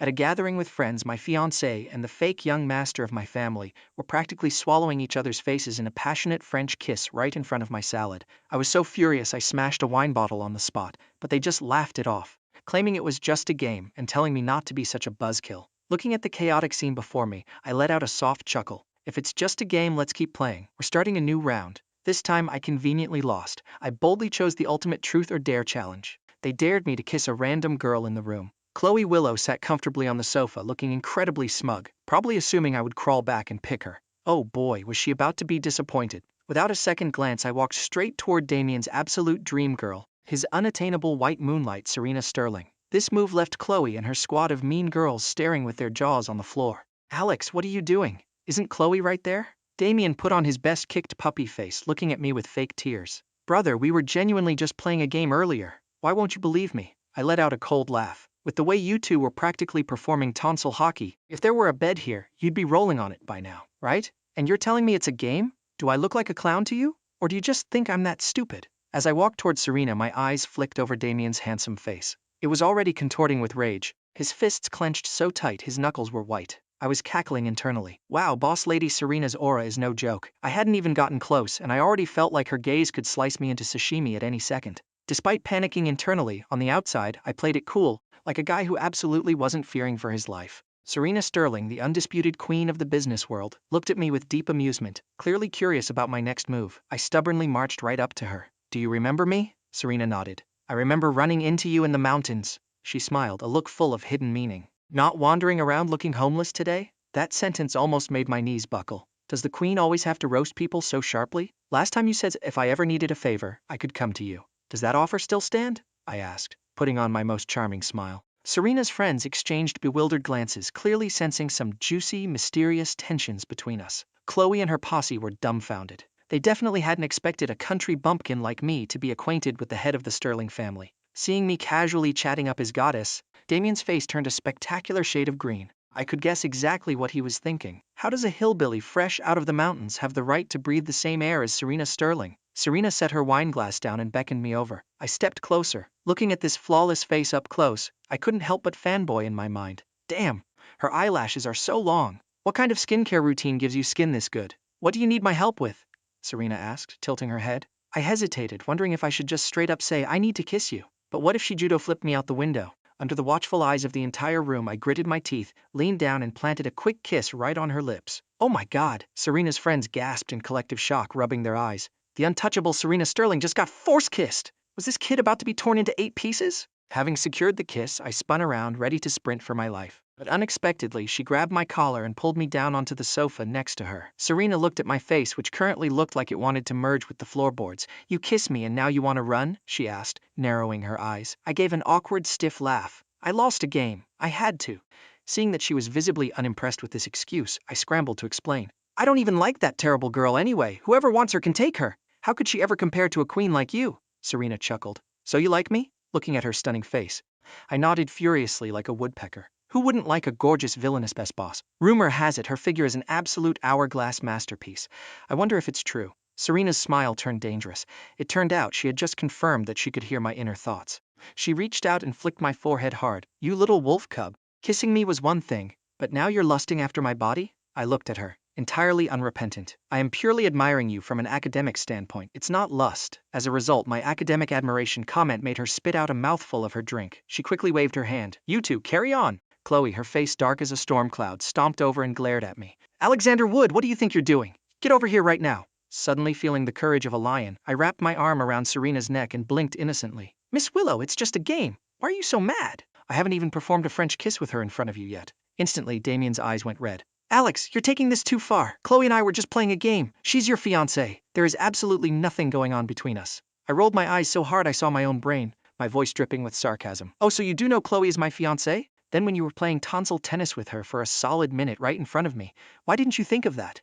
At a gathering with friends, my fiancée and the fake young master of my family were practically swallowing each other's faces in a passionate French kiss right in front of my salad. I was so furious I smashed a wine bottle on the spot, but they just laughed it off, claiming it was just a game and telling me not to be such a buzzkill. Looking at the chaotic scene before me, I let out a soft chuckle. If it's just a game, let's keep playing. We're starting a new round. This time I conveniently lost. I boldly chose the ultimate truth or dare challenge. They dared me to kiss a random girl in the room. Chloe Willow sat comfortably on the sofa looking incredibly smug, probably assuming I would crawl back and pick her. Oh boy, was she about to be disappointed. Without a second glance, I walked straight toward Damian's absolute dream girl, his unattainable white moonlight, Serena Sterling. This move left Chloe and her squad of mean girls staring with their jaws on the floor. Alex, what are you doing? Isn't Chloe right there? Damian put on his best kicked puppy face, looking at me with fake tears. Brother, we were genuinely just playing a game earlier. Why won't you believe me? I let out a cold laugh. With the way you two were practically performing tonsil hockey, if there were a bed here, you'd be rolling on it by now, right? And you're telling me it's a game? Do I look like a clown to you? Or do you just think I'm that stupid? As I walked toward Serena, my eyes flicked over Damian's handsome face. It was already contorting with rage, his fists clenched so tight his knuckles were white. I was cackling internally. Wow, boss lady Serena's aura is no joke. I hadn't even gotten close, and I already felt like her gaze could slice me into sashimi at any second. Despite panicking internally, on the outside, I played it cool, like a guy who absolutely wasn't fearing for his life. Serena Sterling, the undisputed queen of the business world, looked at me with deep amusement, clearly curious about my next move. I stubbornly marched right up to her. Do you remember me? Serena nodded. I remember running into you in the mountains. She smiled, a look full of hidden meaning. Not wandering around looking homeless today? That sentence almost made my knees buckle. Does the queen always have to roast people so sharply? Last time you said if I ever needed a favor, I could come to you. Does that offer still stand? I asked, putting on my most charming smile. Serena's friends exchanged bewildered glances, clearly sensing some juicy, mysterious tensions between us. Chloe and her posse were dumbfounded. They definitely hadn't expected a country bumpkin like me to be acquainted with the head of the Sterling family. Seeing me casually chatting up his goddess, Damian's face turned a spectacular shade of green. I could guess exactly what he was thinking. How does a hillbilly fresh out of the mountains have the right to breathe the same air as Serena Sterling? Serena set her wine glass down and beckoned me over. I stepped closer. Looking at this flawless face up close, I couldn't help but fanboy in my mind. Damn, her eyelashes are so long. What kind of skincare routine gives you skin this good? What do you need my help with? Serena asked, tilting her head. I hesitated, wondering if I should just straight up say, I need to kiss you. But what if she judo flipped me out the window? Under the watchful eyes of the entire room, I gritted my teeth, leaned down and planted a quick kiss right on her lips. Oh my God! Serena's friends gasped in collective shock, rubbing their eyes. The untouchable Serena Sterling just got force-kissed! Was this kid about to be torn into 8 pieces? Having secured the kiss, I spun around, ready to sprint for my life. But unexpectedly, she grabbed my collar and pulled me down onto the sofa next to her. Serena looked at my face, which currently looked like it wanted to merge with the floorboards. You kiss me and now you want to run? She asked, narrowing her eyes. I gave an awkward, stiff laugh. I lost a game. I had to. Seeing that she was visibly unimpressed with this excuse, I scrambled to explain. I don't even like that terrible girl anyway. Whoever wants her can take her. How could she ever compare to a queen like you? Serena chuckled. So you like me? Looking at her stunning face. I nodded furiously like a woodpecker. Who wouldn't like a gorgeous villainous best boss? Rumor has it her figure is an absolute hourglass masterpiece. I wonder if it's true. Serena's smile turned dangerous. It turned out she had just confirmed that she could hear my inner thoughts. She reached out and flicked my forehead hard. You little wolf cub. Kissing me was one thing, but now you're lusting after my body? I looked at her, entirely unrepentant. I am purely admiring you from an academic standpoint. It's not lust. As a result, my academic admiration comment made her spit out a mouthful of her drink. She quickly waved her hand. You two, carry on. Chloe, her face dark as a storm cloud, stomped over and glared at me. Alexander Wood, what do you think you're doing? Get over here right now. Suddenly feeling the courage of a lion, I wrapped my arm around Serena's neck and blinked innocently. Miss Willow, it's just a game. Why are you so mad? I haven't even performed a French kiss with her in front of you yet. Instantly, Damian's eyes went red. Alex, you're taking this too far. Chloe and I were just playing a game. She's your fiancée. There is absolutely nothing going on between us. I rolled my eyes so hard I saw my own brain, my voice dripping with sarcasm. Oh, so you do know Chloe is my fiancée? Then when you were playing tonsil tennis with her for a solid minute right in front of me, why didn't you think of that?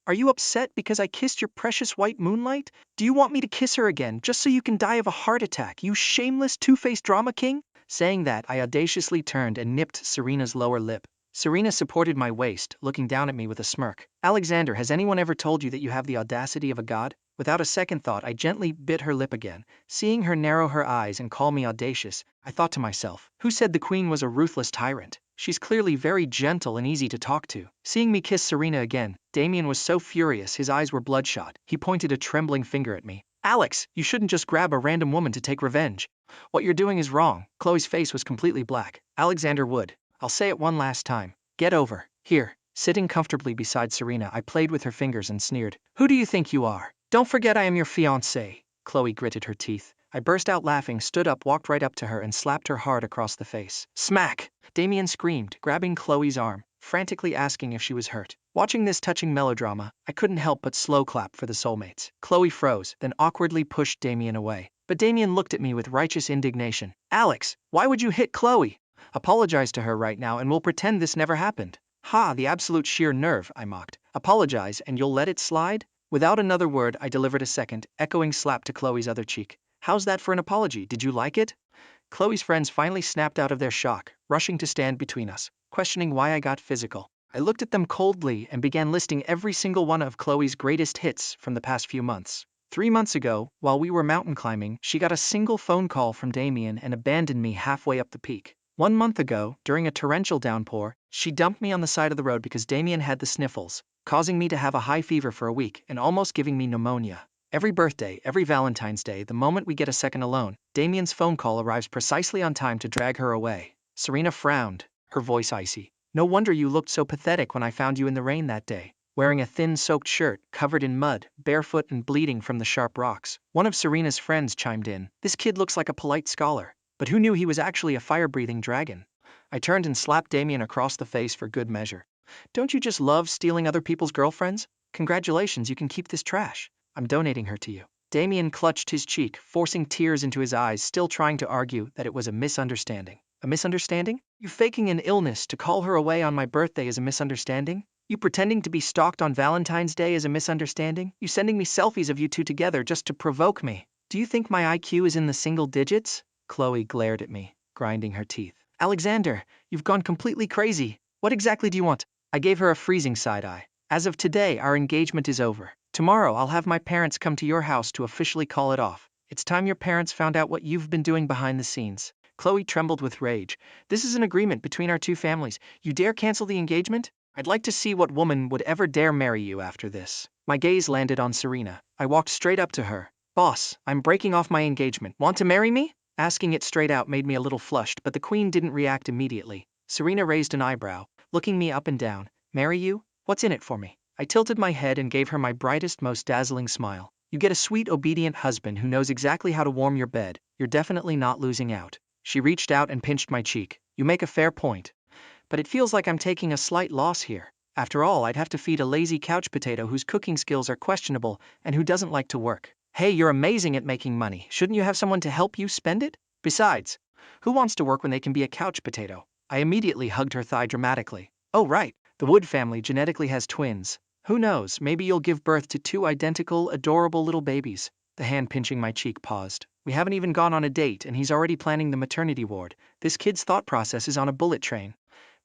Are you upset because I kissed your precious white moonlight? Do you want me to kiss her again just so you can die of a heart attack, you shameless two-faced drama king? Saying that, I audaciously turned and nipped Serena's lower lip. Serena supported my waist, looking down at me with a smirk. Alexander, has anyone ever told you that you have the audacity of a god? Without a second thought, I gently bit her lip again. Seeing her narrow her eyes and call me audacious, I thought to myself, who said the queen was a ruthless tyrant? She's clearly very gentle and easy to talk to. Seeing me kiss Serena again, Damian was so furious his eyes were bloodshot. He pointed a trembling finger at me. Alex, you shouldn't just grab a random woman to take revenge. What you're doing is wrong. Chloe's face was completely black. Alexander Wood. I'll say it one last time. Get over. Here. Sitting comfortably beside Serena, I played with her fingers and sneered. Who do you think you are? Don't forget I am your fiancée. Chloe gritted her teeth. I burst out laughing, stood up, walked right up to her and slapped her hard across the face. Smack! Damian screamed, grabbing Chloe's arm, frantically asking if she was hurt. Watching this touching melodrama, I couldn't help but slow clap for the soulmates. Chloe froze, then awkwardly pushed Damian away. But Damian looked at me with righteous indignation. Alex, why would you hit Chloe? Apologize to her right now and we'll pretend this never happened. Ha, the absolute sheer nerve, I mocked. Apologize and you'll let it slide? Without another word, I delivered a second, echoing slap to Chloe's other cheek. How's that for an apology? Did you like it? Chloe's friends finally snapped out of their shock, rushing to stand between us, questioning why I got physical. I looked at them coldly and began listing every single one of Chloe's greatest hits from the past few months. 3 months ago, while we were mountain climbing, she got a single phone call from Damian and abandoned me halfway up the peak. 1 month ago, during a torrential downpour, she dumped me on the side of the road because Damian had the sniffles, causing me to have a high fever for a week and almost giving me pneumonia. Every birthday, every Valentine's Day, the moment we get a second alone, Damian's phone call arrives precisely on time to drag her away. Serena frowned, her voice icy. No wonder you looked so pathetic when I found you in the rain that day, wearing a thin soaked shirt, covered in mud, barefoot and bleeding from the sharp rocks. One of Serena's friends chimed in. This kid looks like a polite scholar, but who knew he was actually a fire-breathing dragon? I turned and slapped Damian across the face for good measure. Don't you just love stealing other people's girlfriends? Congratulations, you can keep this trash. I'm donating her to you. Damian clutched his cheek, forcing tears into his eyes, still trying to argue that it was a misunderstanding. A misunderstanding? You faking an illness to call her away on my birthday is a misunderstanding? You pretending to be stalked on Valentine's Day is a misunderstanding? You sending me selfies of you two together just to provoke me? Do you think my IQ is in the single digits? Chloe glared at me, grinding her teeth. Alexander, you've gone completely crazy. What exactly do you want? I gave her a freezing side eye. As of today, our engagement is over. Tomorrow, I'll have my parents come to your house to officially call it off. It's time your parents found out what you've been doing behind the scenes. Chloe trembled with rage. This is an agreement between our two families. You dare cancel the engagement? I'd like to see what woman would ever dare marry you after this. My gaze landed on Serena. I walked straight up to her. Boss, I'm breaking off my engagement. Want to marry me? Asking it straight out made me a little flushed, but the queen didn't react immediately. Serena raised an eyebrow, looking me up and down. Marry you? What's in it for me? I tilted my head and gave her my brightest, most dazzling smile. You get a sweet, obedient husband who knows exactly how to warm your bed. You're definitely not losing out. She reached out and pinched my cheek. You make a fair point. But it feels like I'm taking a slight loss here. After all, I'd have to feed a lazy couch potato whose cooking skills are questionable and who doesn't like to work. Hey, you're amazing at making money. Shouldn't you have someone to help you spend it? Besides, who wants to work when they can be a couch potato? I immediately hugged her thigh dramatically. Oh right, the Wood family genetically has twins. Who knows, maybe you'll give birth to 2 identical, adorable little babies. The hand pinching my cheek paused. We haven't even gone on a date and he's already planning the maternity ward. This kid's thought process is on a bullet train.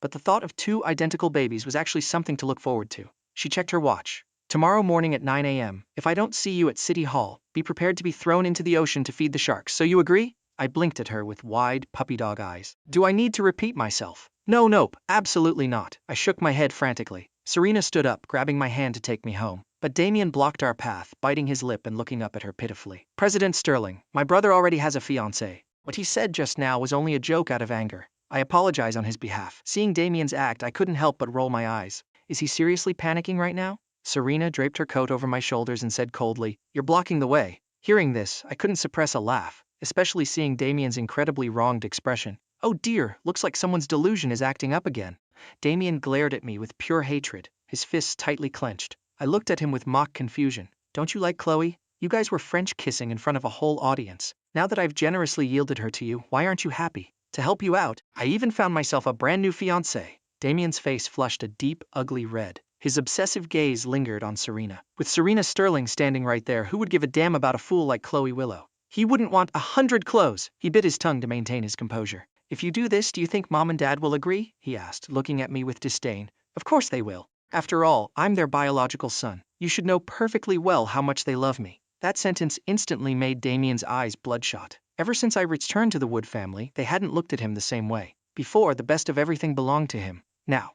But the thought of 2 identical babies was actually something to look forward to. She checked her watch. Tomorrow morning at 9 a.m., if I don't see you at City Hall, be prepared to be thrown into the ocean to feed the sharks. So you agree? I blinked at her with wide, puppy dog eyes. Do I need to repeat myself? Nope, absolutely not. I shook my head frantically. Serena stood up, grabbing my hand to take me home. But Damian blocked our path, biting his lip and looking up at her pitifully. President Sterling, my brother already has a fiancée. What he said just now was only a joke out of anger. I apologize on his behalf. Seeing Damian's act, I couldn't help but roll my eyes. Is he seriously panicking right now? Serena draped her coat over my shoulders and said coldly, You're blocking the way. Hearing this, I couldn't suppress a laugh, especially seeing Damian's incredibly wronged expression. Oh dear, looks like someone's delusion is acting up again. Damian glared at me with pure hatred, his fists tightly clenched. I looked at him with mock confusion. Don't you like Chloe? You guys were French kissing in front of a whole audience. Now that I've generously yielded her to you, why aren't you happy? To help you out, I even found myself a brand new fiancé. Damian's face flushed a deep, ugly red. His obsessive gaze lingered on Serena. With Serena Sterling standing right there, who would give a damn about a fool like Chloe Willow? He wouldn't want 100 clothes. He bit his tongue to maintain his composure. If you do this, do you think Mom and Dad will agree? He asked, looking at me with disdain. Of course they will. After all, I'm their biological son. You should know perfectly well how much they love me. That sentence instantly made Damian's eyes bloodshot. Ever since I returned to the Wood family, they hadn't looked at him the same way. Before, the best of everything belonged to him. Now,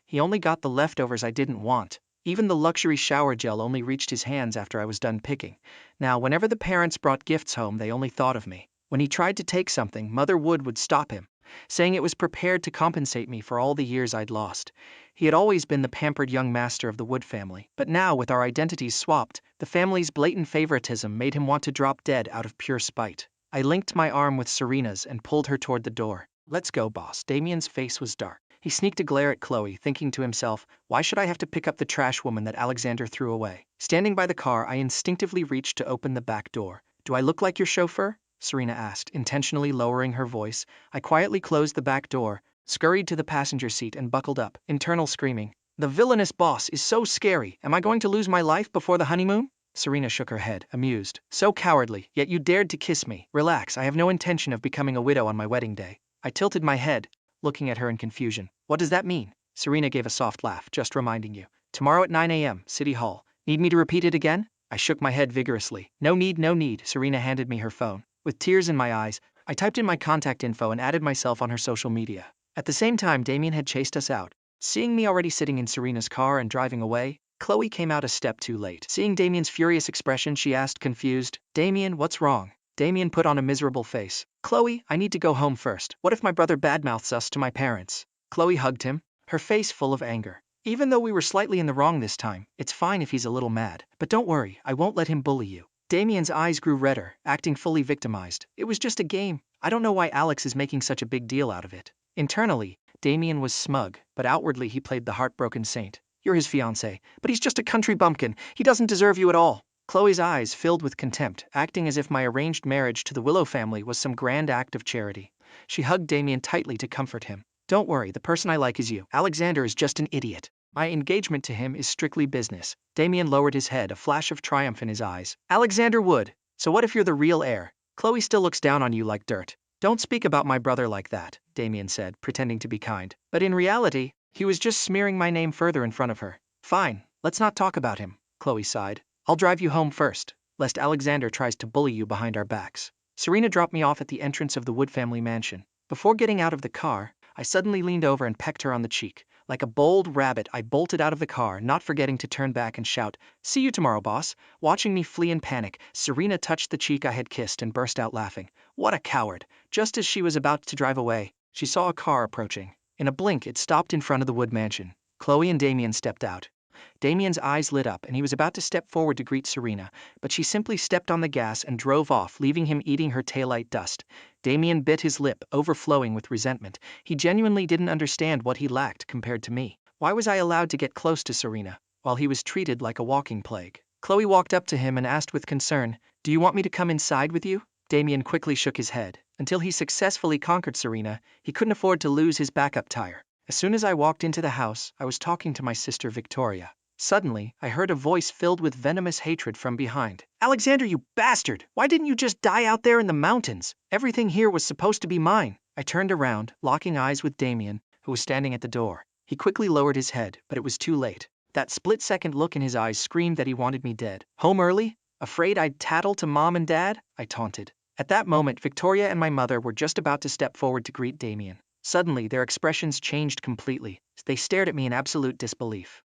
he only got the leftovers I didn't want. Even the luxury shower gel only reached his hands after I was done picking. Now, whenever the parents brought gifts home, they only thought of me. When he tried to take something, Mother Wood would stop him, saying it was prepared to compensate me for all the years I'd lost. He had always been the pampered young master of the Wood family, but now, with our identities swapped, the family's blatant favoritism made him want to drop dead out of pure spite. I linked my arm with Serena's and pulled her toward the door. "Let's go, boss." Damian's face was dark. He sneaked a glare at Chloe, thinking to himself, why should I have to pick up the trash woman that Alexander threw away? Standing by the car, I instinctively reached to open the back door. "Do I look like your chauffeur?" Serena asked, intentionally lowering her voice. I quietly closed the back door, scurried to the passenger seat and buckled up, internal screaming, "The villainous boss is so scary. Am I going to lose my life before the honeymoon?" Serena shook her head, amused. "So cowardly, yet you dared to kiss me. Relax, I have no intention of becoming a widow on my wedding day." I tilted my head, looking at her in confusion. "What does that mean?" Serena gave a soft laugh. "Just reminding you. Tomorrow at 9 a.m., City Hall. Need me to repeat it again?" I shook my head vigorously. "No need, no need." Serena handed me her phone. With tears in my eyes, I typed in my contact info and added myself on her social media. At the same time, Damian had chased us out. Seeing me already sitting in Serena's car and driving away, Chloe came out a step too late. Seeing Damian's furious expression, she asked, confused, "Damian, what's wrong?" Damian put on a miserable face. "Chloe, I need to go home first. What if my brother badmouths us to my parents?" Chloe hugged him, her face full of anger. "Even though we were slightly in the wrong this time, it's fine if he's a little mad. But don't worry, I won't let him bully you." Damian's eyes grew redder, acting fully victimized. "It was just a game. I don't know why Alex is making such a big deal out of it." Internally, Damian was smug, but outwardly he played the heartbroken saint. "You're his fiancée, but he's just a country bumpkin. He doesn't deserve you at all." Chloe's eyes filled with contempt, acting as if my arranged marriage to the Willow family was some grand act of charity. She hugged Damian tightly to comfort him. "Don't worry, the person I like is you. Alexander is just an idiot. My engagement to him is strictly business." Damian lowered his head, a flash of triumph in his eyes. "Alexander Wood, so what if you're the real heir? Chloe still looks down on you like dirt." "Don't speak about my brother like that," Damian said, pretending to be kind. But in reality, he was just smearing my name further in front of her. "Fine, let's not talk about him," Chloe sighed. "I'll drive you home first, lest Alexander tries to bully you behind our backs." Serena dropped me off at the entrance of the Wood family mansion. Before getting out of the car, I suddenly leaned over and pecked her on the cheek. Like a bold rabbit, I bolted out of the car, not forgetting to turn back and shout, "See you tomorrow, boss." Watching me flee in panic, Serena touched the cheek I had kissed and burst out laughing. What a coward! Just as she was about to drive away, she saw a car approaching. In a blink, it stopped in front of the Wood mansion. Chloe and Damian stepped out. Damian's eyes lit up, and he was about to step forward to greet Serena, but she simply stepped on the gas and drove off, leaving him eating her taillight dust. Damian bit his lip, overflowing with resentment. He genuinely didn't understand what he lacked compared to me. Why was I allowed to get close to Serena, while he was treated like a walking plague? Chloe walked up to him and asked with concern, "Do you want me to come inside with you?" Damian quickly shook his head. Until he successfully conquered Serena, he couldn't afford to lose his backup tire. As soon as I walked into the house, I was talking to my sister Victoria. Suddenly, I heard a voice filled with venomous hatred from behind. "Alexander, you bastard! Why didn't you just die out there in the mountains? Everything here was supposed to be mine." I turned around, locking eyes with Damian, who was standing at the door. He quickly lowered his head, but it was too late. That split-second look in his eyes screamed that he wanted me dead. "Home early? Afraid I'd tattle to Mom and Dad?" I taunted. At that moment, Victoria and my mother were just about to step forward to greet Damian. Suddenly, their expressions changed completely. They stared at me in absolute disbelief.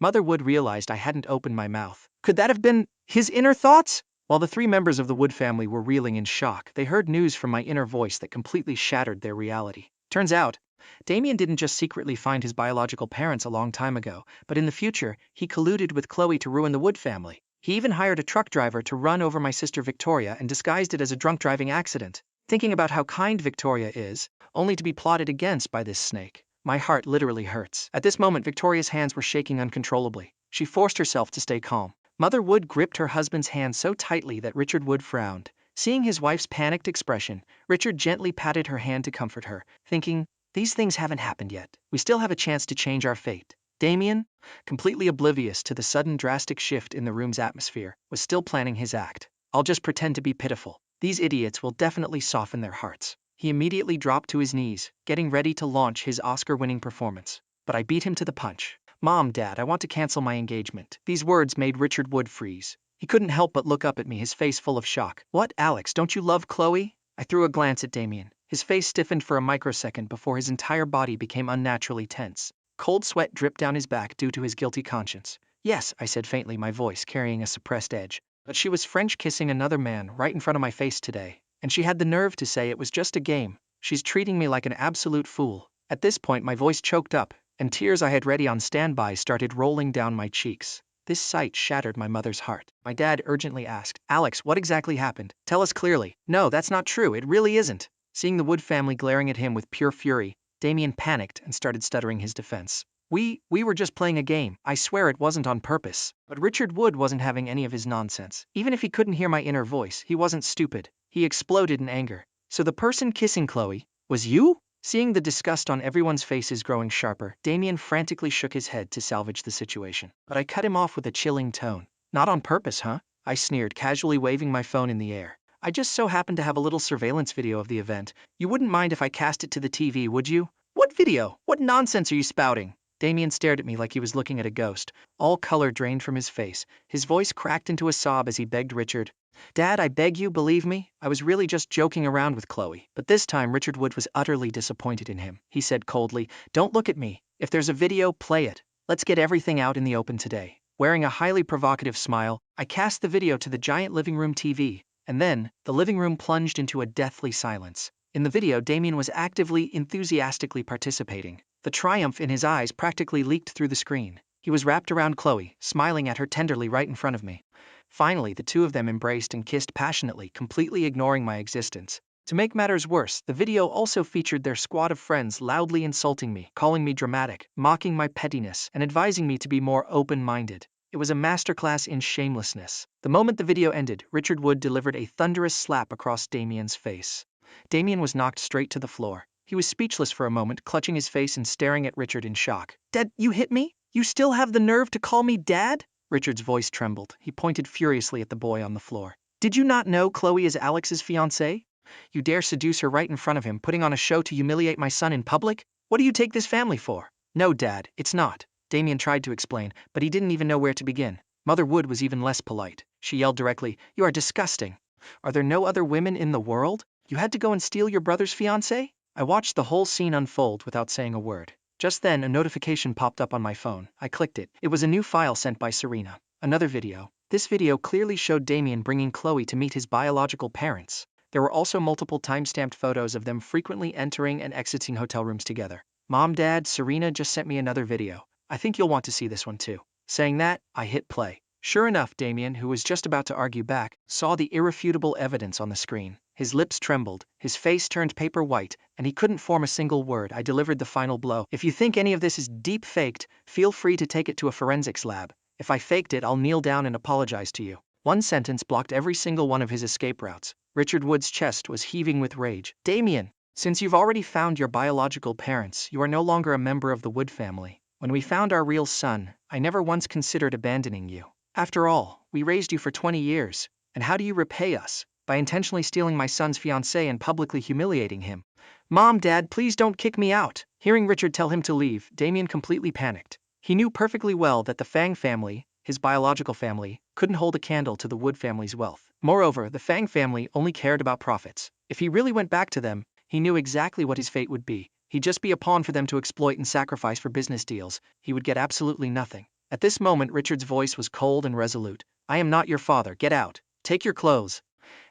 Mother Wood realized I hadn't opened my mouth. Could that have been his inner thoughts? While the three members of the Wood family were reeling in shock, they heard news from my inner voice that completely shattered their reality. Turns out, Damian didn't just secretly find his biological parents a long time ago, but in the future, he colluded with Chloe to ruin the Wood family. He even hired a truck driver to run over my sister Victoria and disguised it as a drunk driving accident. Thinking about how kind Victoria is, only to be plotted against by this snake. My heart literally hurts. At this moment, Victoria's hands were shaking uncontrollably. She forced herself to stay calm. Mother Wood gripped her husband's hand so tightly that Richard Wood frowned. Seeing his wife's panicked expression, Richard gently patted her hand to comfort her, thinking, "These things haven't happened yet. We still have a chance to change our fate." Damian, completely oblivious to the sudden drastic shift in the room's atmosphere, was still planning his act. "I'll just pretend to be pitiful. These idiots will definitely soften their hearts." He immediately dropped to his knees, getting ready to launch his Oscar-winning performance. But I beat him to the punch. "Mom, Dad, I want to cancel my engagement." These words made Richard Wood freeze. He couldn't help but look up at me, his face full of shock. "What, Alex, don't you love Chloe?" I threw a glance at Damian. His face stiffened for a microsecond before his entire body became unnaturally tense. Cold sweat dripped down his back due to his guilty conscience. Yes, I said faintly, my voice carrying a suppressed edge. But she was French kissing another man right in front of my face today. And she had the nerve to say it was just a game. She's treating me like an absolute fool. At this point my voice choked up, and tears I had ready on standby started rolling down my cheeks. This sight shattered my mother's heart. My dad urgently asked, Alex, what exactly happened? Tell us clearly. No, that's not true, it really isn't. Seeing the Wood family glaring at him with pure fury, Damian panicked and started stuttering his defense. We were just playing a game. I swear it wasn't on purpose. But Richard Wood wasn't having any of his nonsense. Even if he couldn't hear my inner voice, he wasn't stupid. He exploded in anger. So the person kissing Chloe was you? Seeing the disgust on everyone's faces growing sharper, Damian frantically shook his head to salvage the situation. But I cut him off with a chilling tone. Not on purpose, huh? I sneered, casually waving my phone in the air. I just so happened to have a little surveillance video of the event. You wouldn't mind if I cast it to the TV, would you? What video? What nonsense are you spouting? Damian stared at me like he was looking at a ghost. All color drained from his face. His voice cracked into a sob as he begged Richard. Dad, I beg you, believe me, I was really just joking around with Chloe. But this time Richard Wood was utterly disappointed in him. He said coldly, don't look at me. If there's a video, play it. Let's get everything out in the open today. Wearing a highly provocative smile, I cast the video to the giant living room TV, and then, the living room plunged into a deathly silence. In the video, Damian was actively, enthusiastically participating. The triumph in his eyes practically leaked through the screen. He was wrapped around Chloe, smiling at her tenderly right in front of me. Finally, the two of them embraced and kissed passionately, completely ignoring my existence. To make matters worse, the video also featured their squad of friends loudly insulting me, calling me dramatic, mocking my pettiness, and advising me to be more open-minded. It was a masterclass in shamelessness. The moment the video ended, Richard Wood delivered a thunderous slap across Damian's face. Damian was knocked straight to the floor. He was speechless for a moment, clutching his face and staring at Richard in shock. Dad, you hit me? You still have the nerve to call me Dad? Richard's voice trembled. He pointed furiously at the boy on the floor. Did you not know Chloe is Alex's fiancée? You dare seduce her right in front of him, putting on a show to humiliate my son in public? What do you take this family for? No, Dad, it's not. Damian tried to explain, but he didn't even know where to begin. Mother Wood was even less polite. She yelled directly, you are disgusting. Are there no other women in the world? You had to go and steal your brother's fiancée? I watched the whole scene unfold without saying a word. Just then, a notification popped up on my phone. I clicked it. It was a new file sent by Serena. Another video. This video clearly showed Damian bringing Chloe to meet his biological parents. There were also multiple time-stamped photos of them frequently entering and exiting hotel rooms together. Mom, Dad, Serena just sent me another video. I think you'll want to see this one too. Saying that, I hit play. Sure enough, Damian, who was just about to argue back, saw the irrefutable evidence on the screen. His lips trembled, his face turned paper white, and he couldn't form a single word. I delivered the final blow. If you think any of this is deep-faked, feel free to take it to a forensics lab. If I faked it, I'll kneel down and apologize to you. One sentence blocked every single one of his escape routes. Richard Wood's chest was heaving with rage. Damian, since you've already found your biological parents, you are no longer a member of the Wood family. When we found our real son, I never once considered abandoning you. After all, we raised you for 20 years. And how do you repay us? By intentionally stealing my son's fiancée and publicly humiliating him. Mom, Dad, please don't kick me out. Hearing Richard tell him to leave, Damian completely panicked. He knew perfectly well that the Fang family, his biological family, couldn't hold a candle to the Wood family's wealth. Moreover, the Fang family only cared about profits. If he really went back to them, he knew exactly what his fate would be. He'd just be a pawn for them to exploit and sacrifice for business deals. He would get absolutely nothing. At this moment, Richard's voice was cold and resolute. I am not your father. Get out. Take your clothes.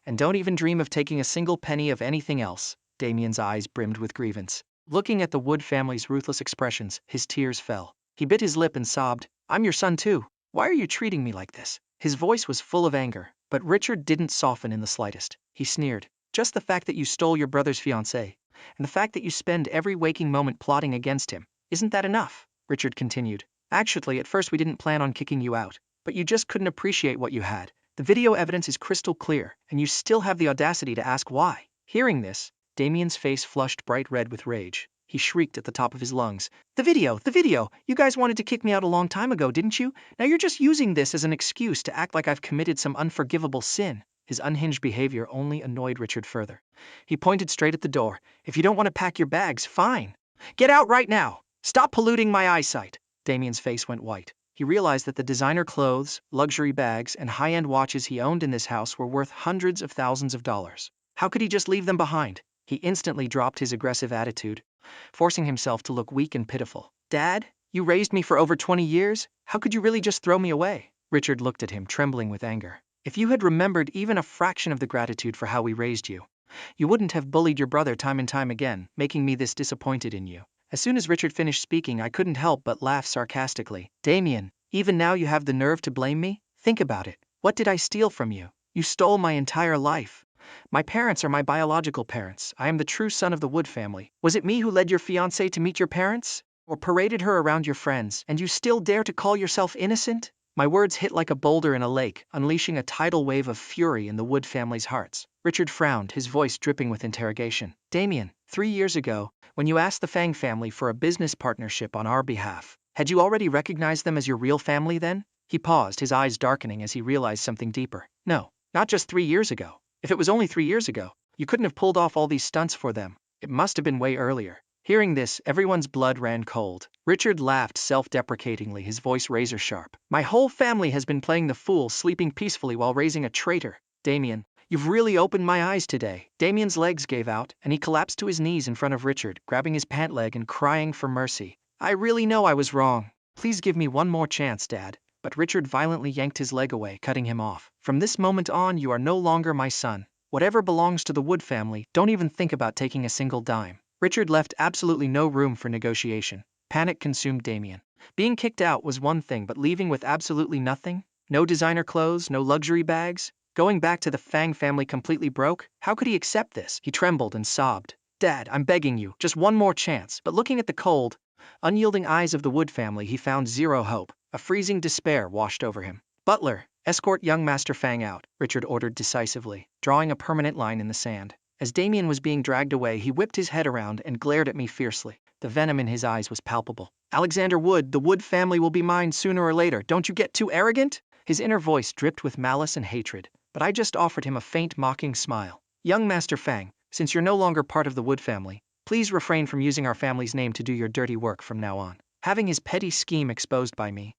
And don't even dream of taking a single penny of anything else. Damian's eyes brimmed with grievance. Looking at the Wood family's ruthless expressions, his tears fell. He bit his lip and sobbed, I'm your son too. Why are you treating me like this? His voice was full of anger, but Richard didn't soften in the slightest. He sneered. Just the fact that you stole your brother's fiancée, and the fact that you spend every waking moment plotting against him, isn't that enough? Richard continued. Actually, at first we didn't plan on kicking you out, but you just couldn't appreciate what you had. The video evidence is crystal clear, and you still have the audacity to ask why. Hearing this, Damian's face flushed bright red with rage. He shrieked at the top of his lungs. The video! You guys wanted to kick me out a long time ago, didn't you? Now you're just using this as an excuse to act like I've committed some unforgivable sin. His unhinged behavior only annoyed Richard further. He pointed straight at the door. If you don't want to pack your bags, fine. Get out right now! Stop polluting my eyesight! Damian's face went white. He realized that the designer clothes, luxury bags, and high-end watches he owned in this house were worth hundreds of thousands of dollars. How could he just leave them behind? He instantly dropped his aggressive attitude, forcing himself to look weak and pitiful. Dad, you raised me for over 20 years? How could you really just throw me away? Richard looked at him, trembling with anger. If you had remembered even a fraction of the gratitude for how we raised you, you wouldn't have bullied your brother time and time again, making me this disappointed in you. As soon as Richard finished speaking, I couldn't help but laugh sarcastically. Damian, even now you have the nerve to blame me? Think about it. What did I steal from you? You stole my entire life. My parents are my biological parents. I am the true son of the Wood family. Was it me who led your fiancée to meet your parents? Or paraded her around your friends, and you still dare to call yourself innocent? My words hit like a boulder in a lake, unleashing a tidal wave of fury in the Wood family's hearts. Richard frowned, his voice dripping with interrogation. Damian, 3 years ago, when you asked the Fang family for a business partnership on our behalf, had you already recognized them as your real family then? He paused, his eyes darkening as he realized something deeper. No, not just 3 years ago. If it was only 3 years ago, you couldn't have pulled off all these stunts for them. It must have been way earlier. Hearing this, everyone's blood ran cold. Richard laughed self-deprecatingly, his voice razor-sharp. My whole family has been playing the fool, sleeping peacefully while raising a traitor. Damian, you've really opened my eyes today. Damian's legs gave out, and he collapsed to his knees in front of Richard, grabbing his pant leg and crying for mercy. I really know I was wrong. Please give me one more chance, Dad. But Richard violently yanked his leg away, cutting him off. From this moment on, you are no longer my son. Whatever belongs to the Wood family, don't even think about taking a single dime. Richard left absolutely no room for negotiation. Panic consumed Damian. Being kicked out was one thing, but leaving with absolutely nothing? No designer clothes, no luxury bags? Going back to the Fang family completely broke? How could he accept this? He trembled and sobbed. Dad, I'm begging you, just one more chance. But looking at the cold, unyielding eyes of the Wood family, he found zero hope. A freezing despair washed over him. Butler, escort young Master Fang out, Richard ordered decisively, drawing a permanent line in the sand. As Damian was being dragged away, he whipped his head around and glared at me fiercely. The venom in his eyes was palpable. Alexander Wood, the Wood family will be mine sooner or later. Don't you get too arrogant? His inner voice dripped with malice and hatred, but I just offered him a faint, mocking smile. Young Master Fang, since you're no longer part of the Wood family, please refrain from using our family's name to do your dirty work from now on. Having his petty scheme exposed by me,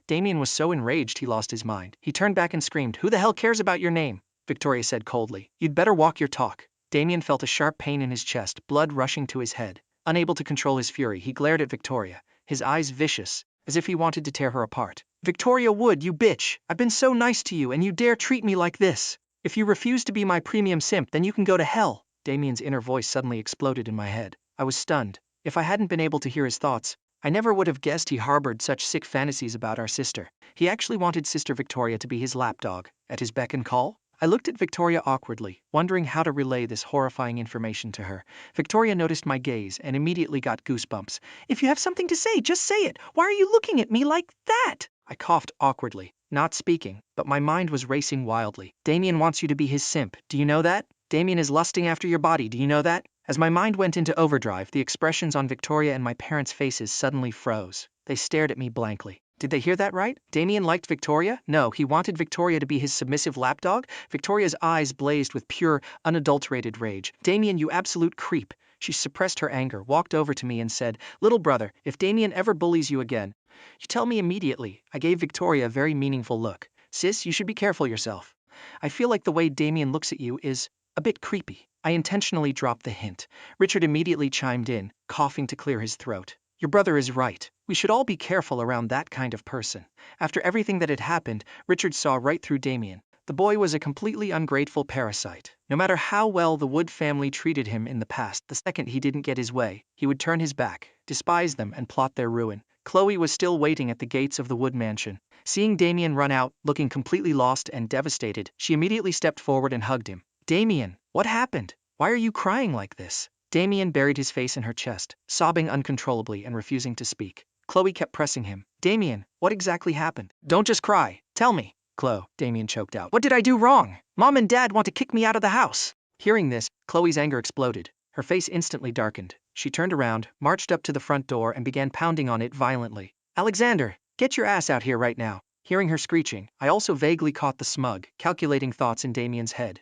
Damian was so enraged he lost his mind. He turned back and screamed, "Who the hell cares about your name?" Victoria said coldly. "You'd better walk your talk." Damian felt a sharp pain in his chest, blood rushing to his head. Unable to control his fury, he glared at Victoria, his eyes vicious, as if he wanted to tear her apart. Victoria Wood, you bitch! I've been so nice to you and you dare treat me like this! If you refuse to be my premium simp, then you can go to hell! Damian's inner voice suddenly exploded in my head. I was stunned. If I hadn't been able to hear his thoughts, I never would have guessed he harbored such sick fantasies about our sister. He actually wanted Sister Victoria to be his lapdog, at his beck and call? I looked at Victoria awkwardly, wondering how to relay this horrifying information to her. Victoria noticed my gaze and immediately got goosebumps. "If you have something to say, just say it. Why are you looking at me like that?" I coughed awkwardly, not speaking, but my mind was racing wildly. Damian wants you to be his simp, do you know that? Damian is lusting after your body, do you know that? As my mind went into overdrive, the expressions on Victoria and my parents' faces suddenly froze. They stared at me blankly. Did they hear that right? Damian liked Victoria? No, he wanted Victoria to be his submissive lapdog? Victoria's eyes blazed with pure, unadulterated rage. Damian, you absolute creep. She suppressed her anger, walked over to me and said, "Little brother, if Damian ever bullies you again, you tell me immediately." I gave Victoria a very meaningful look. "Sis, you should be careful yourself. I feel like the way Damian looks at you is a bit creepy." I intentionally dropped the hint. Richard immediately chimed in, coughing to clear his throat. "Your brother is right. We should all be careful around that kind of person." After everything that had happened, Richard saw right through Damian. The boy was a completely ungrateful parasite. No matter how well the Wood family treated him in the past, the second he didn't get his way, he would turn his back, despise them, and plot their ruin. Chloe was still waiting at the gates of the Wood mansion. Seeing Damian run out, looking completely lost and devastated, she immediately stepped forward and hugged him. "Damian, what happened? Why are you crying like this?" Damian buried his face in her chest, sobbing uncontrollably and refusing to speak. Chloe kept pressing him. "Damian, what exactly happened? Don't just cry. Tell me." "Chloe," Damian choked out. "What did I do wrong? Mom and Dad want to kick me out of the house." Hearing this, Chloe's anger exploded. Her face instantly darkened. She turned around, marched up to the front door and began pounding on it violently. "Alexander, get your ass out here right now." Hearing her screeching, I also vaguely caught the smug, calculating thoughts in Damian's head.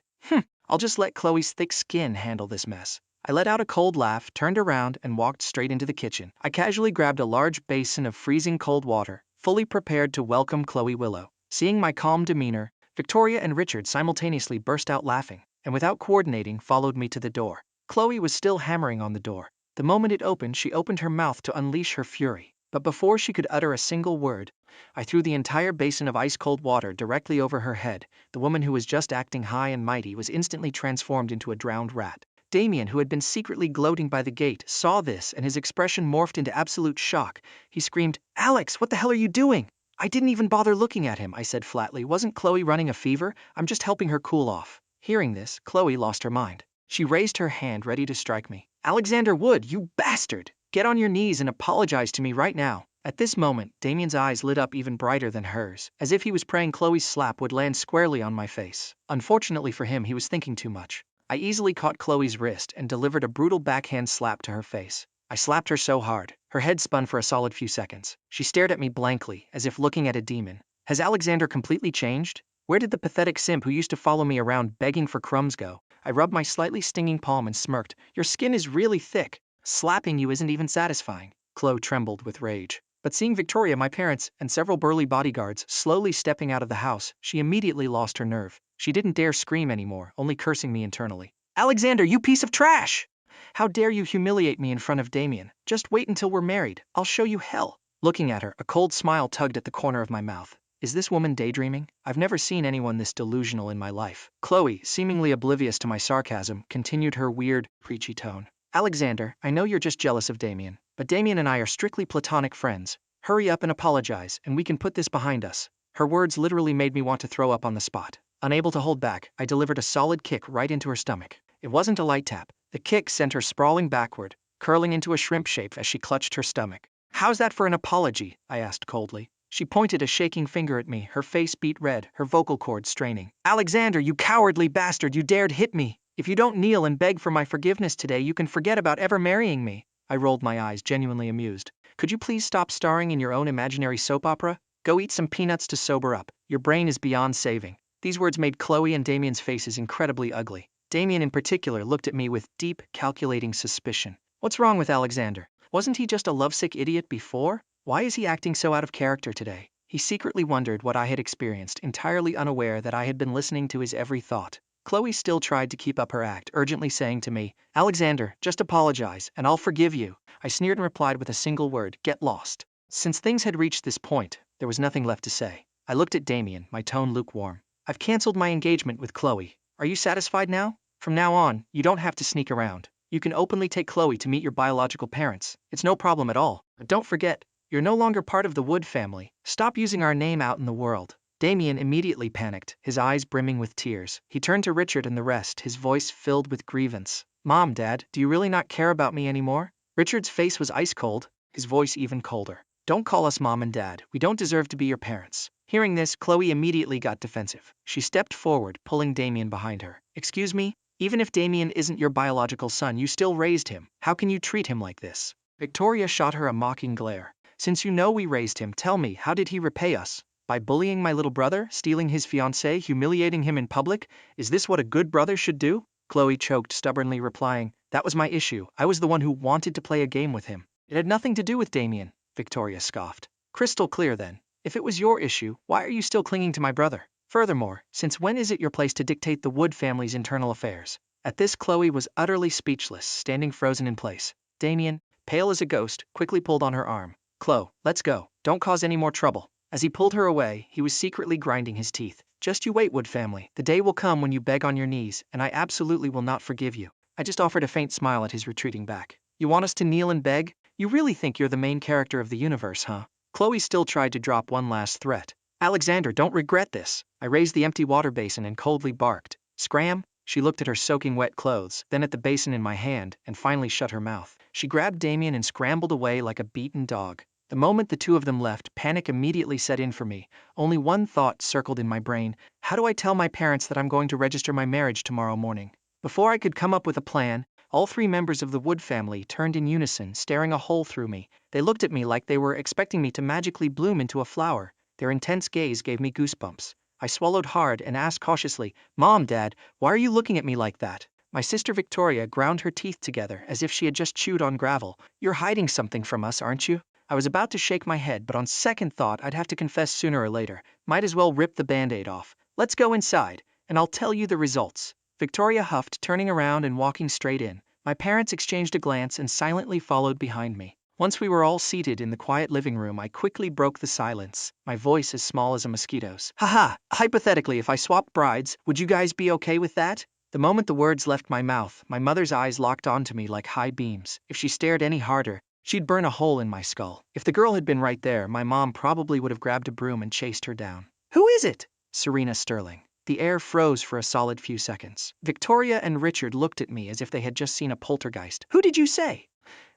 I'll just let Chloe's thick skin handle this mess." I let out a cold laugh, turned around, and walked straight into the kitchen. I casually grabbed a large basin of freezing cold water, fully prepared to welcome Chloe Willow. Seeing my calm demeanor, Victoria and Richard simultaneously burst out laughing. and without coordinating, followed me to the door. Chloe was still hammering on the door. The moment it opened, she opened her mouth to unleash her fury. But before she could utter a single word, I threw the entire basin of ice-cold water directly over her head. The woman who was just acting high and mighty was instantly transformed into a drowned rat. Damian, who had been secretly gloating by the gate, saw this, and his expression morphed into absolute shock. He screamed, "Alex, what the hell are you doing?" "I didn't even bother looking at him," I said flatly. "Wasn't Chloe running a fever? I'm just helping her cool off." Hearing this, Chloe lost her mind. She raised her hand ready to strike me. "Alexander Wood, you bastard! Get on your knees and apologize to me right now." At this moment, Damian's eyes lit up even brighter than hers, as if he was praying Chloe's slap would land squarely on my face. Unfortunately for him, he was thinking too much. I easily caught Chloe's wrist and delivered a brutal backhand slap to her face. I slapped her so hard, her head spun for a solid few seconds. She stared at me blankly, as if looking at a demon. Has Alexander completely changed? Where did the pathetic simp who used to follow me around begging for crumbs go? I rubbed my slightly stinging palm and smirked. "Your skin is really thick. Slapping you isn't even satisfying." Chloe trembled with rage. But seeing Victoria, my parents, and several burly bodyguards slowly stepping out of the house, she immediately lost her nerve. She didn't dare scream anymore, only cursing me internally. "Alexander, you piece of trash! How dare you humiliate me in front of Damian? Just wait until we're married. I'll show you hell." Looking at her, a cold smile tugged at the corner of my mouth. Is this woman daydreaming? I've never seen anyone this delusional in my life. Chloe, seemingly oblivious to my sarcasm, continued her weird, preachy tone. "Alexander, I know you're just jealous of Damian, but Damian and I are strictly platonic friends. Hurry up and apologize, and we can put this behind us." Her words literally made me want to throw up on the spot. Unable to hold back, I delivered a solid kick right into her stomach. It wasn't a light tap. The kick sent her sprawling backward, curling into a shrimp shape as she clutched her stomach. "How's that for an apology?" I asked coldly. She pointed a shaking finger at me, her face beat red, her vocal cords straining. "Alexander, you cowardly bastard, you dared hit me! If you don't kneel and beg for my forgiveness today, you can forget about ever marrying me." I rolled my eyes, genuinely amused. "Could you please stop starring in your own imaginary soap opera? Go eat some peanuts to sober up. Your brain is beyond saving." These words made Chloe and Damian's faces incredibly ugly. Damian in particular looked at me with deep, calculating suspicion. What's wrong with Alexander? Wasn't he just a lovesick idiot before? Why is he acting so out of character today? He secretly wondered what I had experienced, entirely unaware that I had been listening to his every thought. Chloe still tried to keep up her act, urgently saying to me, "Alexander, just apologize, and I'll forgive you." I sneered and replied with a single word, "Get lost." Since things had reached this point, there was nothing left to say. I looked at Damian, my tone lukewarm. "I've cancelled my engagement with Chloe. Are you satisfied now? From now on, you don't have to sneak around. You can openly take Chloe to meet your biological parents. It's no problem at all. But don't forget, you're no longer part of the Wood family. Stop using our name out in the world." Damian immediately panicked, his eyes brimming with tears. He turned to Richard and the rest, his voice filled with grievance. "Mom, Dad, do you really not care about me anymore?" Richard's face was ice cold, his voice even colder. "Don't call us Mom and Dad. We don't deserve to be your parents." Hearing this, Chloe immediately got defensive. She stepped forward, pulling Damian behind her. "Excuse me? Even if Damian isn't your biological son, you still raised him. How can you treat him like this?" Victoria shot her a mocking glare. "Since you know we raised him, tell me, how did he repay us? By bullying my little brother, stealing his fiancée, humiliating him in public? Is this what a good brother should do?" Chloe choked, stubbornly replying, "That was my issue. I was the one who wanted to play a game with him." "It had nothing to do with Damian," Victoria scoffed. "Crystal clear then. If it was your issue, why are you still clinging to my brother? Furthermore, since when is it your place to dictate the Wood family's internal affairs?" At this, Chloe was utterly speechless, standing frozen in place. Damian, pale as a ghost, quickly pulled on her arm. "Chloe, let's go. Don't cause any more trouble." As he pulled her away, he was secretly grinding his teeth. "Just you wait, Wood family. The day will come when you beg on your knees, and I absolutely will not forgive you." I just offered a faint smile at his retreating back. "You want us to kneel and beg? You really think you're the main character of the universe, huh?" Chloe still tried to drop one last threat. "Alexander, don't regret this." I raised the empty water basin and coldly barked. "Scram!" She looked at her soaking wet clothes, then at the basin in my hand, and finally shut her mouth. She grabbed Damian and scrambled away like a beaten dog. The moment the two of them left, panic immediately set in for me. Only one thought circled in my brain: how do I tell my parents that I'm going to register my marriage tomorrow morning? Before I could come up with a plan, all three members of the Wood family turned in unison, staring a hole through me. They looked at me like they were expecting me to magically bloom into a flower. Their intense gaze gave me goosebumps. I swallowed hard and asked cautiously, "Mom, Dad, why are you looking at me like that?" My sister Victoria ground her teeth together as if she had just chewed on gravel. "You're hiding something from us, aren't you?" I was about to shake my head, but on second thought I'd have to confess sooner or later. Might as well rip the band-aid off. "Let's go inside, and I'll tell you the results." Victoria huffed, turning around and walking straight in. My parents exchanged a glance and silently followed behind me. Once we were all seated in the quiet living room, I quickly broke the silence, my voice as small as a mosquito's. Haha, hypothetically, if I swapped brides, would you guys be okay with that? The moment the words left my mouth, my mother's eyes locked onto me like high beams. If she stared any harder, she'd burn a hole in my skull. If the girl had been right there, my mom probably would have grabbed a broom and chased her down. Who is it? Serena Sterling. The air froze for a solid few seconds. Victoria and Richard looked at me as if they had just seen a poltergeist. Who did you say?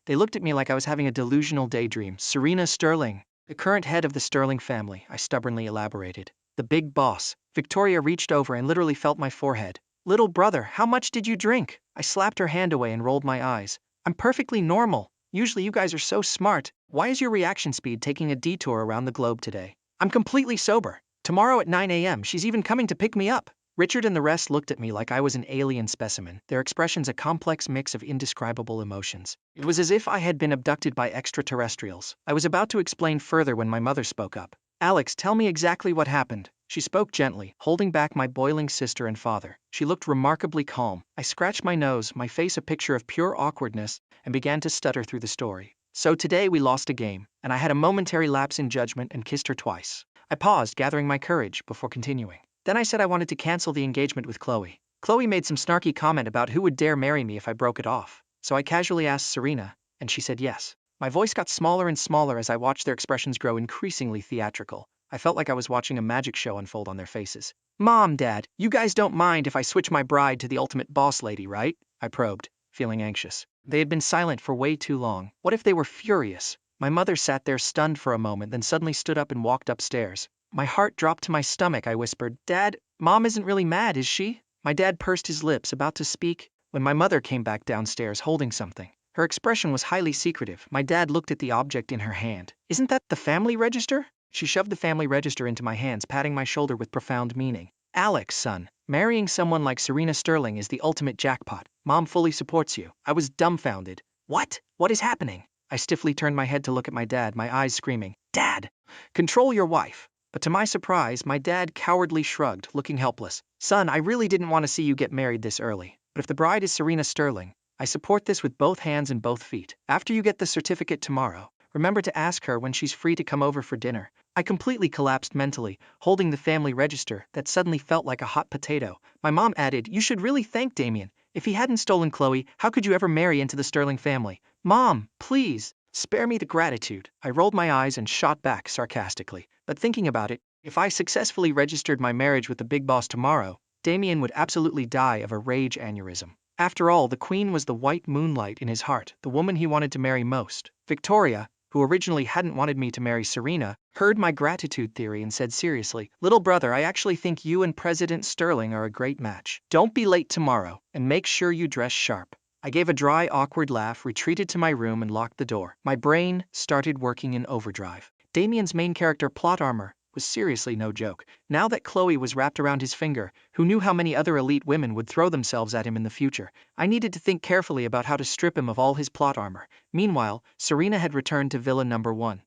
They looked at me like I was having a delusional daydream. Serena Sterling, the current head of the Sterling family, I stubbornly elaborated. The big boss. Victoria reached over and literally felt my forehead. Little brother, how much did you drink? I slapped her hand away and rolled my eyes. I'm perfectly normal. Usually you guys are so smart. Why is your reaction speed taking a detour around the globe today? I'm completely sober. Tomorrow at 9 a.m. she's even coming to pick me up. Richard and the rest looked at me like I was an alien specimen, their expressions a complex mix of indescribable emotions. It was as if I had been abducted by extraterrestrials. I was about to explain further when my mother spoke up. Alex, tell me exactly what happened. She spoke gently, holding back my boiling sister and father. She looked remarkably calm. I scratched my nose, my face a picture of pure awkwardness, and began to stutter through the story. So today we lost a game, and I had a momentary lapse in judgment and kissed her twice. I paused, gathering my courage, before continuing. Then I said I wanted to cancel the engagement with Chloe. Chloe made some snarky comment about who would dare marry me if I broke it off. So I casually asked Serena, and she said yes. My voice got smaller and smaller as I watched their expressions grow increasingly theatrical. I felt like I was watching a magic show unfold on their faces. Mom, Dad, you guys don't mind if I switch my bride to the ultimate boss lady, right? I probed, feeling anxious. They had been silent for way too long. What if they were furious? My mother sat there stunned for a moment, then suddenly stood up and walked upstairs. My heart dropped to my stomach. I whispered, Dad, Mom isn't really mad, is she? My dad pursed his lips, about to speak, when my mother came back downstairs holding something. Her expression was highly secretive. My dad looked at the object in her hand. Isn't that the family register? She shoved the family register into my hands, patting my shoulder with profound meaning. Alex, son, marrying someone like Serena Sterling is the ultimate jackpot. Mom fully supports you. I was dumbfounded. What? What is happening? I stiffly turned my head to look at my dad, my eyes screaming, Dad, control your wife. But to my surprise, my dad cowardly shrugged, looking helpless. Son, I really didn't want to see you get married this early. But if the bride is Serena Sterling, I support this with both hands and both feet. After you get the certificate tomorrow, remember to ask her when she's free to come over for dinner. I completely collapsed mentally, holding the family register that suddenly felt like a hot potato. My mom added, you should really thank Damian. If he hadn't stolen Chloe, how could you ever marry into the Sterling family? Mom, please, spare me the gratitude. I rolled my eyes and shot back sarcastically. But thinking about it, if I successfully registered my marriage with the big boss tomorrow, Damian would absolutely die of a rage aneurysm. After all, the queen was the white moonlight in his heart, the woman he wanted to marry most. Victoria, who originally hadn't wanted me to marry Serena, heard my gratitude theory and said seriously, Little brother, I actually think you and President Sterling are a great match. Don't be late tomorrow, and make sure you dress sharp. I gave a dry, awkward laugh, retreated to my room and locked the door. My brain started working in overdrive. Damian's main character plot armor was seriously no joke. Now that Chloe was wrapped around his finger, who knew how many other elite women would throw themselves at him in the future? I needed to think carefully about how to strip him of all his plot armor. Meanwhile, Serena had returned to Villa number 1.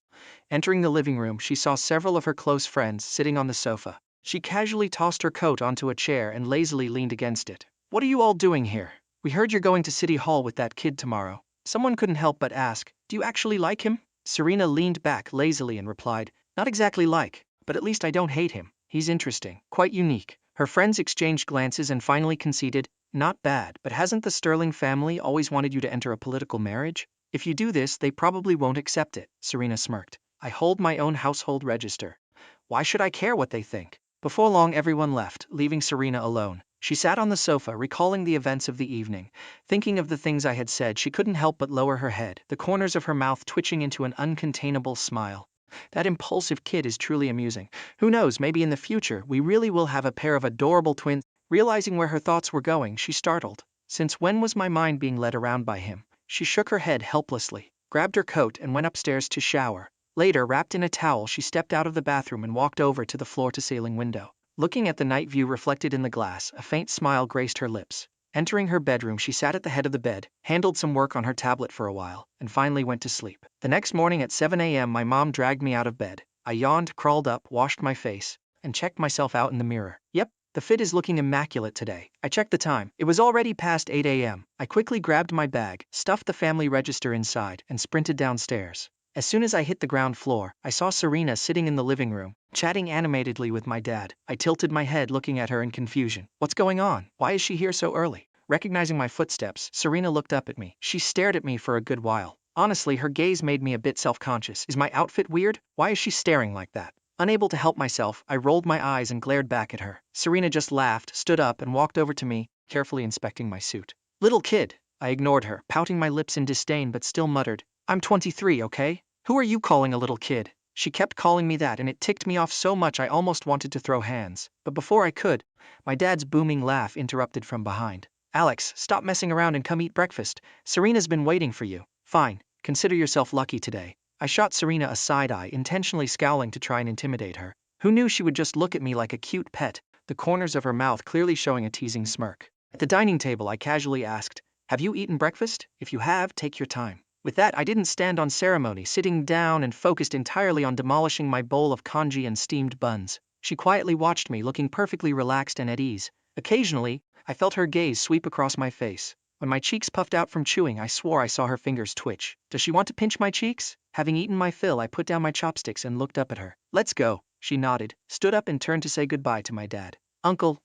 Entering the living room, she saw several of her close friends sitting on the sofa. She casually tossed her coat onto a chair and lazily leaned against it. What are you all doing here? We heard you're going to City Hall with that kid tomorrow. Someone couldn't help but ask, do you actually like him? Serena leaned back lazily and replied, not exactly like, but at least I don't hate him. He's interesting, quite unique. Her friends exchanged glances and finally conceded, not bad, but hasn't the Sterling family always wanted you to enter a political marriage? If you do this, they probably won't accept it, Serena smirked. I hold my own household register. Why should I care what they think? Before long, everyone left, leaving Serena alone. She sat on the sofa, recalling the events of the evening. Thinking of the things I had said, she couldn't help but lower her head, the corners of her mouth twitching into an uncontainable smile. That impulsive kid is truly amusing. Who knows, maybe in the future, we really will have a pair of adorable twins. Realizing where her thoughts were going, she startled. Since when was my mind being led around by him? She shook her head helplessly, grabbed her coat and went upstairs to shower. Later, wrapped in a towel, she stepped out of the bathroom and walked over to the floor-to-ceiling window. Looking at the night view reflected in the glass, a faint smile graced her lips. Entering her bedroom, she sat at the head of the bed, handled some work on her tablet for a while, and finally went to sleep. The next morning at 7 a.m. my mom dragged me out of bed. I yawned, crawled up, washed my face, and checked myself out in the mirror. Yep, The fit is looking immaculate today. I checked the time. It was already past 8 a.m. I quickly grabbed my bag, stuffed the family register inside, and sprinted downstairs. As soon as I hit the ground floor, I saw Serena sitting in the living room, chatting animatedly with my dad. I tilted my head looking at her in confusion. What's going on? Why is she here so early? Recognizing my footsteps, Serena looked up at me. She stared at me for a good while. Honestly, her gaze made me a bit self-conscious. Is my outfit weird? Why is she staring like that? Unable to help myself, I rolled my eyes and glared back at her. Serena just laughed, stood up, and walked over to me, carefully inspecting my suit. Little kid. I ignored her, pouting my lips in disdain but still muttered, I'm 23, okay? Who are you calling a little kid? She kept calling me that and it ticked me off so much I almost wanted to throw hands. But before I could, my dad's booming laugh interrupted from behind. Alex, stop messing around and come eat breakfast. Serena's been waiting for you. Fine, consider yourself lucky today. I shot Serena a side eye, intentionally scowling to try and intimidate her. Who knew she would just look at me like a cute pet, the corners of her mouth clearly showing a teasing smirk. At the dining table, I casually asked, have you eaten breakfast? If you have, take your time. With that, I didn't stand on ceremony, sitting down and focused entirely on demolishing my bowl of congee and steamed buns. She quietly watched me, looking perfectly relaxed and at ease. Occasionally, I felt her gaze sweep across my face. When my cheeks puffed out from chewing, I swore I saw her fingers twitch. Does she want to pinch my cheeks? Having eaten my fill, I put down my chopsticks and looked up at her. Let's go. She nodded, stood up and turned to say goodbye to my dad. Uncle,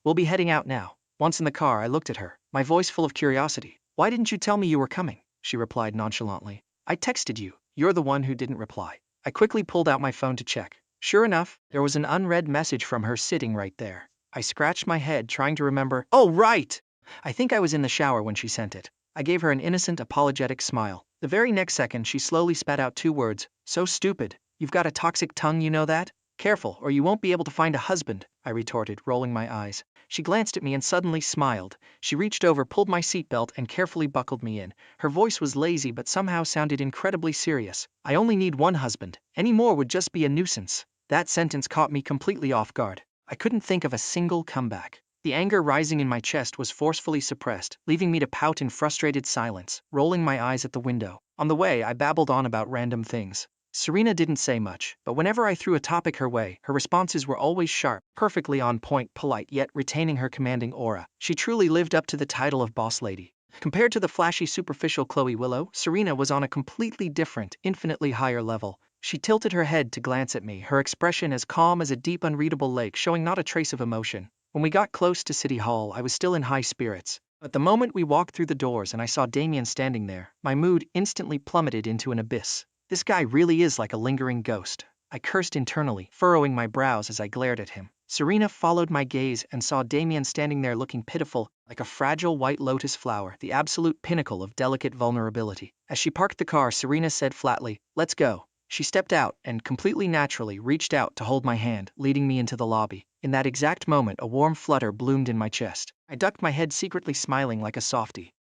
we'll be heading out now. Once in the car, I looked at her, my voice full of curiosity. Why didn't you tell me you were coming? She replied nonchalantly. I texted you. You're the one who didn't reply. I quickly pulled out my phone to check. Sure enough, there was an unread message from her sitting right there. I scratched my head trying to remember. Oh, right! I think I was in the shower when she sent it. I gave her an innocent, apologetic smile. The very next second, she slowly spat out 2 words. So stupid. You've got a toxic tongue, you know that? Careful, or you won't be able to find a husband, I retorted, rolling my eyes. She glanced at me and suddenly smiled. She reached over, pulled my seatbelt, and carefully buckled me in. Her voice was lazy but somehow sounded incredibly serious. I only need one husband. Any more would just be a nuisance. That sentence caught me completely off guard. I couldn't think of a single comeback. The anger rising in my chest was forcefully suppressed, leaving me to pout in frustrated silence, rolling my eyes at the window. On the way, I babbled on about random things. Serena didn't say much, but whenever I threw a topic her way, her responses were always sharp, perfectly on point, polite, yet retaining her commanding aura. She truly lived up to the title of boss lady. Compared to the flashy, superficial Chloe Willow, Serena was on a completely different, infinitely higher level. She tilted her head to glance at me, her expression as calm as a deep, unreadable lake, showing not a trace of emotion. When we got close to City Hall, I was still in high spirits. But the moment we walked through the doors and I saw Damian standing there, my mood instantly plummeted into an abyss. This guy really is like a lingering ghost. I cursed internally, furrowing my brows as I glared at him. Serena followed my gaze and saw Damian standing there looking pitiful, like a fragile white lotus flower, the absolute pinnacle of delicate vulnerability. As she parked the car, Serena said flatly, "Let's go." She stepped out and, completely naturally, reached out to hold my hand, leading me into the lobby. In that exact moment, a warm flutter bloomed in my chest. I ducked my head, secretly smiling like a softie.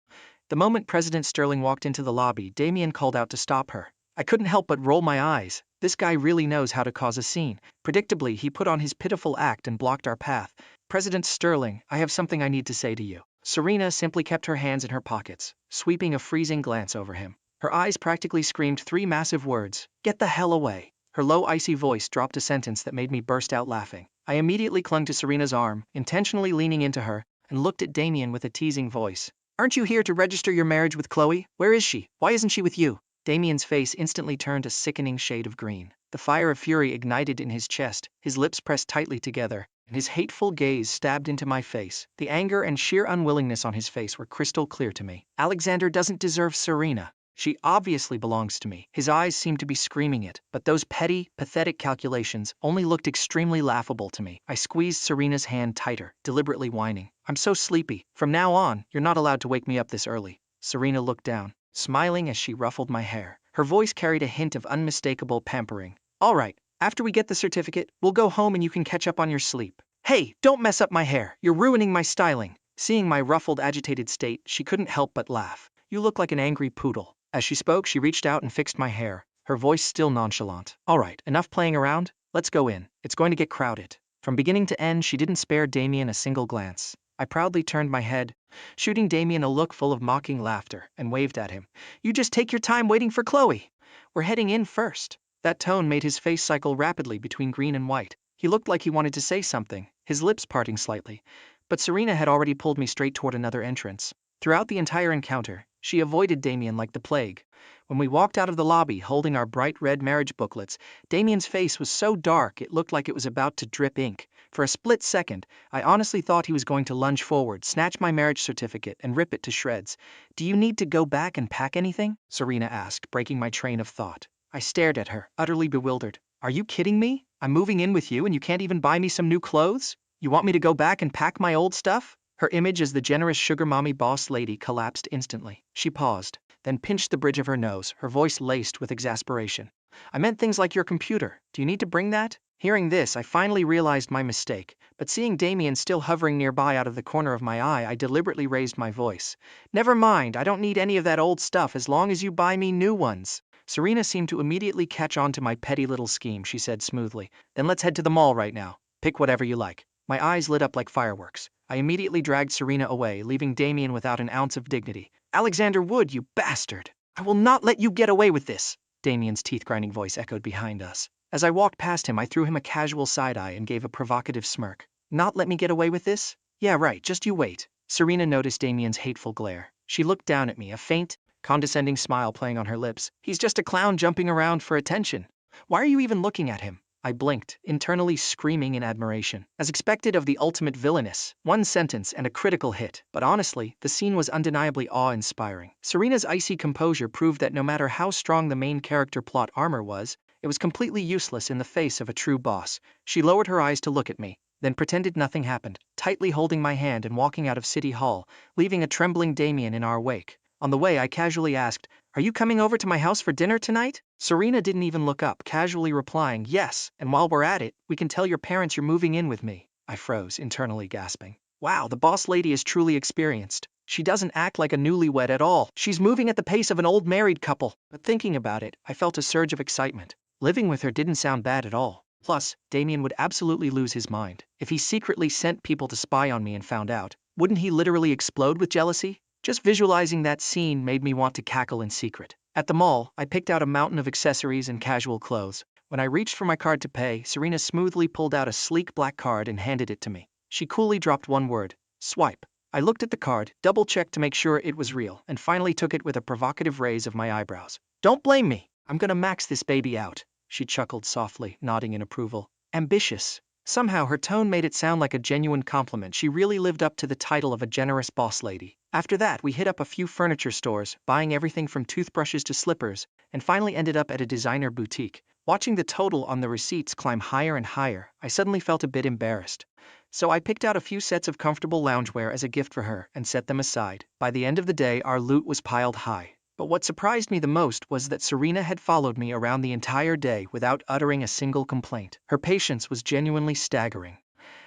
The moment President Sterling walked into the lobby, Damian called out to stop her. I couldn't help but roll my eyes. This guy really knows how to cause a scene. Predictably, he put on his pitiful act and blocked our path. President Sterling, I have something I need to say to you. Serena simply kept her hands in her pockets, sweeping a freezing glance over him. Her eyes practically screamed 3 massive words. Get the hell away. Her low, icy voice dropped a sentence that made me burst out laughing. I immediately clung to Serena's arm, intentionally leaning into her, and looked at Damian with a teasing voice. Aren't you here to register your marriage with Chloe? Where is she? Why isn't she with you? Damian's face instantly turned a sickening shade of green. The fire of fury ignited in his chest, his lips pressed tightly together, and his hateful gaze stabbed into my face. The anger and sheer unwillingness on his face were crystal clear to me. Alexander doesn't deserve Serena. She obviously belongs to me. His eyes seemed to be screaming it, but those petty, pathetic calculations only looked extremely laughable to me. I squeezed Serena's hand tighter, deliberately whining. I'm so sleepy. From now on, you're not allowed to wake me up this early. Serena looked down, smiling as she ruffled my hair. Her voice carried a hint of unmistakable pampering. All right, after we get the certificate, we'll go home and you can catch up on your sleep. Hey, don't mess up my hair. You're ruining my styling. Seeing my ruffled, agitated state, she couldn't help but laugh. You look like an angry poodle. As she spoke, she reached out and fixed my hair, her voice still nonchalant. All right, enough playing around. Let's go in. It's going to get crowded. From beginning to end, she didn't spare Damian a single glance. I proudly turned my head, shooting Damian a look full of mocking laughter, and waved at him. You just take your time waiting for Chloe. We're heading in first. That tone made his face cycle rapidly between green and white. He looked like he wanted to say something, his lips parting slightly. But Serena had already pulled me straight toward another entrance. Throughout the entire encounter, she avoided Damian like the plague. When we walked out of the lobby holding our bright red marriage booklets, Damian's face was so dark it looked like it was about to drip ink. For a split second, I honestly thought he was going to lunge forward, snatch my marriage certificate, and rip it to shreds. "Do you need to go back and pack anything?" Serena asked, breaking my train of thought. I stared at her, utterly bewildered. "Are you kidding me? I'm moving in with you and you can't even buy me some new clothes? You want me to go back and pack my old stuff?" Her image as the generous sugar mommy boss lady collapsed instantly. She paused, then pinched the bridge of her nose, her voice laced with exasperation. "I meant things like your computer. Do you need to bring that?" Hearing this, I finally realized my mistake, but seeing Damian still hovering nearby out of the corner of my eye, I deliberately raised my voice. "Never mind, I don't need any of that old stuff as long as you buy me new ones." Serena seemed to immediately catch on to my petty little scheme. She said smoothly, "Then let's head to the mall right now. Pick whatever you like." My eyes lit up like fireworks. I immediately dragged Serena away, leaving Damian without an ounce of dignity. "Alexander Wood, you bastard! I will not let you get away with this!" Damian's teeth-grinding voice echoed behind us. As I walked past him, I threw him a casual side-eye and gave a provocative smirk. "Not let me get away with this? Yeah, right, just you wait." Serena noticed Damian's hateful glare. She looked down at me, a faint, condescending smile playing on her lips. "He's just a clown jumping around for attention. Why are you even looking at him?" I blinked, internally screaming in admiration. As expected of the ultimate villainess, one sentence and a critical hit. But honestly, the scene was undeniably awe-inspiring. Serena's icy composure proved that no matter how strong the main character plot armor was, it was completely useless in the face of a true boss. She lowered her eyes to look at me, then pretended nothing happened, tightly holding my hand and walking out of City Hall, leaving a trembling Damian in our wake. On the way, I casually asked, "Are you coming over to my house for dinner tonight?" Serena didn't even look up, casually replying, "Yes, and while we're at it, we can tell your parents you're moving in with me." I froze, internally gasping. Wow, the boss lady is truly experienced. She doesn't act like a newlywed at all. She's moving at the pace of an old married couple. But thinking about it, I felt a surge of excitement. Living with her didn't sound bad at all. Plus, Damian would absolutely lose his mind. If he secretly sent people to spy on me and found out, wouldn't he literally explode with jealousy? Just visualizing that scene made me want to cackle in secret. At the mall, I picked out a mountain of accessories and casual clothes. When I reached for my card to pay, Serena smoothly pulled out a sleek black card and handed it to me. She coolly dropped one word: "Swipe." I looked at the card, double-checked to make sure it was real, and finally took it with a provocative raise of my eyebrows. "Don't blame me. I'm gonna max this baby out." She chuckled softly, nodding in approval. "Ambitious." Somehow her tone made it sound like a genuine compliment. She really lived up to the title of a generous boss lady. After that, we hit up a few furniture stores, buying everything from toothbrushes to slippers, and finally ended up at a designer boutique. Watching the total on the receipts climb higher and higher, I suddenly felt a bit embarrassed. So I picked out a few sets of comfortable loungewear as a gift for her and set them aside. By the end of the day, our loot was piled high. But what surprised me the most was that Serena had followed me around the entire day without uttering a single complaint. Her patience was genuinely staggering.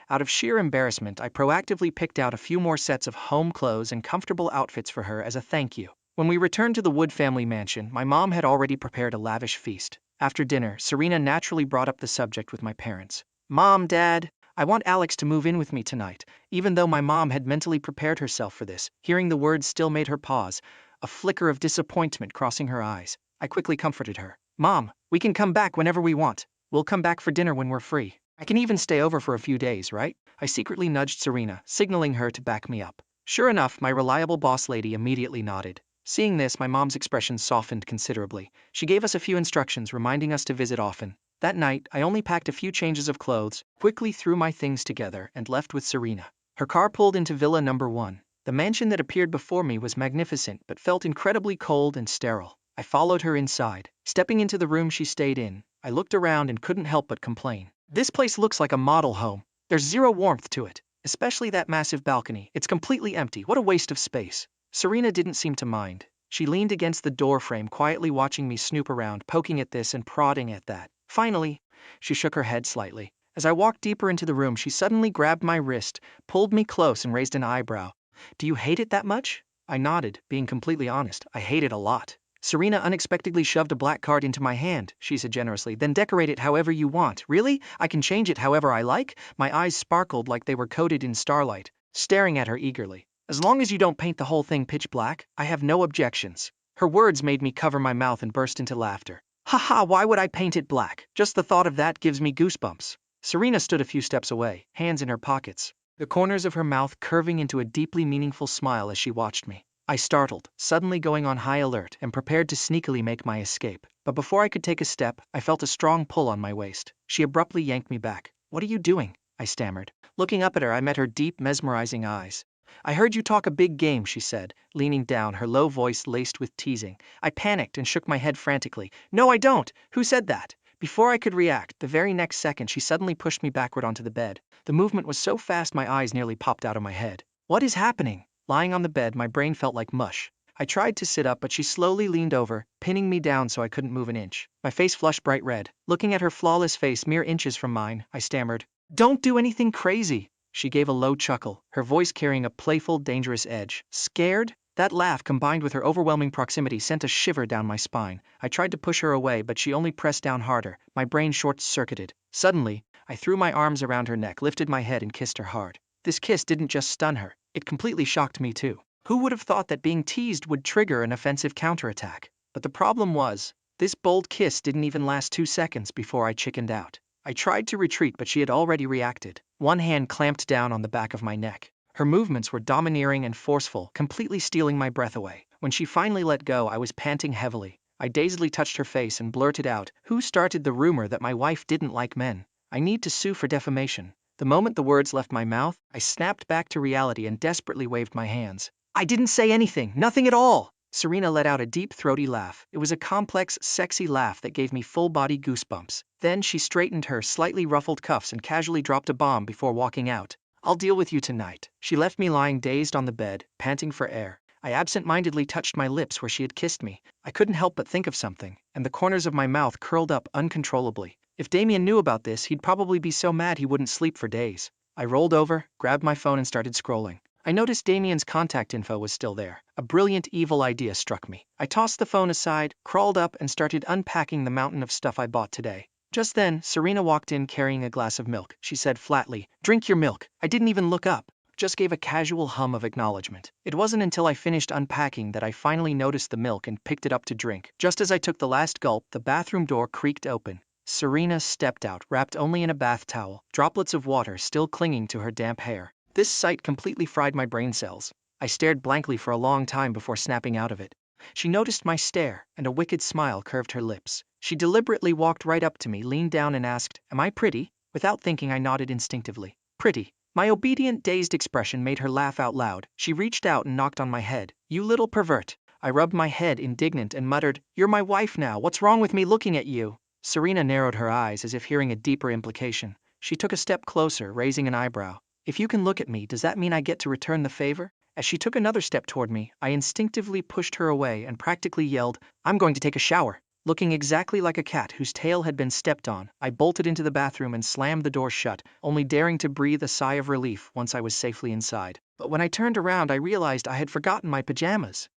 Out of sheer embarrassment, I proactively picked out a few more sets of home clothes and comfortable outfits for her as a thank you. When we returned to the Wood family mansion, my mom had already prepared a lavish feast. After dinner, Serena naturally brought up the subject with my parents. "Mom, Dad, I want Alex to move in with me tonight." Even though my mom had mentally prepared herself for this, hearing the words still made her pause, a flicker of disappointment crossing her eyes. I quickly comforted her. "Mom, we can come back whenever we want. We'll come back for dinner when we're free. I can even stay over for a few days, right?" I secretly nudged Serena, signaling her to back me up. Sure enough, my reliable boss lady immediately nodded. Seeing this, my mom's expression softened considerably. She gave us a few instructions, reminding us to visit often. That night, I only packed a few changes of clothes, quickly threw my things together, and left with Serena. Her car pulled into Villa number 1. The mansion that appeared before me was magnificent but felt incredibly cold and sterile. I followed her inside. Stepping into the room she stayed in, I looked around and couldn't help but complain. "This place looks like a model home. There's zero warmth to it. Especially that massive balcony. It's completely empty. What a waste of space." Serena didn't seem to mind. She leaned against the doorframe, quietly watching me snoop around, poking at this and prodding at that. Finally, she shook her head slightly. As I walked deeper into the room, she suddenly grabbed my wrist, pulled me close, and raised an eyebrow. "Do you hate it that much?" I nodded, being completely honest. I hate it a lot. Serena unexpectedly shoved a black card into my hand, she said generously. "Then decorate it however you want." "Really? I can change it however I like?" My eyes sparkled like they were coated in starlight, staring at her eagerly. "As long as you don't paint the whole thing pitch black, I have no objections." Her words made me cover my mouth and burst into laughter. "Haha, why would I paint it black? Just the thought of that gives me goosebumps." Serena stood a few steps away, hands in her pockets, the corners of her mouth curving into a deeply meaningful smile as she watched me. I startled, suddenly going on high alert and prepared to sneakily make my escape. But before I could take a step, I felt a strong pull on my waist. She abruptly yanked me back. "What are you doing?" I stammered. Looking up at her, I met her deep, mesmerizing eyes. "I heard you talk a big game," she said, leaning down, her low voice laced with teasing. I panicked and shook my head frantically. "No, I don't! Who said that?" Before I could react, the very next second she suddenly pushed me backward onto the bed. The movement was so fast my eyes nearly popped out of my head. "What is happening?" Lying on the bed, my brain felt like mush. I tried to sit up, but she slowly leaned over, pinning me down so I couldn't move an inch. My face flushed bright red. Looking at her flawless face mere inches from mine, I stammered, "Don't do anything crazy." She gave a low chuckle, her voice carrying a playful, dangerous edge. "Scared?" That laugh, combined with her overwhelming proximity, sent a shiver down my spine. I tried to push her away, but she only pressed down harder. My brain short-circuited. Suddenly, I threw my arms around her neck, lifted my head, and kissed her hard. This kiss didn't just stun her, it completely shocked me too. Who would have thought that being teased would trigger an offensive counterattack? But the problem was, this bold kiss didn't even last 2 seconds before I chickened out. I tried to retreat, but she had already reacted. One hand clamped down on the back of my neck. Her movements were domineering and forceful, completely stealing my breath away. When she finally let go, I was panting heavily. I dazedly touched her face and blurted out, "Who started the rumor that my wife didn't like men? I need to sue for defamation." The moment the words left my mouth, I snapped back to reality and desperately waved my hands. "I didn't say anything, nothing at all!" Serena let out a deep, throaty laugh. It was a complex, sexy laugh that gave me full-body goosebumps. Then she straightened her slightly ruffled cuffs and casually dropped a bomb before walking out. "I'll deal with you tonight." She left me lying dazed on the bed, panting for air. I absent-mindedly touched my lips where she had kissed me. I couldn't help but think of something, and the corners of my mouth curled up uncontrollably. If Damian knew about this, he'd probably be so mad he wouldn't sleep for days. I rolled over, grabbed my phone and started scrolling. I noticed Damian's contact info was still there. A brilliant, evil idea struck me. I tossed the phone aside, crawled up and started unpacking the mountain of stuff I bought today. Just then, Serena walked in carrying a glass of milk. She said flatly, "Drink your milk." I didn't even look up, just gave a casual hum of acknowledgement. It wasn't until I finished unpacking that I finally noticed the milk and picked it up to drink. Just as I took the last gulp, the bathroom door creaked open. Serena stepped out, wrapped only in a bath towel, droplets of water still clinging to her damp hair. This sight completely fried my brain cells. I stared blankly for a long time before snapping out of it. She noticed my stare, and a wicked smile curved her lips. She deliberately walked right up to me, leaned down and asked, "Am I pretty?" Without thinking, I nodded instinctively. "Pretty." My obedient, dazed expression made her laugh out loud. She reached out and knocked on my head. "You little pervert." I rubbed my head indignant and muttered, "You're my wife now. What's wrong with me looking at you?" Serena narrowed her eyes as if hearing a deeper implication. She took a step closer, raising an eyebrow. "If you can look at me, does that mean I get to return the favor?" As she took another step toward me, I instinctively pushed her away and practically yelled, "I'm going to take a shower." Looking exactly like a cat whose tail had been stepped on, I bolted into the bathroom and slammed the door shut, only daring to breathe a sigh of relief once I was safely inside. But when I turned around, I realized I had forgotten my pajamas.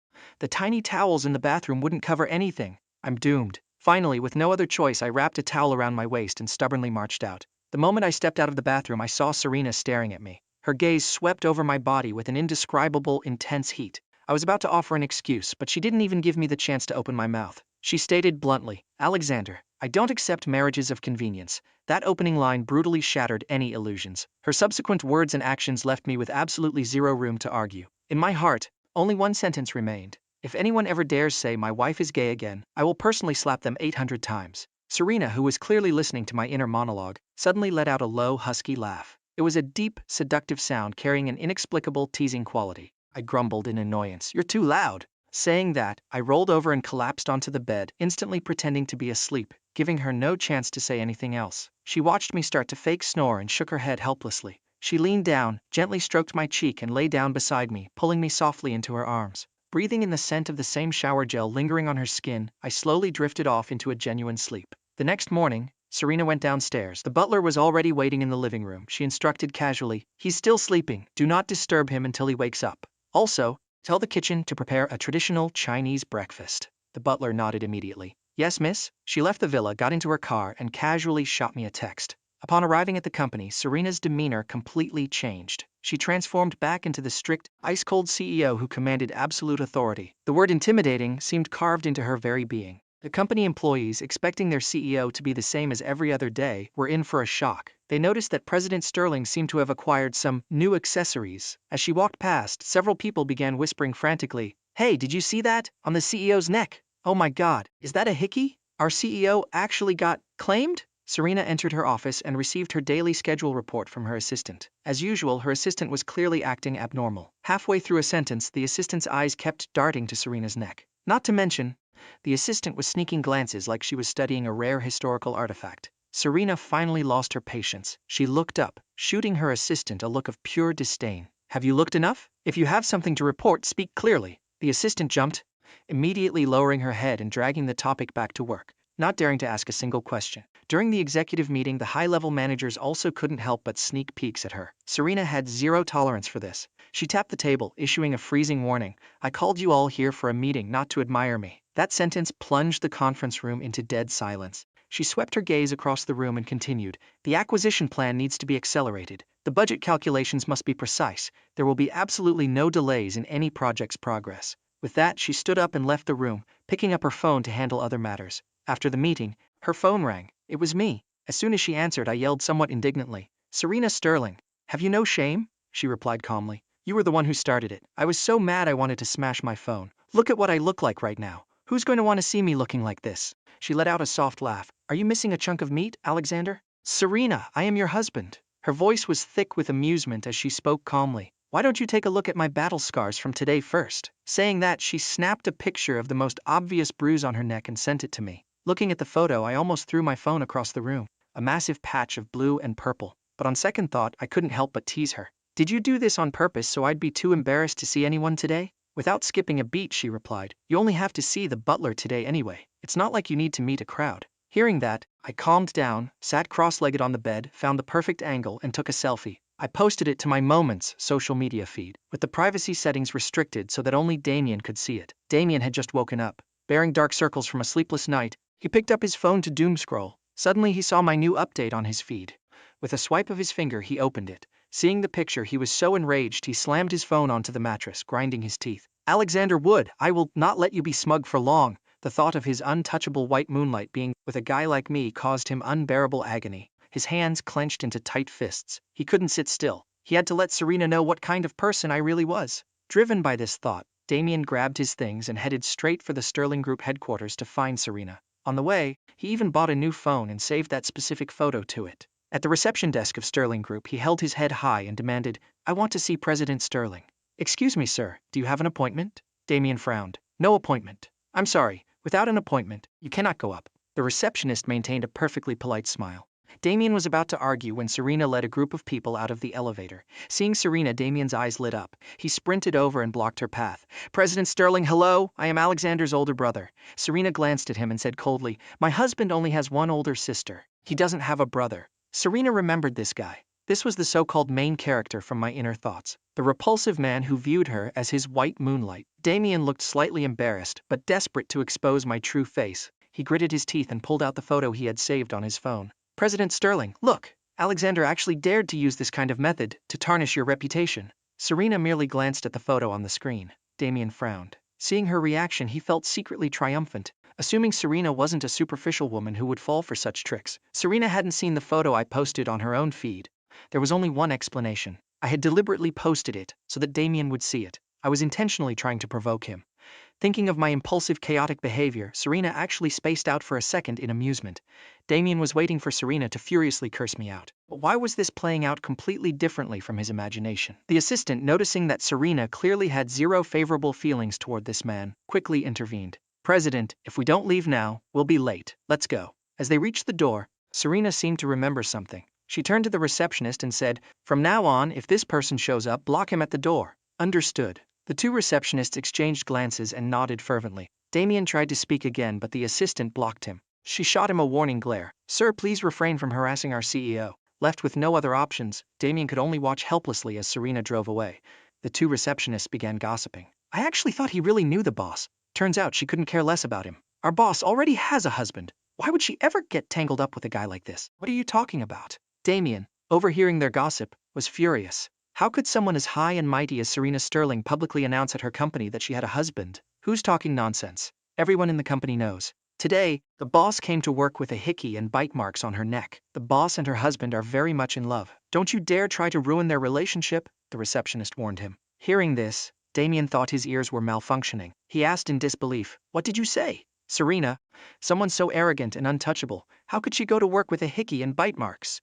The tiny towels in the bathroom wouldn't cover anything. I'm doomed. Finally, with no other choice, I wrapped a towel around my waist and stubbornly marched out. The moment I stepped out of the bathroom, I saw Serena staring at me. Her gaze swept over my body with an indescribable, intense heat. I was about to offer an excuse, but she didn't even give me the chance to open my mouth. She stated bluntly, "Alexander, I don't accept marriages of convenience." That opening line brutally shattered any illusions. Her subsequent words and actions left me with absolutely zero room to argue. In my heart, only one sentence remained. If anyone ever dares say my wife is gay again, I will personally slap them 800 times. Serena, who was clearly listening to my inner monologue, suddenly let out a low, husky laugh. It was a deep, seductive sound carrying an inexplicable, teasing quality. I grumbled in annoyance, "You're too loud." Saying that, I rolled over and collapsed onto the bed, instantly pretending to be asleep, giving her no chance to say anything else. She watched me start to fake snore and shook her head helplessly. She leaned down, gently stroked my cheek and lay down beside me, pulling me softly into her arms. Breathing in the scent of the same shower gel lingering on her skin, I slowly drifted off into a genuine sleep. The next morning, Serena went downstairs. The butler was already waiting in the living room. She instructed casually, "He's still sleeping. Do not disturb him until he wakes up. Also, tell the kitchen to prepare a traditional Chinese breakfast." The butler nodded immediately. "Yes, miss." She left the villa, got into her car, and casually shot me a text. Upon arriving at the company, Serena's demeanor completely changed. She transformed back into the strict, ice-cold CEO who commanded absolute authority. The word intimidating seemed carved into her very being. The company employees, expecting their CEO to be the same as every other day, were in for a shock. They noticed that President Sterling seemed to have acquired some new accessories. As she walked past, several people began whispering frantically, "Hey, did you see that? On the CEO's neck? Oh my god, is that a hickey? Our CEO actually got claimed?" Serena entered her office and received her daily schedule report from her assistant. As usual, her assistant was clearly acting abnormal. Halfway through a sentence, the assistant's eyes kept darting to Serena's neck. Not to mention, the assistant was sneaking glances like she was studying a rare historical artifact. Serena finally lost her patience. She looked up, shooting her assistant a look of pure disdain. "Have you looked enough? If you have something to report, speak clearly." The assistant jumped, immediately lowering her head and dragging the topic back to work, not daring to ask a single question. During the executive meeting, the high-level managers also couldn't help but sneak peeks at her. Serena had zero tolerance for this. She tapped the table, issuing a freezing warning. "I called you all here for a meeting, not to admire me." That sentence plunged the conference room into dead silence. She swept her gaze across the room and continued, "The acquisition plan needs to be accelerated. The budget calculations must be precise. There will be absolutely no delays in any project's progress." With that, she stood up and left the room, picking up her phone to handle other matters. After the meeting, her phone rang. It was me. As soon as she answered, I yelled somewhat indignantly, "Serena Sterling, have you no shame?" She replied calmly, "You were the one who started it. I was so mad I wanted to smash my phone. Look at what I look like right now. Who's going to want to see me looking like this?" She let out a soft laugh. "Are you missing a chunk of meat, Alexander?" "Serena, I am your husband." Her voice was thick with amusement as she spoke calmly. "Why don't you take a look at my battle scars from today first?" Saying that, she snapped a picture of the most obvious bruise on her neck and sent it to me. Looking at the photo, I almost threw my phone across the room. A massive patch of blue and purple. But on second thought, I couldn't help but tease her. "Did you do this on purpose so I'd be too embarrassed to see anyone today?" Without skipping a beat, she replied, "You only have to see the butler today anyway. It's not like you need to meet a crowd." Hearing that, I calmed down, sat cross-legged on the bed, found the perfect angle, and took a selfie. I posted it to my Moments social media feed, with the privacy settings restricted so that only Damian could see it. Damian had just woken up, bearing dark circles from a sleepless night. He picked up his phone to doomscroll. Suddenly he saw my new update on his feed. With a swipe of his finger, he opened it. Seeing the picture, he was so enraged he slammed his phone onto the mattress, grinding his teeth. "Alexander Wood, I will not let you be smug for long." The thought of his untouchable white moonlight being with a guy like me caused him unbearable agony. His hands clenched into tight fists. He couldn't sit still. He had to let Serena know what kind of person I really was. Driven by this thought, Damian grabbed his things and headed straight for the Sterling Group headquarters to find Serena. On the way, he even bought a new phone and saved that specific photo to it. At the reception desk of Sterling Group, he held his head high and demanded, "I want to see President Sterling." "Excuse me, sir, do you have an appointment?" Damian frowned. "No appointment. I'm sorry, without an appointment, you cannot go up." The receptionist maintained a perfectly polite smile. Damian was about to argue when Serena led a group of people out of the elevator. Seeing Serena, Damian's eyes lit up. He sprinted over and blocked her path. "President Sterling, hello, I am Alexander's older brother." Serena glanced at him and said coldly, "My husband only has one older sister. He doesn't have a brother." Serena remembered this guy. This was the so-called main character from My Inner Thoughts, the repulsive man who viewed her as his white moonlight. Damian looked slightly embarrassed, but desperate to expose my true face. He gritted his teeth and pulled out the photo he had saved on his phone. "President Sterling, look! Alexander actually dared to use this kind of method to tarnish your reputation." Serena merely glanced at the photo on the screen. Damian frowned. Seeing her reaction, he felt secretly triumphant. Assuming Serena wasn't a superficial woman who would fall for such tricks, Serena hadn't seen the photo I posted on her own feed. There was only one explanation. I had deliberately posted it so that Damian would see it. I was intentionally trying to provoke him. Thinking of my impulsive, chaotic behavior, Serena actually spaced out for a second in amusement. Damian was waiting for Serena to furiously curse me out. But why was this playing out completely differently from his imagination? The assistant, noticing that Serena clearly had zero favorable feelings toward this man, quickly intervened. "President, if we don't leave now, we'll be late. Let's go." As they reached the door, Serena seemed to remember something. She turned to the receptionist and said, "From now on, if this person shows up, block him at the door." "Understood." The two receptionists exchanged glances and nodded fervently. Damian tried to speak again, but the assistant blocked him. She shot him a warning glare. "Sir, please refrain from harassing our CEO." Left with no other options, Damian could only watch helplessly as Serena drove away. The two receptionists began gossiping. "I actually thought he really knew the boss. Turns out she couldn't care less about him. Our boss already has a husband. Why would she ever get tangled up with a guy like this? What are you talking about?" Damian, overhearing their gossip, was furious. How could someone as high and mighty as Serena Sterling publicly announce at her company that she had a husband? Who's talking nonsense? Everyone in the company knows. Today, the boss came to work with a hickey and bite marks on her neck. The boss and her husband are very much in love. Don't you dare try to ruin their relationship, the receptionist warned him. Hearing this, Damian thought his ears were malfunctioning. He asked in disbelief, "What did you say?" "Serena, someone so arrogant and untouchable, how could she go to work with a hickey and bite marks?"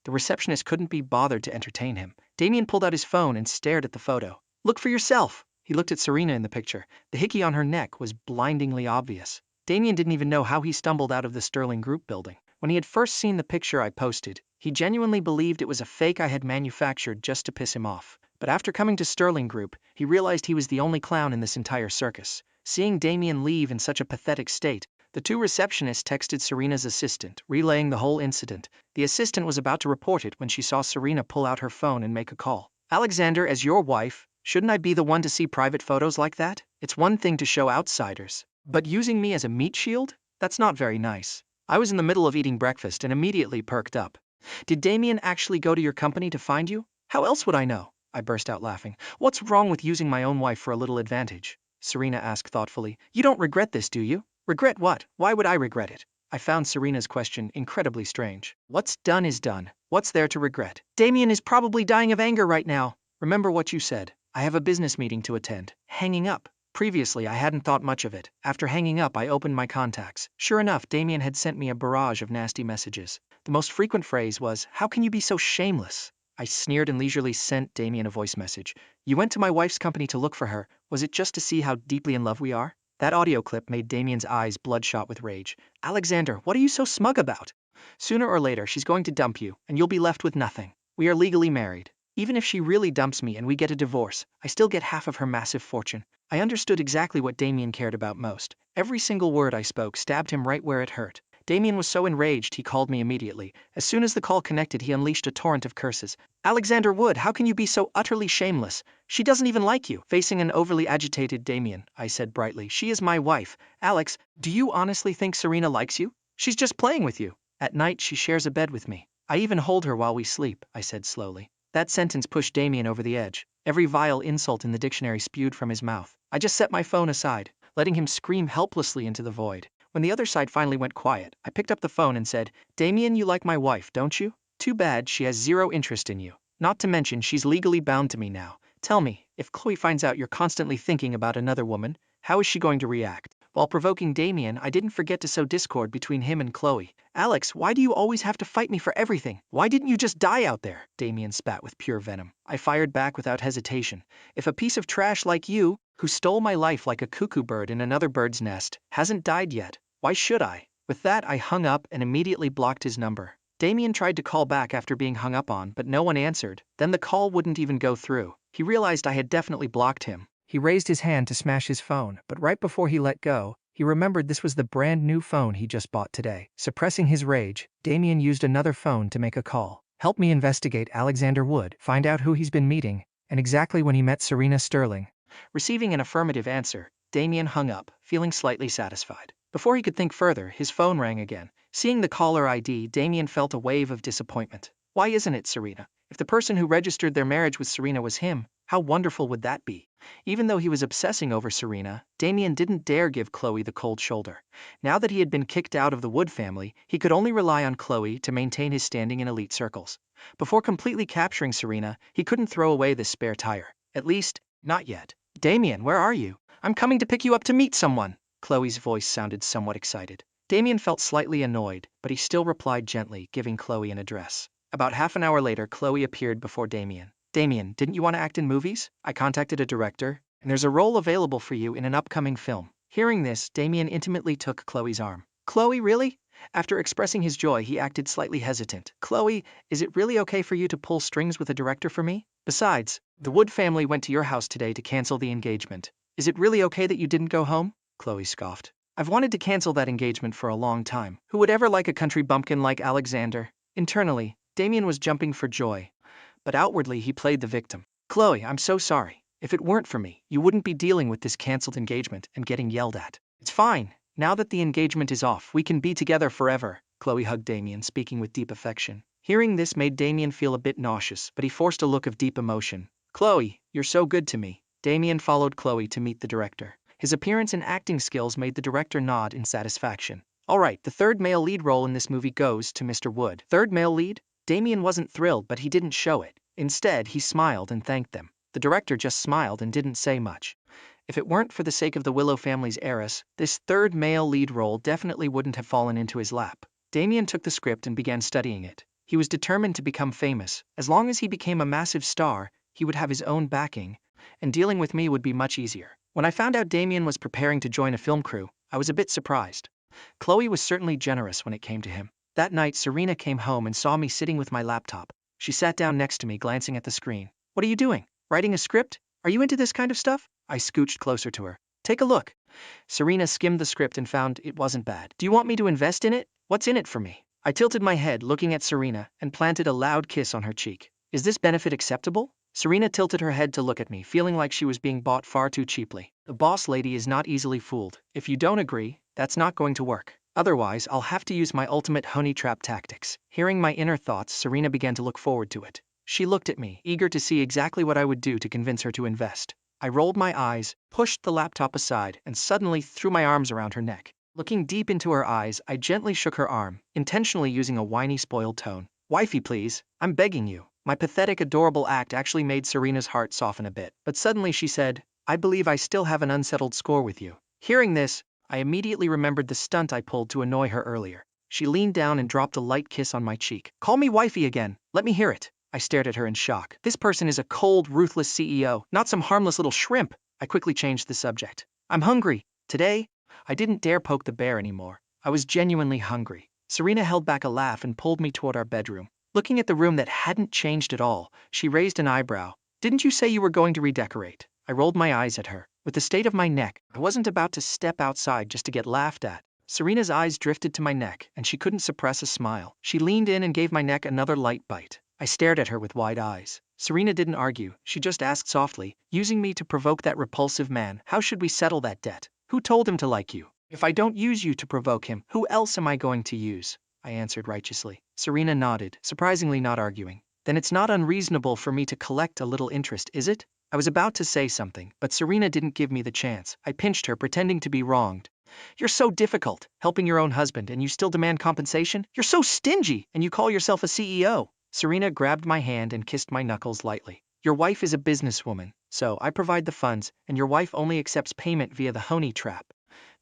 The receptionist couldn't be bothered to entertain him. Damian pulled out his phone and stared at the photo. "Look for yourself." He looked at Serena in the picture. The hickey on her neck was blindingly obvious. Damian didn't even know how he stumbled out of the Sterling Group building. When he had first seen the picture I posted, he genuinely believed it was a fake I had manufactured just to piss him off. But after coming to Sterling Group, he realized he was the only clown in this entire circus. Seeing Damian leave in such a pathetic state, the two receptionists texted Serena's assistant, relaying the whole incident. The assistant was about to report it when she saw Serena pull out her phone and make a call. "Alexander, as your wife, shouldn't I be the one to see private photos like that? It's one thing to show outsiders, but using me as a meat shield? That's not very nice." I was in the middle of eating breakfast and immediately perked up. "Did Damian actually go to your company to find you? How else would I know?" I burst out laughing. "What's wrong with using my own wife for a little advantage?" Serena asked thoughtfully. "You don't regret this, do you?" "Regret what? Why would I regret it?" I found Serena's question incredibly strange. "What's done is done. What's there to regret? Damian is probably dying of anger right now. Remember what you said. I have a business meeting to attend." Hanging up. Previously, I hadn't thought much of it. After hanging up, I opened my contacts. Sure enough, Damian had sent me a barrage of nasty messages. The most frequent phrase was, "How can you be so shameless?" I sneered and leisurely sent Damian a voice message. "You went to my wife's company to look for her. Was it just to see how deeply in love we are?" That audio clip made Damian's eyes bloodshot with rage. "Alexander, what are you so smug about? Sooner or later, she's going to dump you, and you'll be left with nothing. We are legally married. Even if she really dumps me and we get a divorce, I still get half of her massive fortune." I understood exactly what Damian cared about most. Every single word I spoke stabbed him right where it hurt. Damian was so enraged he called me immediately. As soon as the call connected, he unleashed a torrent of curses. "Alexander Wood, how can you be so utterly shameless? She doesn't even like you." Facing an overly agitated Damian, I said brightly, "She is my wife. Alex, do you honestly think Serena likes you? She's just playing with you. At night, she shares a bed with me. I even hold her while we sleep," I said slowly. That sentence pushed Damian over the edge. Every vile insult in the dictionary spewed from his mouth. I just set my phone aside, letting him scream helplessly into the void. When the other side finally went quiet, I picked up the phone and said, "Damian, you like my wife, don't you? Too bad she has zero interest in you. Not to mention she's legally bound to me now. Tell me, if Chloe finds out you're constantly thinking about another woman, how is she going to react?" While provoking Damian, I didn't forget to sow discord between him and Chloe. "Alex, why do you always have to fight me for everything? Why didn't you just die out there?" Damian spat with pure venom. I fired back without hesitation. "If a piece of trash like you, who stole my life like a cuckoo bird in another bird's nest, hasn't died yet, why should I?" With that, I hung up and immediately blocked his number. Damian tried to call back after being hung up on, but no one answered. Then the call wouldn't even go through. He realized I had definitely blocked him. He raised his hand to smash his phone, but right before he let go, he remembered this was the brand new phone he just bought today. Suppressing his rage, Damian used another phone to make a call. "Help me investigate Alexander Wood, find out who he's been meeting, and exactly when he met Serena Sterling." Receiving an affirmative answer, Damian hung up, feeling slightly satisfied. Before he could think further, his phone rang again. Seeing the caller ID, Damian felt a wave of disappointment. Why isn't it Serena? If the person who registered their marriage with Serena was him, how wonderful would that be? Even though he was obsessing over Serena, Damian didn't dare give Chloe the cold shoulder. Now that he had been kicked out of the Wood family, he could only rely on Chloe to maintain his standing in elite circles. Before completely capturing Serena, he couldn't throw away this spare tire. At least, not yet. "Damian, where are you? I'm coming to pick you up to meet someone." Chloe's voice sounded somewhat excited. Damian felt slightly annoyed, but he still replied gently, giving Chloe an address. About half an hour later, Chloe appeared before Damian. "Damian, didn't you want to act in movies? I contacted a director, and there's a role available for you in an upcoming film." Hearing this, Damian intimately took Chloe's arm. "Chloe, really?" After expressing his joy, he acted slightly hesitant. "Chloe, is it really okay for you to pull strings with a director for me? Besides, the Wood family went to your house today to cancel the engagement. Is it really okay that you didn't go home?" Chloe scoffed. "I've wanted to cancel that engagement for a long time. Who would ever like a country bumpkin like Alexander?" Internally, Damian was jumping for joy, but outwardly he played the victim. "Chloe, I'm so sorry. If it weren't for me, you wouldn't be dealing with this cancelled engagement and getting yelled at. It's fine. Now that the engagement is off, we can be together forever." Chloe hugged Damian, speaking with deep affection. Hearing this made Damian feel a bit nauseous, but he forced a look of deep emotion. "Chloe, you're so good to me." Damian followed Chloe to meet the director. His appearance and acting skills made the director nod in satisfaction. Alright, the third male lead role in this movie goes to Mr. Wood. Third male lead? Damian wasn't thrilled, but he didn't show it. Instead, he smiled and thanked them. The director just smiled and didn't say much. If it weren't for the sake of the Willow family's heiress, this third male lead role definitely wouldn't have fallen into his lap. Damian took the script and began studying it. He was determined to become famous. As long as he became a massive star, he would have his own backing, and dealing with me would be much easier. When I found out Damian was preparing to join a film crew, I was a bit surprised. Chloe was certainly generous when it came to him. That night, Serena came home and saw me sitting with my laptop. She sat down next to me, glancing at the screen. "What are you doing? Writing a script? Are you into this kind of stuff?" I scooched closer to her. "Take a look." Serena skimmed the script and found it wasn't bad. "Do you want me to invest in it? What's in it for me?" I tilted my head, looking at Serena, and planted a loud kiss on her cheek. "Is this benefit acceptable?" Serena tilted her head to look at me, feeling like she was being bought far too cheaply. The boss lady is not easily fooled. If you don't agree, that's not going to work. Otherwise, I'll have to use my ultimate honey trap tactics. Hearing my inner thoughts, Serena began to look forward to it. She looked at me, eager to see exactly what I would do to convince her to invest. I rolled my eyes, pushed the laptop aside, and suddenly threw my arms around her neck. Looking deep into her eyes, I gently shook her arm, intentionally using a whiny, spoiled tone. "Wifey, please, I'm begging you." My pathetic, adorable act actually made Serena's heart soften a bit. But suddenly she said, "I believe I still have an unsettled score with you." Hearing this, I immediately remembered the stunt I pulled to annoy her earlier. She leaned down and dropped a light kiss on my cheek. "Call me wifey again. Let me hear it." I stared at her in shock. This person is a cold, ruthless CEO, not some harmless little shrimp. I quickly changed the subject. "I'm hungry. Today?" I didn't dare poke the bear anymore. I was genuinely hungry. Serena held back a laugh and pulled me toward our bedroom. Looking at the room that hadn't changed at all, she raised an eyebrow. "Didn't you say you were going to redecorate?" I rolled my eyes at her. With the state of my neck, I wasn't about to step outside just to get laughed at. Serena's eyes drifted to my neck, and she couldn't suppress a smile. She leaned in and gave my neck another light bite. I stared at her with wide eyes. Serena didn't argue. She just asked softly, "Using me to provoke that repulsive man, how should we settle that debt? Who told him to like you? If I don't use you to provoke him, who else am I going to use?" I answered righteously. Serena nodded, surprisingly not arguing. "Then it's not unreasonable for me to collect a little interest, is it?" I was about to say something, but Serena didn't give me the chance. I pinched her, pretending to be wronged. "You're so difficult, helping your own husband, and you still demand compensation? You're so stingy, and you call yourself a CEO." Serena grabbed my hand and kissed my knuckles lightly. "Your wife is a businesswoman, so I provide the funds, and your wife only accepts payment via the honey trap.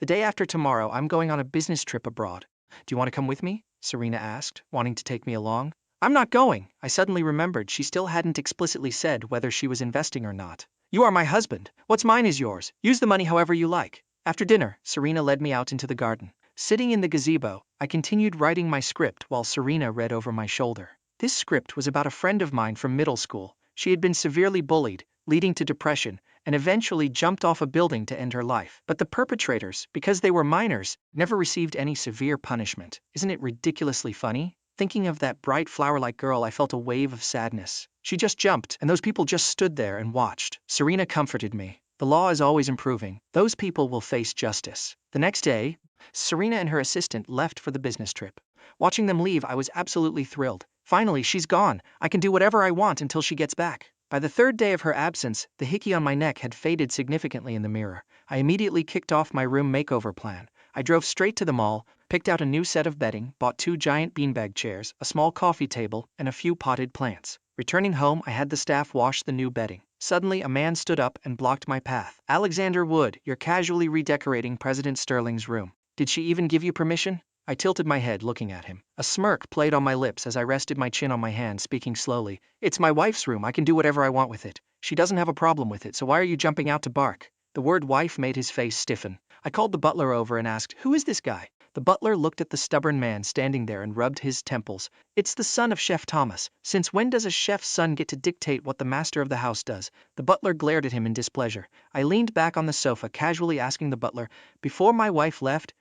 The day after tomorrow, I'm going on a business trip abroad. Do you want to come with me?" Serena asked, wanting to take me along. "I'm not going." I suddenly remembered she still hadn't explicitly said whether she was investing or not. "You are my husband. What's mine is yours. Use the money however you like." After dinner, Serena led me out into the garden. Sitting in the gazebo, I continued writing my script while Serena read over my shoulder. This script was about a friend of mine from middle school. She had been severely bullied, leading to depression, and eventually jumped off a building to end her life. But the perpetrators, because they were minors, never received any severe punishment. Isn't it ridiculously funny? Thinking of that bright flower-like girl, I felt a wave of sadness. She just jumped, and those people just stood there and watched. Serena comforted me. The law is always improving. Those people will face justice. The next day, Serena and her assistant left for the business trip. Watching them leave, I was absolutely thrilled. Finally, she's gone. I can do whatever I want until she gets back. By the third day of her absence, the hickey on my neck had faded significantly in the mirror. I immediately kicked off my room makeover plan. I drove straight to the mall, picked out a new set of bedding, bought 2 giant beanbag chairs, a small coffee table, and a few potted plants. Returning home, I had the staff wash the new bedding. Suddenly, a man stood up and blocked my path. "Alexander Wood, you're casually redecorating President Sterling's room. Did she even give you permission?" I tilted my head, looking at him. A smirk played on my lips as I rested my chin on my hand, speaking slowly. "It's my wife's room. I can do whatever I want with it. She doesn't have a problem with it, so why are you jumping out to bark?" The word wife made his face stiffen. I called the butler over and asked, "Who is this guy?" The butler looked at the stubborn man standing there and rubbed his temples. "It's the son of Chef Thomas. Since when does a chef's son get to dictate what the master of the house does?" The butler glared at him in displeasure. I leaned back on the sofa, casually asking the butler, "Before my wife left,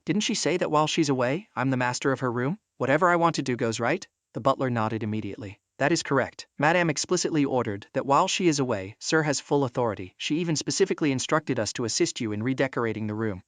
didn't she say that while she's away, I'm the master of her room? Whatever I want to do goes right?" The butler nodded immediately. "That is correct. Madame explicitly ordered that while she is away, Sir has full authority. She even specifically instructed us to assist you in redecorating the room."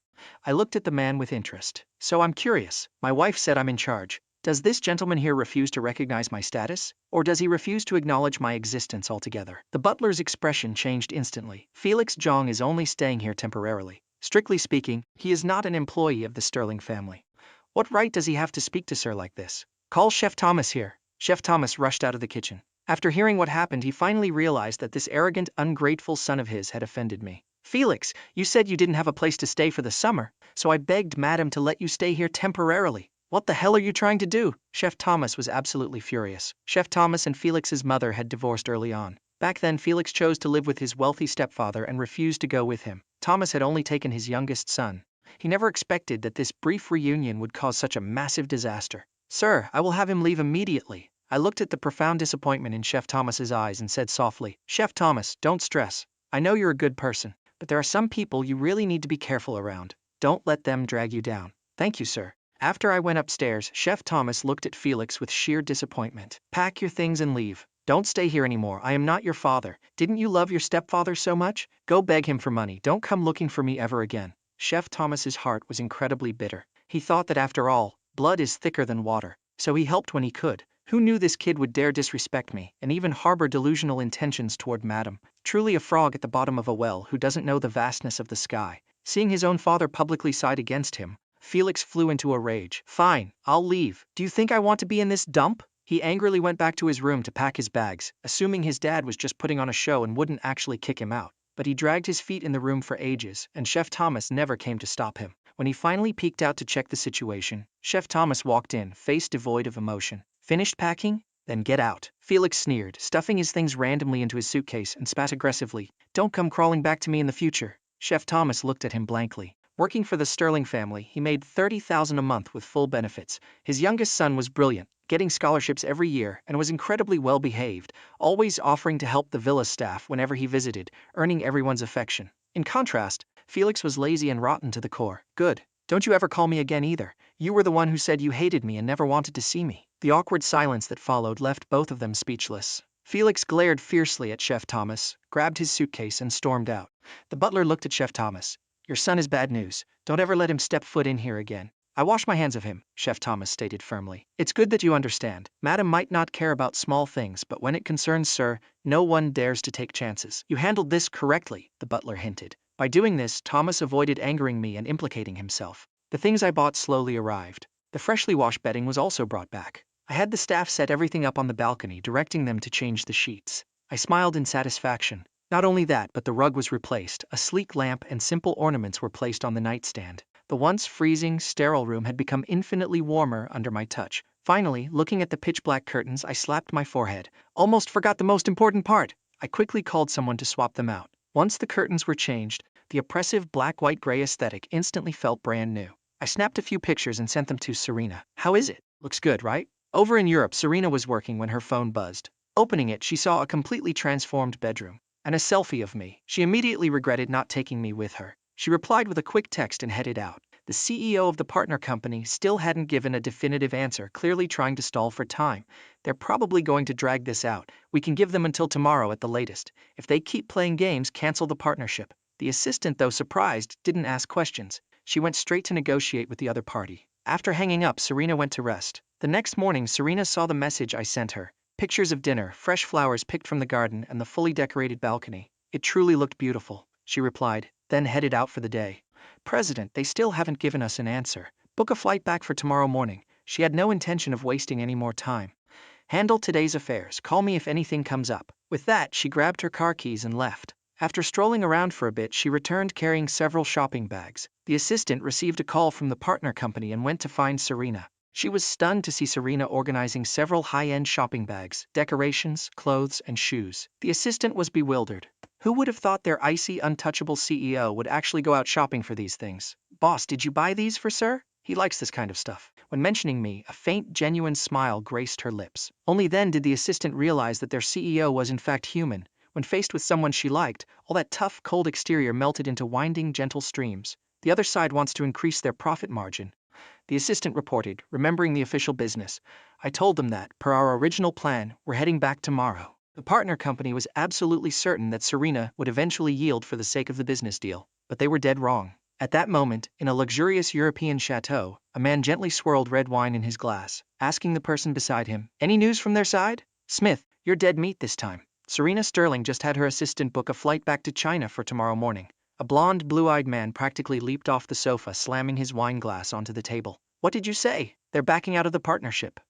I looked at the man with interest. "So I'm curious. My wife said I'm in charge. Does this gentleman here refuse to recognize my status? Or does he refuse to acknowledge my existence altogether? The butler's expression changed instantly. Felix Jong is only staying here temporarily. Strictly speaking, he is not an employee of the Sterling family. What right does he have to speak to Sir like this? Call Chef Thomas here. Chef Thomas rushed out of the kitchen. After hearing what happened, he finally realized that this arrogant, ungrateful son of his had offended me. Felix, you said you didn't have a place to stay for the summer, so I begged Madam to let you stay here temporarily. What the hell are you trying to do? Chef Thomas was absolutely furious. Chef Thomas and Felix's mother had divorced early on. Back then, Felix chose to live with his wealthy stepfather and refused to go with him. Thomas had only taken his youngest son. He never expected that this brief reunion would cause such a massive disaster. Sir, I will have him leave immediately. I looked at the profound disappointment in Chef Thomas's eyes and said softly, Chef Thomas, don't stress. I know you're a good person, but there are some people you really need to be careful around. Don't let them drag you down. Thank you, sir. After I went upstairs, Chef Thomas looked at Felix with sheer disappointment. Pack your things and leave. Don't stay here anymore. I am not your father. Didn't you love your stepfather so much? Go beg him for money. Don't come looking for me ever again. Chef Thomas's heart was incredibly bitter. He thought that after all, blood is thicker than water, so he helped when he could. Who knew this kid would dare disrespect me and even harbor delusional intentions toward Madam? Truly a frog at the bottom of a well who doesn't know the vastness of the sky. Seeing his own father publicly side against him, Felix flew into a rage. Fine, I'll leave. Do you think I want to be in this dump? He angrily went back to his room to pack his bags, assuming his dad was just putting on a show and wouldn't actually kick him out. But he dragged his feet in the room for ages, and Chef Thomas never came to stop him. When he finally peeked out to check the situation, Chef Thomas walked in, face devoid of emotion. Finished packing? Then get out. Felix sneered, stuffing his things randomly into his suitcase and spat aggressively. Don't come crawling back to me in the future. Chef Thomas looked at him blankly. Working for the Sterling family, he made $30,000 a month with full benefits. His youngest son was brilliant, getting scholarships every year, and was incredibly well behaved, always offering to help the villa staff whenever he visited, earning everyone's affection. In contrast, Felix was lazy and rotten to the core. Good. Don't you ever call me again either. You were the one who said you hated me and never wanted to see me. The awkward silence that followed left both of them speechless. Felix glared fiercely at Chef Thomas, grabbed his suitcase and stormed out. The butler looked at Chef Thomas. Your son is bad news. Don't ever let him step foot in here again. I wash my hands of him, Chef Thomas stated firmly. It's good that you understand. Madam might not care about small things, but when it concerns Sir, no one dares to take chances. You handled this correctly, the butler hinted. By doing this, Thomas avoided angering me and implicating himself. The things I bought slowly arrived. The freshly washed bedding was also brought back. I had the staff set everything up on the balcony, directing them to change the sheets. I smiled in satisfaction. Not only that, but the rug was replaced, a sleek lamp and simple ornaments were placed on the nightstand. The once freezing, sterile room had become infinitely warmer under my touch. Finally, looking at the pitch-black curtains, I slapped my forehead. Almost forgot the most important part. I quickly called someone to swap them out. Once the curtains were changed, the oppressive black-white-gray aesthetic instantly felt brand new. I snapped a few pictures and sent them to Serena. How is it? Looks good, right? Over in Europe, Serena was working when her phone buzzed. Opening it, she saw a completely transformed bedroom and a selfie of me. She immediately regretted not taking me with her. She replied with a quick text and headed out. The CEO of the partner company still hadn't given a definitive answer, clearly trying to stall for time. They're probably going to drag this out. We can give them until tomorrow at the latest. If they keep playing games, cancel the partnership. The assistant, though surprised, didn't ask questions. She went straight to negotiate with the other party. After hanging up, Serena went to rest. The next morning, Serena saw the message I sent her. Pictures of dinner, fresh flowers picked from the garden, and the fully decorated balcony. It truly looked beautiful, she replied, then headed out for the day. President, they still haven't given us an answer. Book a flight back for tomorrow morning. She had no intention of wasting any more time. Handle today's affairs. Call me if anything comes up. With that, she grabbed her car keys and left. After strolling around for a bit, she returned carrying several shopping bags. The assistant received a call from the partner company and went to find Serena. She was stunned to see Serena organizing several high-end shopping bags, decorations, clothes, and shoes. The assistant was bewildered. Who would have thought their icy, untouchable CEO would actually go out shopping for these things? Boss, did you buy these for Sir? He likes this kind of stuff. When mentioning me, a faint, genuine smile graced her lips. Only then did the assistant realize that their CEO was in fact human. When faced with someone she liked, all that tough, cold exterior melted into winding, gentle streams. The other side wants to increase their profit margin. The assistant reported, remembering the official business. I told them that, per our original plan, we're heading back tomorrow. The partner company was absolutely certain that Serena would eventually yield for the sake of the business deal, but they were dead wrong. At that moment, in a luxurious European chateau, a man gently swirled red wine in his glass, asking the person beside him, "Any news from their side? Smith, you're dead meat this time. Serena Sterling just had her assistant book a flight back to China for tomorrow morning." A blonde, blue-eyed man practically leaped off the sofa, slamming his wine glass onto the table. "What did you say? They're backing out of the partnership."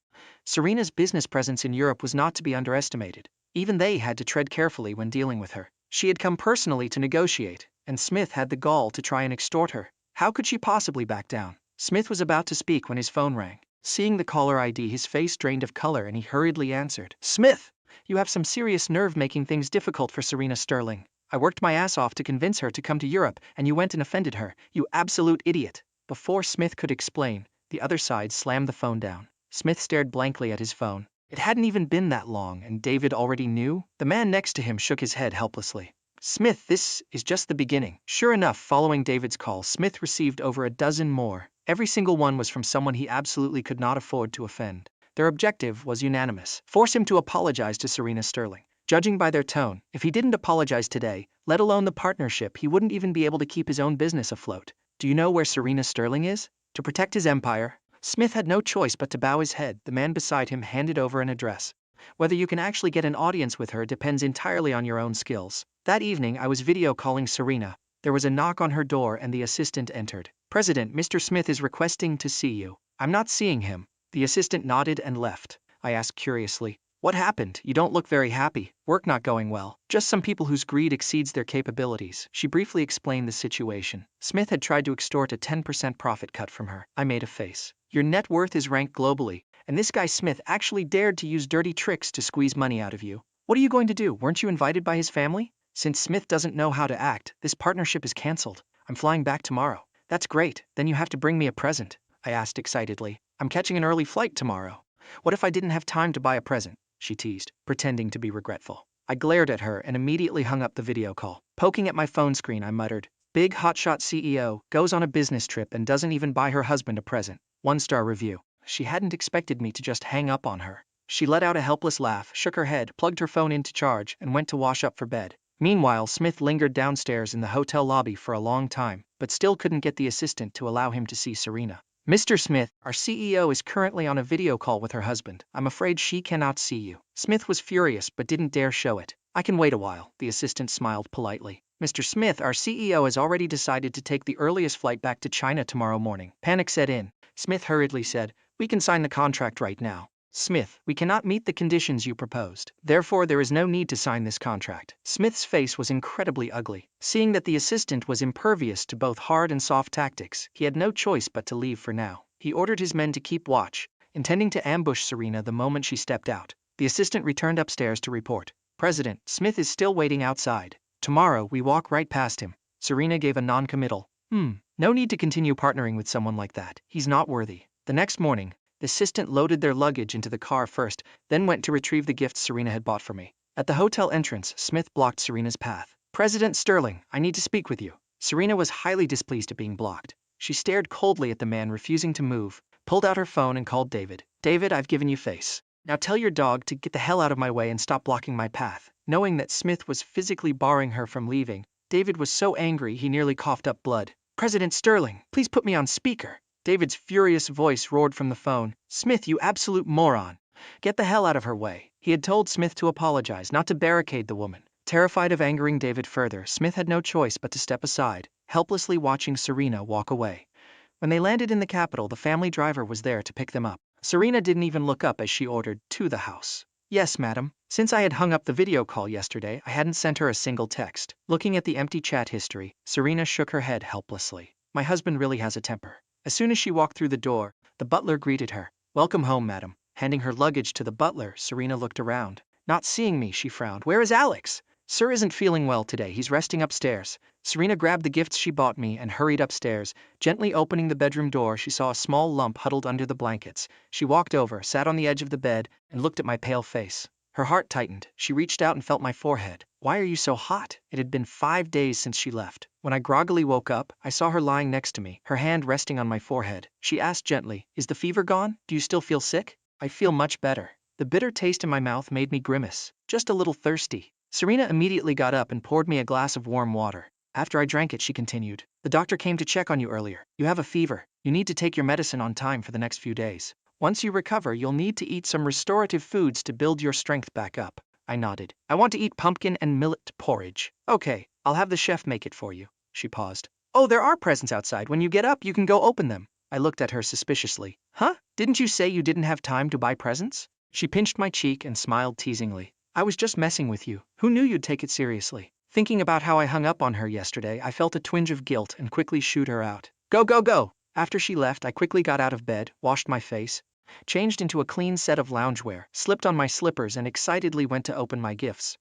Serena's business presence in Europe was not to be underestimated. Even they had to tread carefully when dealing with her. She had come personally to negotiate, and Smith had the gall to try and extort her. How could she possibly back down? Smith was about to speak when his phone rang. Seeing the caller ID, his face drained of color and he hurriedly answered. "Smith, you have some serious nerve making things difficult for Serena Sterling. I worked my ass off to convince her to come to Europe, and you went and offended her, you absolute idiot." Before Smith could explain, the other side slammed the phone down. Smith stared blankly at his phone. It hadn't even been that long, and David already knew? The man next to him shook his head helplessly. "Smith, this is just the beginning." Sure enough, following David's call, Smith received over a dozen more. Every single one was from someone he absolutely could not afford to offend. Their objective was unanimous: force him to apologize to Serena Sterling. Judging by their tone, if he didn't apologize today, let alone the partnership, he wouldn't even be able to keep his own business afloat. "Do you know where Serena Sterling is?" To protect his empire, Smith had no choice but to bow his head. The man beside him handed over an address. "Whether you can actually get an audience with her depends entirely on your own skills." That evening, I was video calling Serena. There was a knock on her door and the assistant entered. "President, Mr. Smith is requesting to see you." "I'm not seeing him." The assistant nodded and left. I asked curiously, "What happened? You don't look very happy." "Work not going well. Just some people whose greed exceeds their capabilities." She briefly explained the situation. Smith had tried to extort a 10% profit cut from her. I made a face. "Your net worth is ranked globally, and this guy Smith actually dared to use dirty tricks to squeeze money out of you. What are you going to do? Weren't you invited by his family?" "Since Smith doesn't know how to act, this partnership is cancelled. I'm flying back tomorrow." "That's great. Then you have to bring me a present." I asked excitedly. "I'm catching an early flight tomorrow." "What if I didn't have time to buy a present?" she teased, pretending to be regretful. I glared at her and immediately hung up the video call. Poking at my phone screen, I muttered, "Big hotshot CEO goes on a business trip and doesn't even buy her husband a present. 1-star review." She hadn't expected me to just hang up on her. She let out a helpless laugh, shook her head, plugged her phone into charge, and went to wash up for bed. Meanwhile, Smith lingered downstairs in the hotel lobby for a long time, but still couldn't get the assistant to allow him to see Serena. "Mr. Smith, our CEO is currently on a video call with her husband. I'm afraid she cannot see you." Smith was furious but didn't dare show it. "I can wait a while," the assistant smiled politely. "Mr. Smith, our CEO has already decided to take the earliest flight back to China tomorrow morning." Panic set in. Smith hurriedly said, "We can sign the contract right now." "Smith, we cannot meet the conditions you proposed. Therefore, there is no need to sign this contract." Smith's face was incredibly ugly. Seeing that the assistant was impervious to both hard and soft tactics, he had no choice but to leave for now. He ordered his men to keep watch, intending to ambush Serena the moment she stepped out. The assistant returned upstairs to report, "President, Smith is still waiting outside. Tomorrow, we walk right past him." Serena gave a non-committal, No need to continue partnering with someone like that. He's not worthy." The next morning, the assistant loaded their luggage into the car first, then went to retrieve the gifts Serena had bought for me. At the hotel entrance, Smith blocked Serena's path. "President Sterling, I need to speak with you." Serena was highly displeased at being blocked. She stared coldly at the man refusing to move, pulled out her phone and called David. "David, I've given you face. Now tell your dog to get the hell out of my way and stop blocking my path." Knowing that Smith was physically barring her from leaving, David was so angry he nearly coughed up blood. "President Sterling, please put me on speaker." David's furious voice roared from the phone. "Smith, you absolute moron. Get the hell out of her way." He had told Smith to apologize, not to barricade the woman. Terrified of angering David further, Smith had no choice but to step aside, helplessly watching Serena walk away. When they landed in the capital, the family driver was there to pick them up. Serena didn't even look up as she ordered, "To the house." "Yes, madam." Since I had hung up the video call yesterday, I hadn't sent her a single text. Looking at the empty chat history, Serena shook her head helplessly. "My husband really has a temper." As soon as she walked through the door, the butler greeted her. "Welcome home, madam." Handing her luggage to the butler, Serena looked around. Not seeing me, she frowned. "Where is Alex?" "Sir isn't feeling well today. He's resting upstairs." Serena grabbed the gifts she bought me and hurried upstairs. Gently opening the bedroom door, she saw a small lump huddled under the blankets. She walked over, sat on the edge of the bed, and looked at my pale face. Her heart tightened. She reached out and felt my forehead. "Why are you so hot?" It had been 5 days since she left. When I groggily woke up, I saw her lying next to me, her hand resting on my forehead. She asked gently, "Is the fever gone? Do you still feel sick?" "I feel much better." The bitter taste in my mouth made me grimace. "Just a little thirsty." Serena immediately got up and poured me a glass of warm water. After I drank it, she continued. The doctor came to check on you earlier. You have a fever. You need to take your medicine on time for the next few days. Once you recover, you'll need to eat some restorative foods to build your strength back up. I nodded. I want to eat pumpkin and millet porridge. Okay, I'll have the chef make it for you. She paused. Oh, there are presents outside. When you get up, you can go open them. I looked at her suspiciously. Huh? Didn't you say you didn't have time to buy presents? She pinched my cheek and smiled teasingly. I was just messing with you. Who knew you'd take it seriously? Thinking about how I hung up on her yesterday, I felt a twinge of guilt and quickly shooed her out. Go, go, go! After she left, I quickly got out of bed, washed my face, changed into a clean set of loungewear, slipped on my slippers and excitedly went to open my gifts.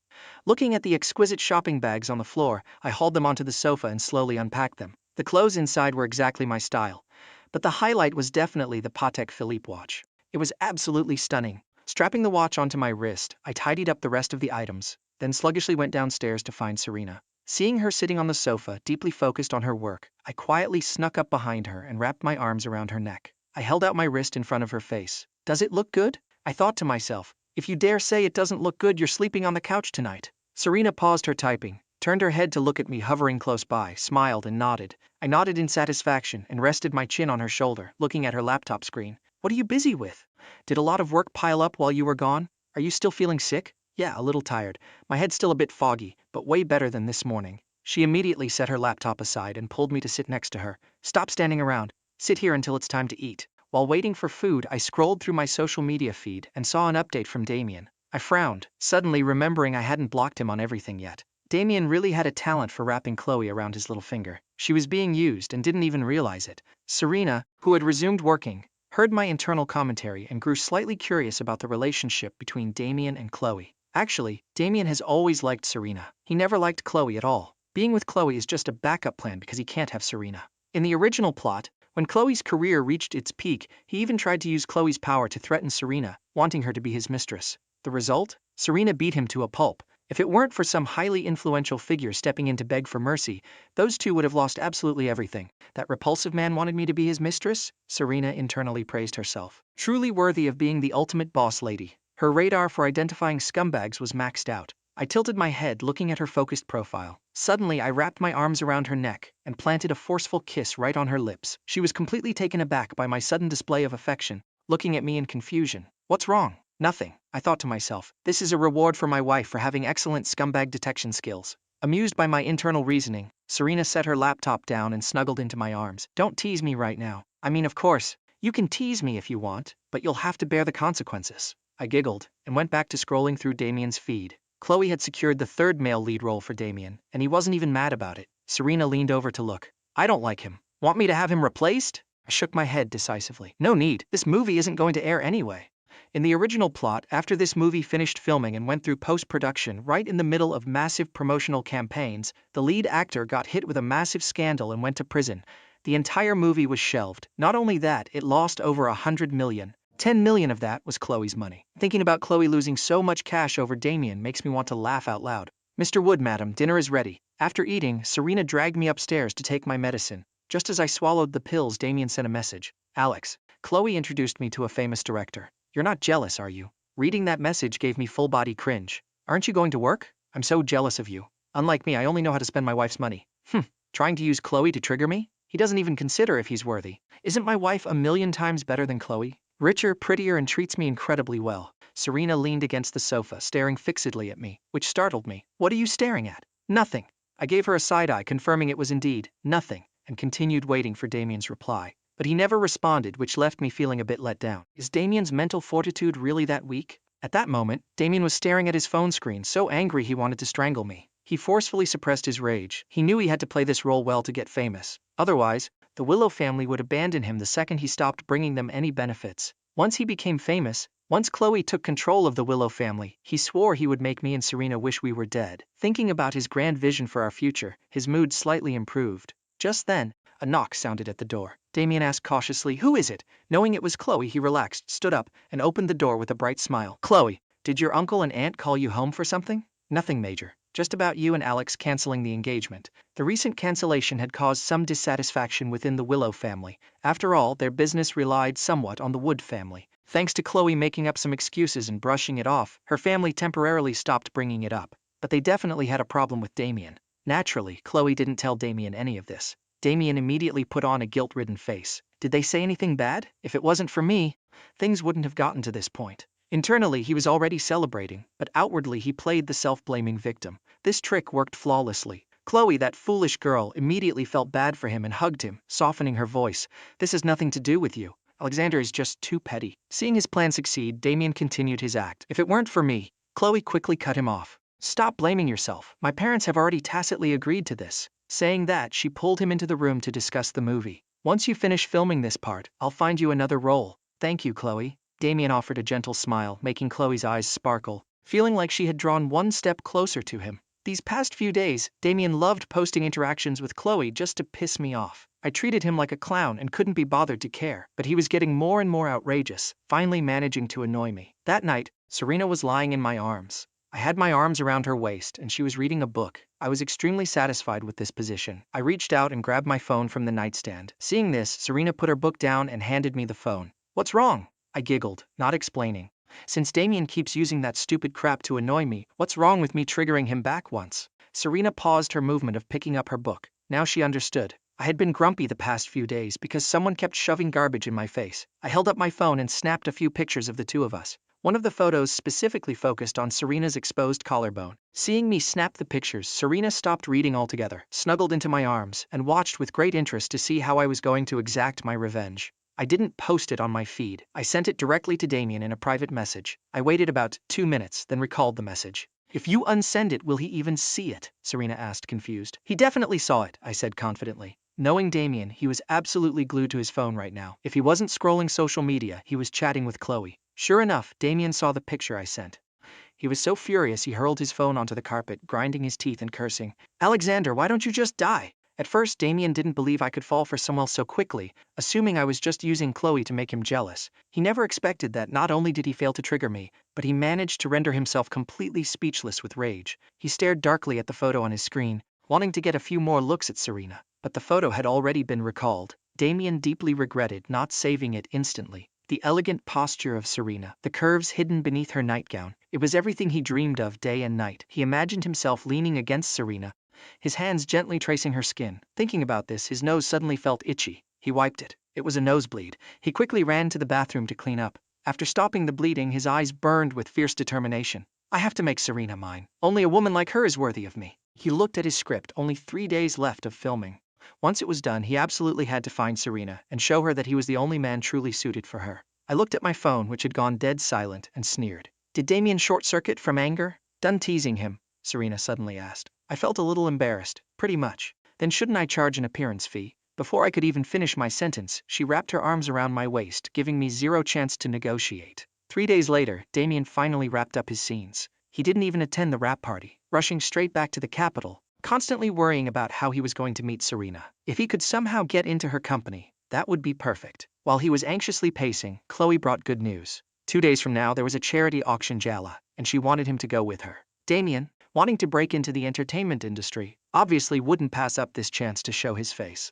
Looking at the exquisite shopping bags on the floor, I hauled them onto the sofa and slowly unpacked them. The clothes inside were exactly my style, but the highlight was definitely the Patek Philippe watch. It was absolutely stunning. Strapping the watch onto my wrist, I tidied up the rest of the items, then sluggishly went downstairs to find Serena. Seeing her sitting on the sofa, deeply focused on her work, I quietly snuck up behind her and wrapped my arms around her neck. I held out my wrist in front of her face. Does it look good? I thought to myself. If you dare say it doesn't look good, you're sleeping on the couch tonight. Serena paused her typing, turned her head to look at me hovering close by, smiled and nodded. I nodded in satisfaction and rested my chin on her shoulder, looking at her laptop screen. What are you busy with? Did a lot of work pile up while you were gone? Are you still feeling sick? Yeah, a little tired. My head's still a bit foggy, but way better than this morning. She immediately set her laptop aside and pulled me to sit next to her. Stop standing around. Sit here until it's time to eat. While waiting for food, I scrolled through my social media feed and saw an update from Damian. I frowned, suddenly remembering I hadn't blocked him on everything yet. Damian really had a talent for wrapping Chloe around his little finger. She was being used and didn't even realize it. Serena, who had resumed working, heard my internal commentary and grew slightly curious about the relationship between Damian and Chloe. Actually, Damian has always liked Serena. He never liked Chloe at all. Being with Chloe is just a backup plan because he can't have Serena. In the original plot, when Chloe's career reached its peak, he even tried to use Chloe's power to threaten Serena, wanting her to be his mistress. The result? Serena beat him to a pulp. If it weren't for some highly influential figure stepping in to beg for mercy, those two would have lost absolutely everything. That repulsive man wanted me to be his mistress? Serena internally praised herself. Truly worthy of being the ultimate boss lady. Her radar for identifying scumbags was maxed out. I tilted my head, looking at her focused profile. Suddenly, I wrapped my arms around her neck and planted a forceful kiss right on her lips. She was completely taken aback by my sudden display of affection, looking at me in confusion. What's wrong? Nothing, I thought to myself. This is a reward for my wife for having excellent scumbag detection skills. Amused by my internal reasoning, Serena set her laptop down and snuggled into my arms. Don't tease me right now. I mean, of course, you can tease me if you want, but you'll have to bear the consequences. I giggled and went back to scrolling through Damian's feed. Chloe had secured the third male lead role for Damian, and he wasn't even mad about it. Serena leaned over to look. I don't like him. Want me to have him replaced? I shook my head decisively. No need. This movie isn't going to air anyway. In the original plot, after this movie finished filming and went through post-production right in the middle of massive promotional campaigns, the lead actor got hit with a massive scandal and went to prison. The entire movie was shelved. Not only that, it lost over $100 million. 10 million of that was Chloe's money. Thinking about Chloe losing so much cash over Damian makes me want to laugh out loud. Mr. Wood, madam, dinner is ready. After eating, Serena dragged me upstairs to take my medicine. Just as I swallowed the pills, Damian sent a message. Alex, Chloe introduced me to a famous director. You're not jealous, are you? Reading that message gave me full-body cringe. Aren't you going to work? I'm so jealous of you. Unlike me, I only know how to spend my wife's money. Trying to use Chloe to trigger me? He doesn't even consider if he's worthy. Isn't my wife a million times better than Chloe? Richer, prettier, and treats me incredibly well. Serena leaned against the sofa, staring fixedly at me, which startled me. What are you staring at? Nothing. I gave her a side eye, confirming it was indeed nothing, and continued waiting for Damian's reply. But he never responded, which left me feeling a bit let down. Is Damian's mental fortitude really that weak? At that moment, Damian was staring at his phone screen, so angry he wanted to strangle me. He forcefully suppressed his rage. He knew he had to play this role well to get famous. Otherwise, the Willow family would abandon him the second he stopped bringing them any benefits. Once he became famous, once Chloe took control of the Willow family, he swore he would make me and Serena wish we were dead. Thinking about his grand vision for our future, his mood slightly improved. Just then, a knock sounded at the door. Damian asked cautiously, "Who is it?" Knowing it was Chloe, he relaxed, stood up, and opened the door with a bright smile. "Chloe, did your uncle and aunt call you home for something?" "Nothing major. Just about you and Alex canceling the engagement." The recent cancellation had caused some dissatisfaction within the Willow family. After all, their business relied somewhat on the Wood family. Thanks to Chloe making up some excuses and brushing it off, her family temporarily stopped bringing it up. But they definitely had a problem with Damian. Naturally, Chloe didn't tell Damian any of this. Damian immediately put on a guilt-ridden face. Did they say anything bad? If it wasn't for me, things wouldn't have gotten to this point. Internally, he was already celebrating, but outwardly he played the self-blaming victim. This trick worked flawlessly. Chloe, that foolish girl, immediately felt bad for him and hugged him, softening her voice. This has nothing to do with you. Alexander is just too petty. Seeing his plan succeed, Damian continued his act. If it weren't for me, Chloe quickly cut him off. Stop blaming yourself. My parents have already tacitly agreed to this. Saying that, she pulled him into the room to discuss the movie. Once you finish filming this part, I'll find you another role. Thank you, Chloe. Damian offered a gentle smile, making Chloe's eyes sparkle, feeling like she had drawn one step closer to him. These past few days, Damian loved posting interactions with Chloe just to piss me off. I treated him like a clown and couldn't be bothered to care, but he was getting more and more outrageous, finally managing to annoy me. That night, Serena was lying in my arms. I had my arms around her waist and she was reading a book. I was extremely satisfied with this position. I reached out and grabbed my phone from the nightstand. Seeing this, Serena put her book down and handed me the phone. What's wrong? I giggled, not explaining. Since Damian keeps using that stupid crap to annoy me, what's wrong with me triggering him back once? Serena paused her movement of picking up her book. Now she understood. I had been grumpy the past few days because someone kept shoving garbage in my face. I held up my phone and snapped a few pictures of the two of us. One of the photos specifically focused on Serena's exposed collarbone. Seeing me snap the pictures, Serena stopped reading altogether, snuggled into my arms, and watched with great interest to see how I was going to exact my revenge. I didn't post it on my feed. I sent it directly to Damian in a private message. I waited about 2 minutes, then recalled the message. If you unsend it, will he even see it? Serena asked, confused. He definitely saw it, I said confidently. Knowing Damian, he was absolutely glued to his phone right now. If he wasn't scrolling social media, he was chatting with Chloe. Sure enough, Damian saw the picture I sent. He was so furious he hurled his phone onto the carpet, grinding his teeth and cursing. Alexander, why don't you just die? At first, Damian didn't believe I could fall for someone so quickly, assuming I was just using Chloe to make him jealous. He never expected that not only did he fail to trigger me, but he managed to render himself completely speechless with rage. He stared darkly at the photo on his screen, wanting to get a few more looks at Serena. But the photo had already been recalled. Damian deeply regretted not saving it instantly. The elegant posture of Serena, the curves hidden beneath her nightgown, it was everything he dreamed of day and night. He imagined himself leaning against Serena, his hands gently tracing her skin. Thinking about this, his nose suddenly felt itchy. He wiped it. It was a nosebleed. He quickly ran to the bathroom to clean up. After stopping the bleeding, his eyes burned with fierce determination. I have to make Serena mine. Only a woman like her is worthy of me. He looked at his script, only 3 days left of filming. Once it was done, he absolutely had to find Serena and show her that he was the only man truly suited for her. I looked at my phone, which had gone dead silent, and sneered. Did Damian short-circuit from anger? Done teasing him? Serena suddenly asked. I felt a little embarrassed. Pretty much. Then shouldn't I charge an appearance fee? Before I could even finish my sentence, she wrapped her arms around my waist, giving me zero chance to negotiate. 3 days later, Damian finally wrapped up his scenes. He didn't even attend the wrap party, rushing straight back to the capital, constantly worrying about how he was going to meet Serena. If he could somehow get into her company, that would be perfect. While he was anxiously pacing, Chloe brought good news. 2 days from now, there was a charity auction gala, and she wanted him to go with her. Damian, wanting to break into the entertainment industry, obviously wouldn't pass up this chance to show his face.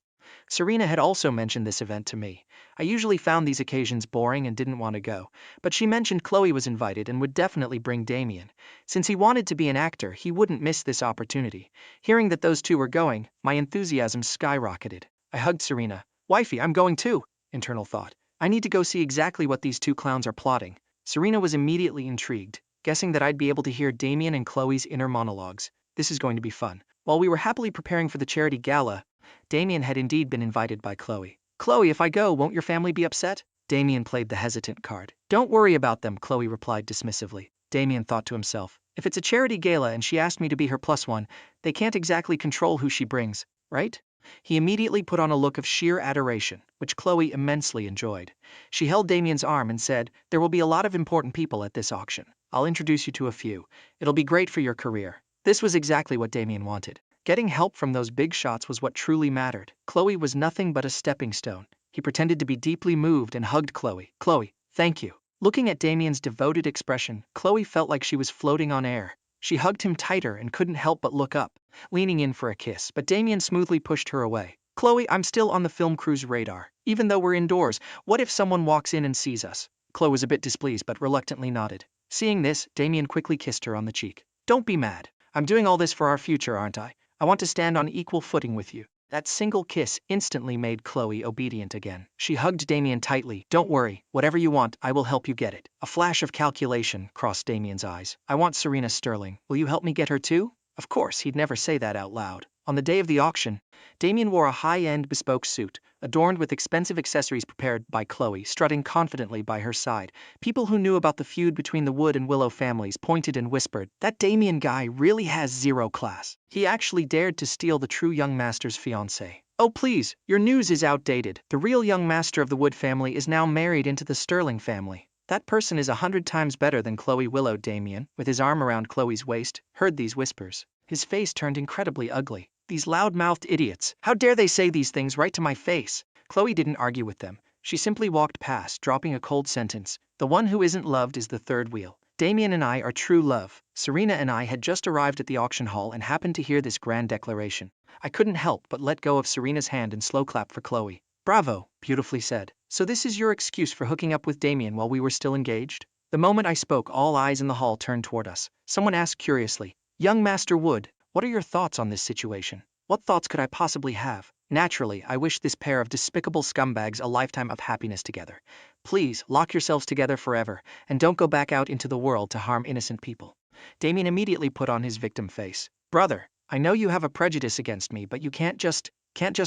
Serena had also mentioned this event to me. I usually found these occasions boring and didn't want to go, but she mentioned Chloe was invited and would definitely bring Damian. Since he wanted to be an actor, he wouldn't miss this opportunity. Hearing that those two were going, my enthusiasm skyrocketed. I hugged Serena. Wifey, I'm going too, internal thought. I need to go see exactly what these two clowns are plotting. Serena was immediately intrigued, guessing that I'd be able to hear Damian and Chloe's inner monologues. This is going to be fun. While we were happily preparing for the charity gala, Damian had indeed been invited by Chloe. Chloe, if I go, won't your family be upset? Damian played the hesitant card. Don't worry about them, Chloe replied dismissively. Damian thought to himself, if it's a charity gala and she asked me to be her +1, they can't exactly control who she brings, right? He immediately put on a look of sheer adoration, which Chloe immensely enjoyed. She held Damian's arm and said, there will be a lot of important people at this auction. I'll introduce you to a few. It'll be great for your career. This was exactly what Damian wanted. Getting help from those big shots was what truly mattered. Chloe was nothing but a stepping stone. He pretended to be deeply moved and hugged Chloe. Chloe, thank you. Looking at Damian's devoted expression, Chloe felt like she was floating on air. She hugged him tighter and couldn't help but look up, leaning in for a kiss, but Damian smoothly pushed her away. Chloe, I'm still on the film crew's radar. Even though we're indoors, what if someone walks in and sees us? Chloe was a bit displeased but reluctantly nodded. Seeing this, Damian quickly kissed her on the cheek. Don't be mad. I'm doing all this for our future, aren't I? I want to stand on equal footing with you. That single kiss instantly made Chloe obedient again. She hugged Damian tightly. Don't worry, whatever you want, I will help you get it. A flash of calculation crossed Damian's eyes. I want Serena Sterling. Will you help me get her too? Of course, he'd never say that out loud. On the day of the auction, Damian wore a high-end bespoke suit, adorned with expensive accessories prepared by Chloe, strutting confidently by her side. People who knew about the feud between the Wood and Willow families pointed and whispered, that Damian guy really has zero class. He actually dared to steal the true young master's fiancée. Oh please, your news is outdated. The real young master of the Wood family is now married into the Sterling family. That person is 100 times better than Chloe. Willow. Damian, with his arm around Chloe's waist, heard these whispers. His face turned incredibly ugly. These loud-mouthed idiots. How dare they say these things right to my face? Chloe didn't argue with them. She simply walked past, dropping a cold sentence. The one who isn't loved is the third wheel. Damian and I are true love. Serena and I had just arrived at the auction hall and happened to hear this grand declaration. I couldn't help but let go of Serena's hand and slow clap for Chloe. Bravo, beautifully said. So this is your excuse for hooking up with Damian while we were still engaged? The moment I spoke, all eyes in the hall turned toward us. Someone asked curiously, Young Master Wood, what are your thoughts on this situation? What thoughts could I possibly have? Naturally, I wish this pair of despicable scumbags a lifetime of happiness together. Please, lock yourselves together forever, and don't go back out into the world to harm innocent people. Damian immediately put on his victim face. Brother, I know you have a prejudice against me, but you can't just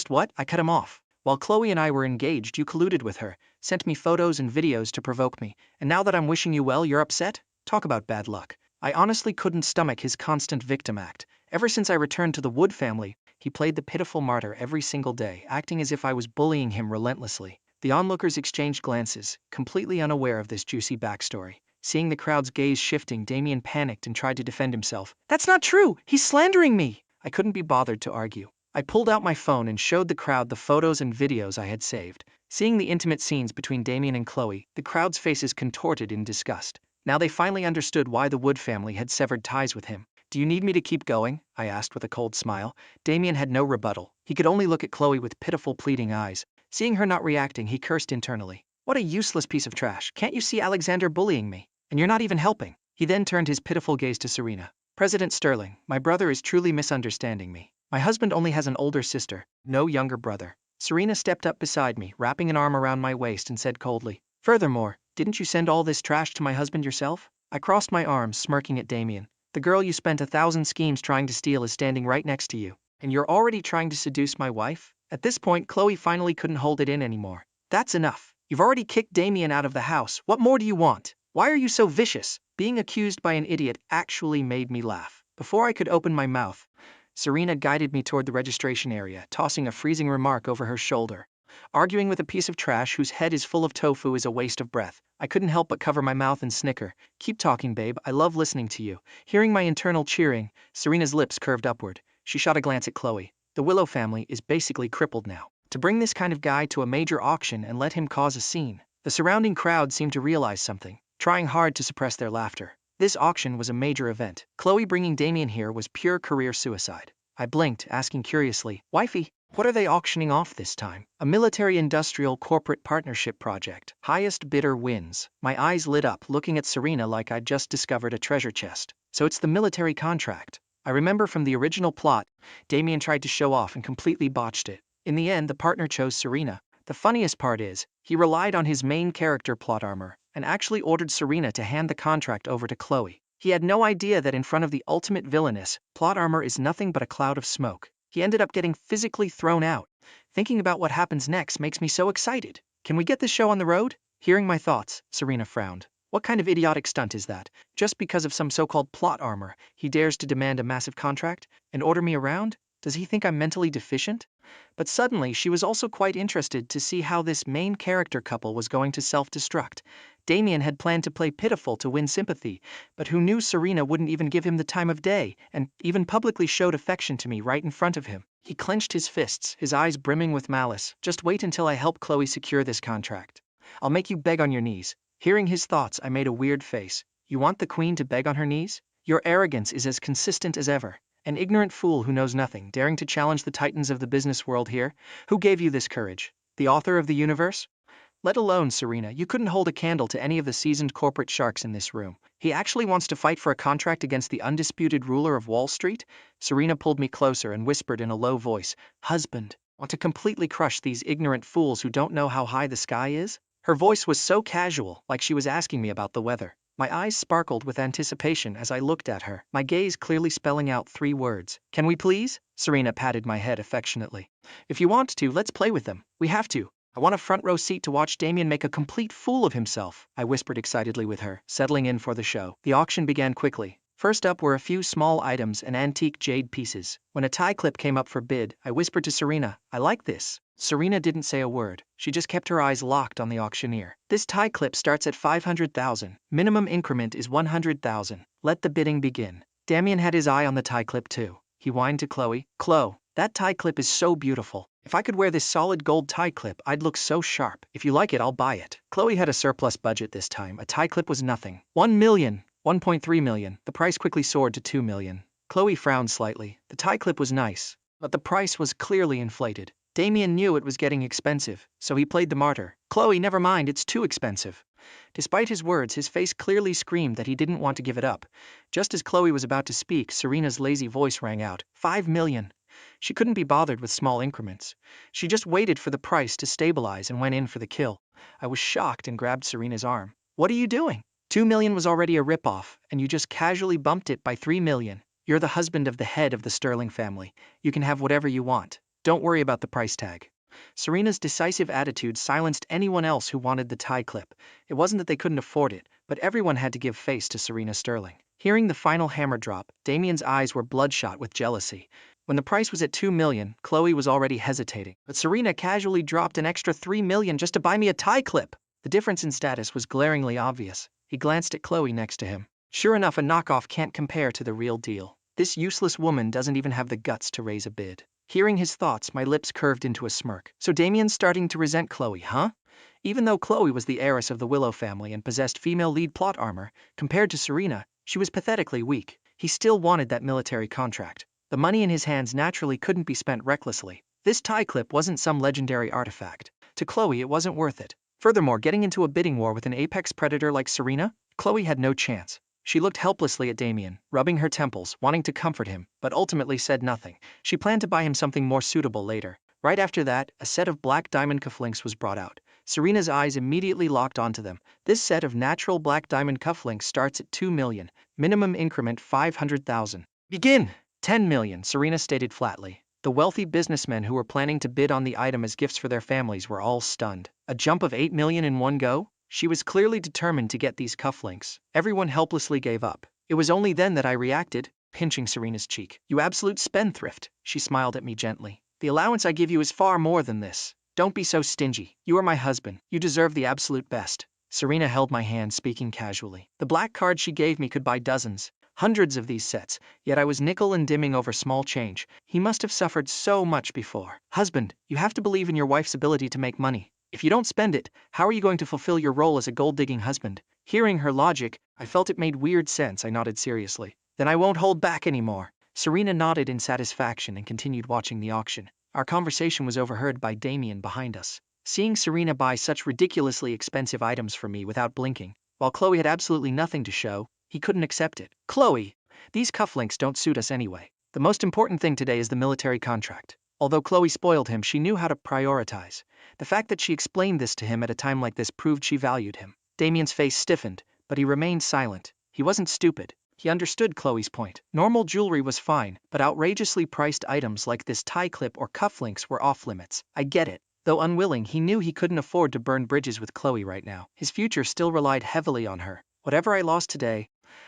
what? I cut him off. While Chloe and I were engaged, you colluded with her, sent me photos and videos to provoke me, and now that I'm wishing you well, you're upset? Talk about bad luck. I honestly couldn't stomach his constant victim act. Ever since I returned to the Wood family, he played the pitiful martyr every single day, acting as if I was bullying him relentlessly. The onlookers exchanged glances, completely unaware of this juicy backstory. Seeing the crowd's gaze shifting, Damian panicked and tried to defend himself. That's not true! He's slandering me! I couldn't be bothered to argue. I pulled out my phone and showed the crowd the photos and videos I had saved. Seeing the intimate scenes between Damian and Chloe, the crowd's faces contorted in disgust. Now they finally understood why the Wood family had severed ties with him. Do you need me to keep going? I asked with a cold smile. Damian had no rebuttal. He could only look at Chloe with pitiful, pleading eyes. Seeing her not reacting, he cursed internally. What a useless piece of trash. Can't you see Alexander bullying me? And you're not even helping. He then turned his pitiful gaze to Serena. President Sterling, my brother is truly misunderstanding me. My husband only has an older sister, no younger brother. Serena stepped up beside me, wrapping an arm around my waist and said coldly, Furthermore, didn't you send all this trash to my husband yourself? I crossed my arms, smirking at Damian. The girl you spent 1,000 schemes trying to steal is standing right next to you. And you're already trying to seduce my wife? At this point, Chloe finally couldn't hold it in anymore. That's enough. You've already kicked Damian out of the house. What more do you want? Why are you so vicious? Being accused by an idiot actually made me laugh. Before I could open my mouth, Serena guided me toward the registration area, tossing a freezing remark over her shoulder. Arguing with a piece of trash whose head is full of tofu is a waste of breath. I couldn't help but cover my mouth and snicker. Keep talking, babe. I love listening to you. Hearing my internal cheering, Serena's lips curved upward. She shot a glance at Chloe. The Willow family is basically crippled now. To bring this kind of guy to a major auction and let him cause a scene. The surrounding crowd seemed to realize something, trying hard to suppress their laughter. This auction was a major event. Chloe bringing Damian here was pure career suicide. I blinked, asking curiously, Wifey, what are they auctioning off this time? A military-industrial corporate partnership project. Highest bidder wins. My eyes lit up, looking at Serena like I'd just discovered a treasure chest. So it's the military contract. I remember from the original plot, Damian tried to show off and completely botched it. In the end, the partner chose Serena. The funniest part is, he relied on his main character plot armor, and actually ordered Serena to hand the contract over to Chloe. He had no idea that in front of the ultimate villainess, plot armor is nothing but a cloud of smoke. He ended up getting physically thrown out. Thinking about what happens next makes me so excited. Can we get this show on the road? Hearing my thoughts, Serena frowned. What kind of idiotic stunt is that? Just because of some so-called plot armor, he dares to demand a massive contract and order me around? Does he think I'm mentally deficient? But suddenly, she was also quite interested to see how this main character couple was going to self-destruct. Damian had planned to play pitiful to win sympathy, but who knew Serena wouldn't even give him the time of day, and even publicly showed affection to me right in front of him. He clenched his fists, his eyes brimming with malice. Just wait until I help Chloe secure this contract. I'll make you beg on your knees. Hearing his thoughts, I made a weird face. You want the queen to beg on her knees? Your arrogance is as consistent as ever. An ignorant fool who knows nothing, daring to challenge the titans of the business world here? Who gave you this courage? The author of the universe? Let alone Serena, you couldn't hold a candle to any of the seasoned corporate sharks in this room. He actually wants to fight for a contract against the undisputed ruler of Wall Street? Serena pulled me closer and whispered in a low voice, husband, want to completely crush these ignorant fools who don't know how high the sky is? Her voice was so casual, like she was asking me about the weather. My eyes sparkled with anticipation as I looked at her, my gaze clearly spelling out 3 words. Can we please? Serena patted my head affectionately. If you want to, let's play with them. We have to. I want a front row seat to watch Damian make a complete fool of himself, I whispered excitedly with her, settling in for the show. The auction began quickly. First up were a few small items and antique jade pieces. When a tie clip came up for bid, I whispered to Serena, I like this. Serena didn't say a word. She just kept her eyes locked on the auctioneer. This tie clip starts at 500,000. Minimum increment is 100,000. Let the bidding begin. Damian had his eye on the tie clip too. He whined to Chloe, Chloe, that tie clip is so beautiful. If I could wear this solid gold tie clip, I'd look so sharp. If you like it, I'll buy it. Chloe had a surplus budget this time. A tie clip was nothing. 1 million. 1.3 million. The price quickly soared to 2 million. Chloe frowned slightly. The tie clip was nice, but the price was clearly inflated. Damian knew it was getting expensive, so he played the martyr. Chloe, never mind, it's too expensive. Despite his words, his face clearly screamed that he didn't want to give it up. Just as Chloe was about to speak, Serena's lazy voice rang out, 5 million. She couldn't be bothered with small increments. She just waited for the price to stabilize and went in for the kill. I was shocked and grabbed Serena's arm. What are you doing? 2 million was already a ripoff, and you just casually bumped it by 3 million. You're the husband of the head of the Sterling family. You can have whatever you want. Don't worry about the price tag. Serena's decisive attitude silenced anyone else who wanted the tie clip. It wasn't that they couldn't afford it, but everyone had to give face to Serena Sterling. Hearing the final hammer drop, Damian's eyes were bloodshot with jealousy. When the price was at 2 million, Chloe was already hesitating, but Serena casually dropped an extra 3 million just to buy me a tie clip. The difference in status was glaringly obvious. He glanced at Chloe next to him. Sure enough, a knockoff can't compare to the real deal. This useless woman doesn't even have the guts to raise a bid. Hearing his thoughts, my lips curved into a smirk. So Damian's starting to resent Chloe, huh? Even though Chloe was the heiress of the Willow family and possessed female lead plot armor, compared to Serena, she was pathetically weak. He still wanted that military contract. The money in his hands naturally couldn't be spent recklessly. This tie clip wasn't some legendary artifact. To Chloe, it wasn't worth it. Furthermore, getting into a bidding war with an apex predator like Serena, Chloe had no chance. She looked helplessly at Damian, rubbing her temples, wanting to comfort him, but ultimately said nothing. She planned to buy him something more suitable later. Right after that, a set of black diamond cufflinks was brought out. Serena's eyes immediately locked onto them. This set of natural black diamond cufflinks starts at 2 million, minimum increment 500,000. Begin! 10 million, Serena stated flatly. The wealthy businessmen who were planning to bid on the item as gifts for their families were all stunned. A jump of 8 million in one go? She was clearly determined to get these cufflinks. Everyone helplessly gave up. It was only then that I reacted, pinching Serena's cheek. You absolute spendthrift, she smiled at me gently. The allowance I give you is far more than this. Don't be so stingy. You are my husband. You deserve the absolute best. Serena held my hand, speaking casually. The black card she gave me could buy dozens, hundreds of these sets, yet I was nickel and dimming over small change. He must have suffered so much before. Husband, you have to believe in your wife's ability to make money. If you don't spend it, how are you going to fulfill your role as a gold-digging husband? Hearing her logic, I felt it made weird sense. I nodded seriously. Then I won't hold back anymore. Serena nodded in satisfaction and continued watching the auction. Our conversation was overheard by Damian behind us. Seeing Serena buy such ridiculously expensive items for me without blinking, while Chloe had absolutely nothing to show, he couldn't accept it. Chloe, these cufflinks don't suit us anyway. The most important thing today is the military contract. Although Chloe spoiled him, she knew how to prioritize. The fact that she explained this to him at a time like this proved she valued him. Damian's face stiffened, but he remained silent. He wasn't stupid. He understood Chloe's point. Normal jewelry was fine, but outrageously priced items like this tie clip or cufflinks were off limits. I get it. Though unwilling, he knew he couldn't afford to burn bridges with Chloe right now. His future still relied heavily on her. Whatever I lost today,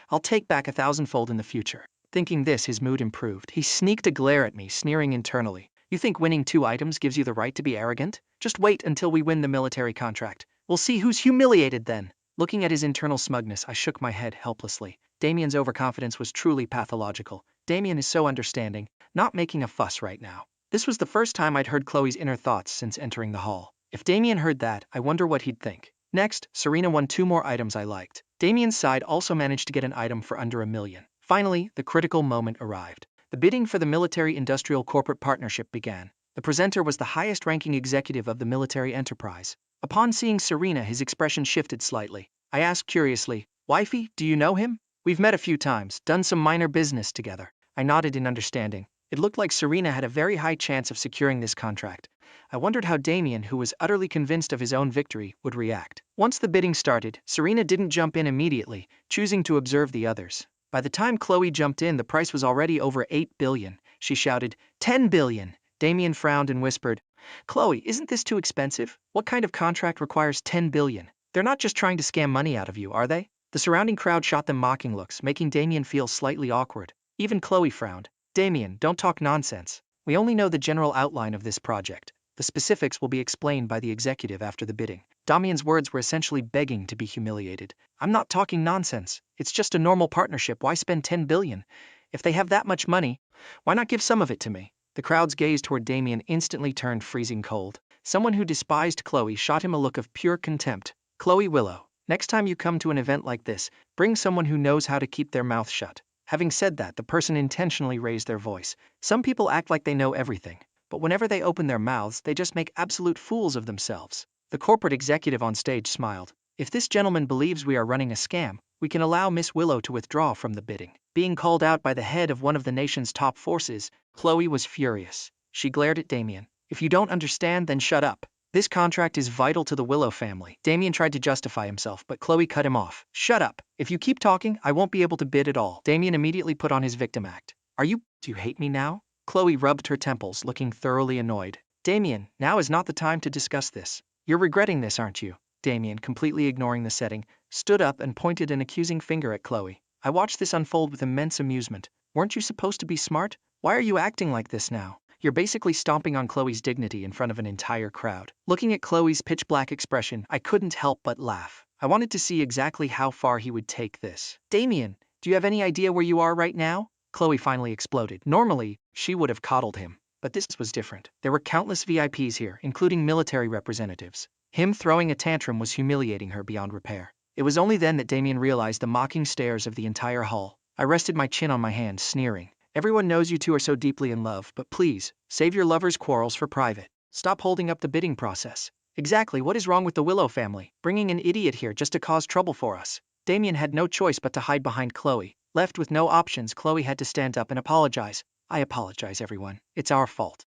I'll take back 1,000-fold in the future. Thinking this, his mood improved. He sneaked a glare at me, sneering internally. You think winning 2 items gives you the right to be arrogant? Just wait until we win the military contract. We'll see who's humiliated then. Looking at his internal smugness, I shook my head helplessly. Damian's overconfidence was truly pathological. Damian is so understanding, not making a fuss right now. This was the first time I'd heard Chloe's inner thoughts since entering the hall. If Damian heard that, I wonder what he'd think. Next, Serena won 2 more items I liked. Damian's side also managed to get an item for under 1 million. Finally, the critical moment arrived. The bidding for the military-industrial corporate partnership began. The presenter was the highest-ranking executive of the military enterprise. Upon seeing Serena, his expression shifted slightly. I asked curiously, "Wifey, do you know him?" "We've met a few times, done some minor business together." I nodded in understanding. It looked like Serena had a very high chance of securing this contract. I wondered how Damian, who was utterly convinced of his own victory, would react. Once the bidding started, Serena didn't jump in immediately, choosing to observe the others. By the time Chloe jumped in, the price was already over 8 billion. She shouted, 10 billion! Damian frowned and whispered, "Chloe, isn't this too expensive? What kind of contract requires 10 billion? They're not just trying to scam money out of you, are they?" The surrounding crowd shot them mocking looks, making Damian feel slightly awkward. Even Chloe frowned. "Damian, don't talk nonsense. We only know the general outline of this project. The specifics will be explained by the executive after the bidding." Damian's words were essentially begging to be humiliated. "I'm not talking nonsense. It's just a normal partnership. Why spend 10 billion? If they have that much money, why not give some of it to me?" The crowd's gaze toward Damian instantly turned freezing cold. Someone who despised Chloe shot him a look of pure contempt. "Chloe Willow, next time you come to an event like this, bring someone who knows how to keep their mouth shut." Having said that, the person intentionally raised their voice. Some people act like they know everything, but whenever they open their mouths, they just make absolute fools of themselves. The corporate executive on stage smiled. "If this gentleman believes we are running a scam, we can allow Miss Willow to withdraw from the bidding." Being called out by the head of one of the nation's top forces, Chloe was furious. She glared at Damian. "If you don't understand, then shut up. This contract is vital to the Willow family." Damian tried to justify himself, but Chloe cut him off. "Shut up. If you keep talking, I won't be able to bid at all." Damian immediately put on his victim act. Do you hate me now?" Chloe rubbed her temples, looking thoroughly annoyed. "Damian, now is not the time to discuss this. You're regretting this, aren't you?" Damian, completely ignoring the setting, stood up and pointed an accusing finger at Chloe. I watched this unfold with immense amusement. "Weren't you supposed to be smart? Why are you acting like this now? You're basically stomping on Chloe's dignity in front of an entire crowd." Looking at Chloe's pitch-black expression, I couldn't help but laugh. I wanted to see exactly how far he would take this. "Damian, do you have any idea where you are right now?" Chloe finally exploded. Normally, she would have coddled him, but this was different. There were countless VIPs here, including military representatives. Him throwing a tantrum was humiliating her beyond repair. It was only then that Damian realized the mocking stares of the entire hall. I rested my chin on my hand, sneering. "Everyone knows you two are so deeply in love, but please, save your lovers' quarrels for private. Stop holding up the bidding process." "Exactly what is wrong with the Willow family? Bringing an idiot here just to cause trouble for us." Damian had no choice but to hide behind Chloe. Left with no options, Chloe had to stand up and apologize. "I apologize, everyone. It's our fault."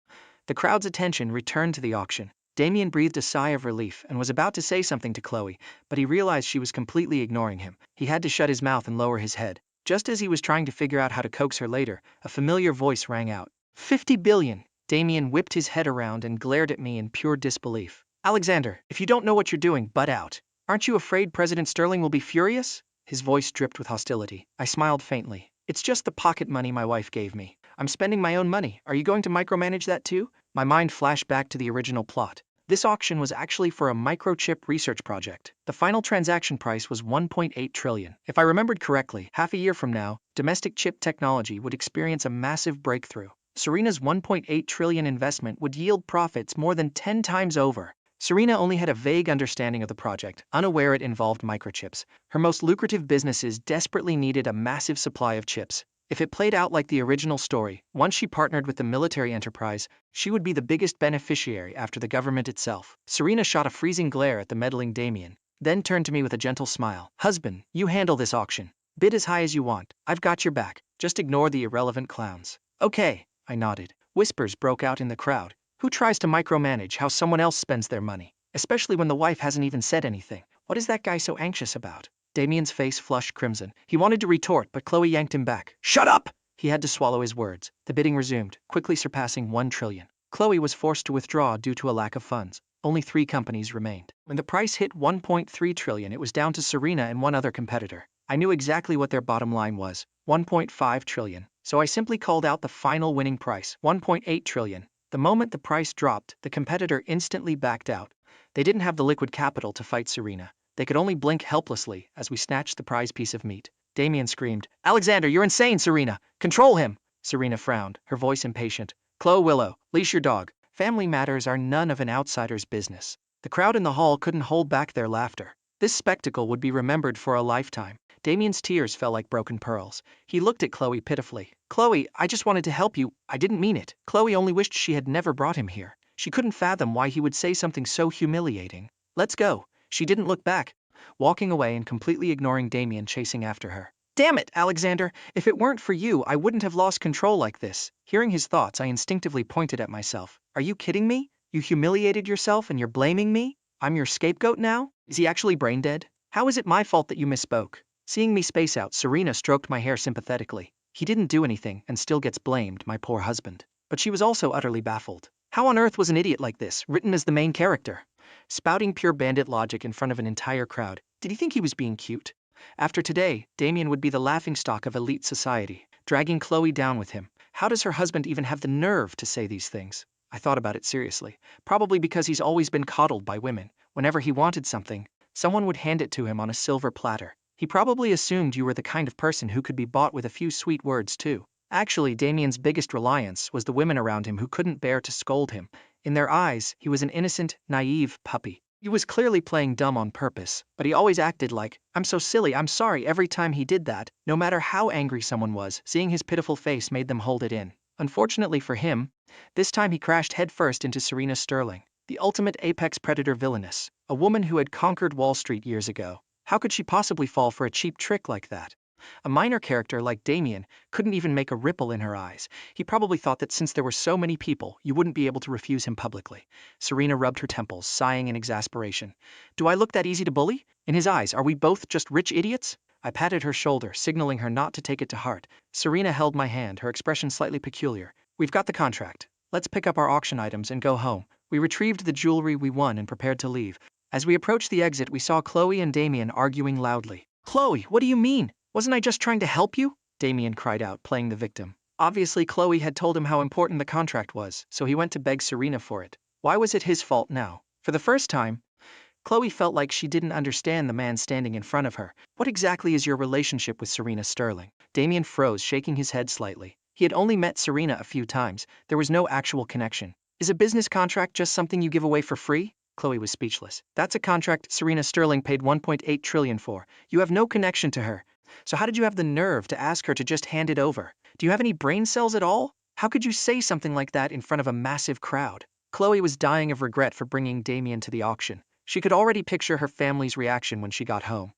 The crowd's attention returned to the auction. Damian breathed a sigh of relief and was about to say something to Chloe, but he realized she was completely ignoring him. He had to shut his mouth and lower his head. Just as he was trying to figure out how to coax her later, a familiar voice rang out. 50 billion! Damian whipped his head around and glared at me in pure disbelief. "Alexander, if you don't know what you're doing, butt out. Aren't you afraid President Sterling will be furious?" His voice dripped with hostility. I smiled faintly. "It's just the pocket money my wife gave me. I'm spending my own money. Are you going to micromanage that too?" My mind flashed back to the original plot. This auction was actually for a microchip research project. The final transaction price was 1.8 trillion. If I remembered correctly, half a year from now, domestic chip technology would experience a massive breakthrough. Serena's 1.8 trillion investment would yield profits more than 10 times over. Serena only had a vague understanding of the project, unaware it involved microchips. Her most lucrative businesses desperately needed a massive supply of chips. If it played out like the original story, once she partnered with the military enterprise, she would be the biggest beneficiary after the government itself. Serena shot a freezing glare at the meddling Damian, then turned to me with a gentle smile. "Husband, you handle this auction. Bid as high as you want. I've got your back. Just ignore the irrelevant clowns." "Okay," I nodded. Whispers broke out in the crowd. Who tries to micromanage how someone else spends their money? Especially when the wife hasn't even said anything. What is that guy so anxious about? Damian's face flushed crimson. He wanted to retort, but Chloe yanked him back. "Shut up!" He had to swallow his words. The bidding resumed, quickly surpassing 1 trillion. Chloe was forced to withdraw due to a lack of funds. Only 3 companies remained. When the price hit 1.3 trillion, it was down to Serena and one other competitor. I knew exactly what their bottom line was, 1.5 trillion. So I simply called out the final winning price, 1.8 trillion. The moment the price dropped, the competitor instantly backed out. They didn't have the liquid capital to fight Serena. They could only blink helplessly as we snatched the prize piece of meat. Damian screamed, "Alexander, you're insane, Serena! Control him!" Serena frowned, her voice impatient. "Chloe Willow, leash your dog. Family matters are none of an outsider's business." The crowd in the hall couldn't hold back their laughter. This spectacle would be remembered for a lifetime. Damian's tears fell like broken pearls. He looked at Chloe pitifully. "Chloe, I just wanted to help you. I didn't mean it." Chloe only wished she had never brought him here. She couldn't fathom why he would say something so humiliating. Let's go. She didn't look back, walking away and completely ignoring Damian chasing after her. Damn it, Alexander, if it weren't for you, I wouldn't have lost control like this. Hearing his thoughts, I instinctively pointed at myself. Are you kidding me? You humiliated yourself and you're blaming me? I'm your scapegoat now? Is he actually brain dead? How is it my fault that you misspoke? Seeing me space out, Serena stroked my hair sympathetically. He didn't do anything and still gets blamed, my poor husband. But she was also utterly baffled. How on earth was an idiot like this written as the main character? Spouting pure bandit logic in front of an entire crowd. Did he think he was being cute? After today, Damian would be the laughingstock of elite society, dragging Chloe down with him. How does her husband even have the nerve to say these things? I thought about it seriously. Probably because he's always been coddled by women. Whenever he wanted something, someone would hand it to him on a silver platter. He probably assumed you were the kind of person who could be bought with a few sweet words too. Actually, Damian's biggest reliance was the women around him who couldn't bear to scold him. In their eyes, he was an innocent, naive puppy. He was clearly playing dumb on purpose, but he always acted like, I'm so silly, I'm sorry every time he did that. No matter how angry someone was, seeing his pitiful face made them hold it in. Unfortunately for him, this time he crashed headfirst into Serena Sterling, the ultimate apex predator villainess, a woman who had conquered Wall Street years ago. How could she possibly fall for a cheap trick like that? A minor character like Damian couldn't even make a ripple in her eyes. He probably thought that since there were so many people, you wouldn't be able to refuse him publicly. Serena rubbed her temples, sighing in exasperation. Do I look that easy to bully? In his eyes, are we both just rich idiots? I patted her shoulder, signaling her not to take it to heart. Serena held my hand, her expression slightly peculiar. We've got the contract. Let's pick up our auction items and go home. We retrieved the jewelry we won and prepared to leave. As we approached the exit, we saw Chloe and Damian arguing loudly. Chloe, what do you mean? Wasn't I just trying to help you? Damian cried out, playing the victim. Obviously, Chloe had told him how important the contract was, so he went to beg Serena for it. Why was it his fault now? For the first time, Chloe felt like she didn't understand the man standing in front of her. What exactly is your relationship with Serena Sterling? Damian froze, shaking his head slightly. He had only met Serena a few times. There was no actual connection. Is a business contract just something you give away for free? Chloe was speechless. That's a contract Serena Sterling paid 1.8 trillion for. You have no connection to her. So how did you have the nerve to ask her to just hand it over? Do you have any brain cells at all? How could you say something like that in front of a massive crowd? Chloe was dying of regret for bringing Damian to the auction. She could already picture her family's reaction when she got home.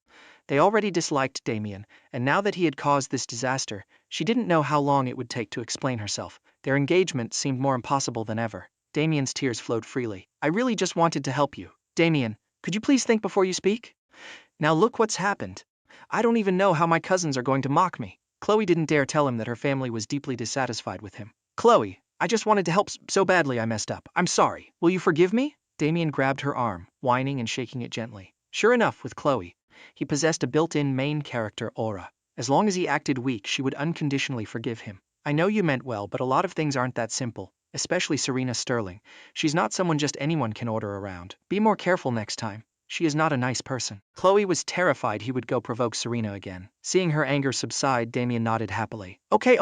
They already disliked Damian, and now that he had caused this disaster, she didn't know how long it would take to explain herself. Their engagement seemed more impossible than ever. Damian's tears flowed freely. I really just wanted to help you. Damian, could you please think before you speak? Now look what's happened. I don't even know how my cousins are going to mock me. Chloe didn't dare tell him that her family was deeply dissatisfied with him. Chloe, I just wanted to help so badly I messed up. I'm sorry. Will you forgive me? Damian grabbed her arm, whining and shaking it gently. Sure enough, with Chloe, he possessed a built-in main character aura. As long as he acted weak, she would unconditionally forgive him. I know you meant well, but a lot of things aren't that simple, especially Serena Sterling. She's not someone just anyone can order around. Be more careful next time. She is not a nice person. Chloe was terrified he would go provoke Serena again. Seeing her anger subside, Damian nodded happily. Okay,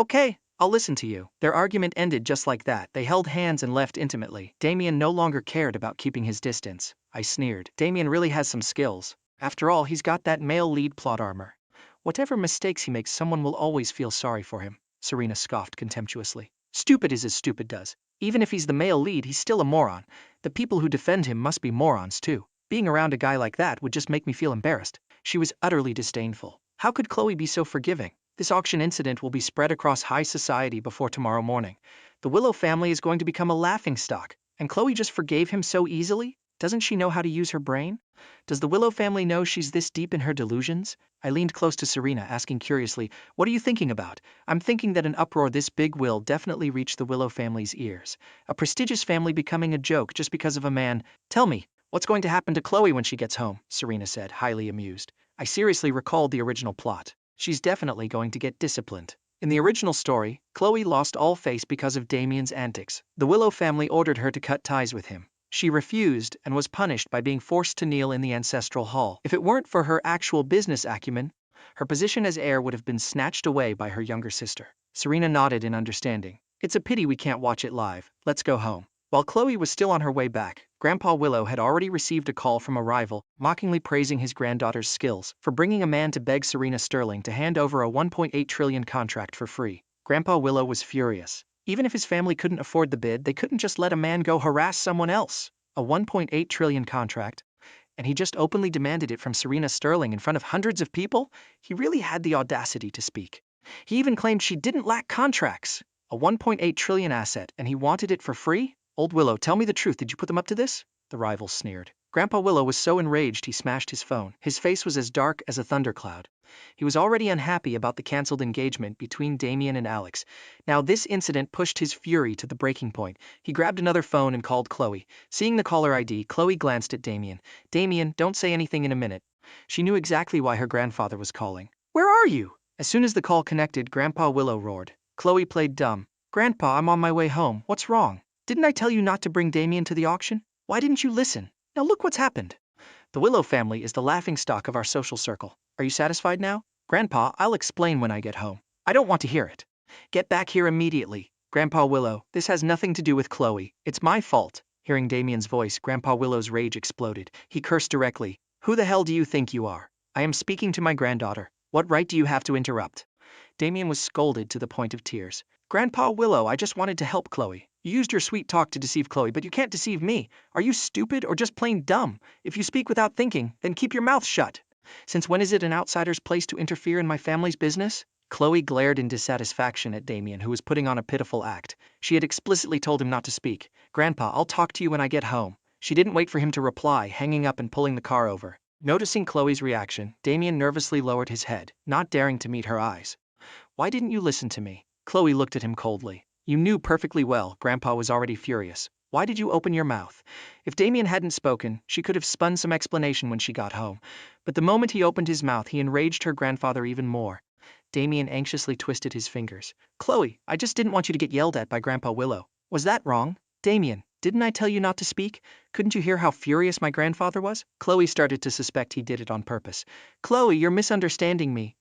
I'll listen to you. Their argument ended just like that. They held hands and left intimately. Damian no longer cared about keeping his distance. I sneered. Damian really has some skills. After all, he's got that male lead plot armor. Whatever mistakes he makes, someone will always feel sorry for him. Serena scoffed contemptuously. Stupid is as stupid does. Even if he's the male lead, he's still a moron. The people who defend him must be morons too. Being around a guy like that would just make me feel embarrassed. She was utterly disdainful. How could Chloe be so forgiving? This auction incident will be spread across high society before tomorrow morning. The Willow family is going to become a laughingstock. And Chloe just forgave him so easily? Doesn't she know how to use her brain? Does the Willow family know she's this deep in her delusions? I leaned close to Serena, asking curiously, what are you thinking about? I'm thinking that an uproar this big will definitely reach the Willow family's ears. A prestigious family becoming a joke just because of a man. Tell me, what's going to happen to Chloe when she gets home? Serena said, highly amused. I seriously recalled the original plot. She's definitely going to get disciplined. In the original story, Chloe lost all face because of Damian's antics. The Willow family ordered her to cut ties with him. She refused and was punished by being forced to kneel in the ancestral hall. If it weren't for her actual business acumen, her position as heir would have been snatched away by her younger sister. Serena nodded in understanding. It's a pity we can't watch it live. Let's go home. While Chloe was still on her way back, Grandpa Willow had already received a call from a rival, mockingly praising his granddaughter's skills for bringing a man to beg Serena Sterling to hand over a 1.8 trillion contract for free. Grandpa Willow was furious. Even if his family couldn't afford the bid, they couldn't just let a man go harass someone else. A 1.8 trillion contract? and he just openly demanded it from Serena Sterling in front of hundreds of people? He really had the audacity to speak. He even claimed she didn't lack contracts, a 1.8 trillion asset, and he wanted it for free? Old Willow, tell me the truth, did you put them up to this? The rival sneered. Grandpa Willow was so enraged he smashed his phone. His face was as dark as a thundercloud. He was already unhappy about the cancelled engagement between Damian and Alex. Now this incident pushed his fury to the breaking point. He grabbed another phone and called Chloe. Seeing the caller ID, Chloe glanced at Damian. Damian, don't say anything in a minute. She knew exactly why her grandfather was calling. Where are you? As soon as the call connected, Grandpa Willow roared. Chloe played dumb. Grandpa, I'm on my way home. What's wrong? Didn't I tell you not to bring Damian to the auction? Why didn't you listen? Now look what's happened. The Willow family is the laughingstock of our social circle. Are you satisfied now? Grandpa, I'll explain when I get home. I don't want to hear it. Get back here immediately. Grandpa Willow, this has nothing to do with Chloe. It's my fault. Hearing Damian's voice, Grandpa Willow's rage exploded. He cursed directly. Who the hell do you think you are? I am speaking to my granddaughter. What right do you have to interrupt? Damian was scolded to the point of tears. Grandpa Willow, I just wanted to help Chloe. You used your sweet talk to deceive Chloe, but you can't deceive me. Are you stupid or just plain dumb? If you speak without thinking, then keep your mouth shut. Since when is it an outsider's place to interfere in my family's business? Chloe glared in dissatisfaction at Damian, who was putting on a pitiful act. She had explicitly told him not to speak. Grandpa, I'll talk to you when I get home. She didn't wait for him to reply, hanging up and pulling the car over. Noticing Chloe's reaction, Damian nervously lowered his head, not daring to meet her eyes. Why didn't you listen to me? Chloe looked at him coldly. You knew perfectly well Grandpa was already furious. Why did you open your mouth? If Damian hadn't spoken, she could have spun some explanation when she got home. But the moment he opened his mouth, he enraged her grandfather even more. Damian anxiously twisted his fingers. Chloe, I just didn't want you to get yelled at by Grandpa Willow. Was that wrong? Damian, didn't I tell you not to speak? Couldn't you hear how furious my grandfather was? Chloe started to suspect he did it on purpose. Chloe, you're misunderstanding me.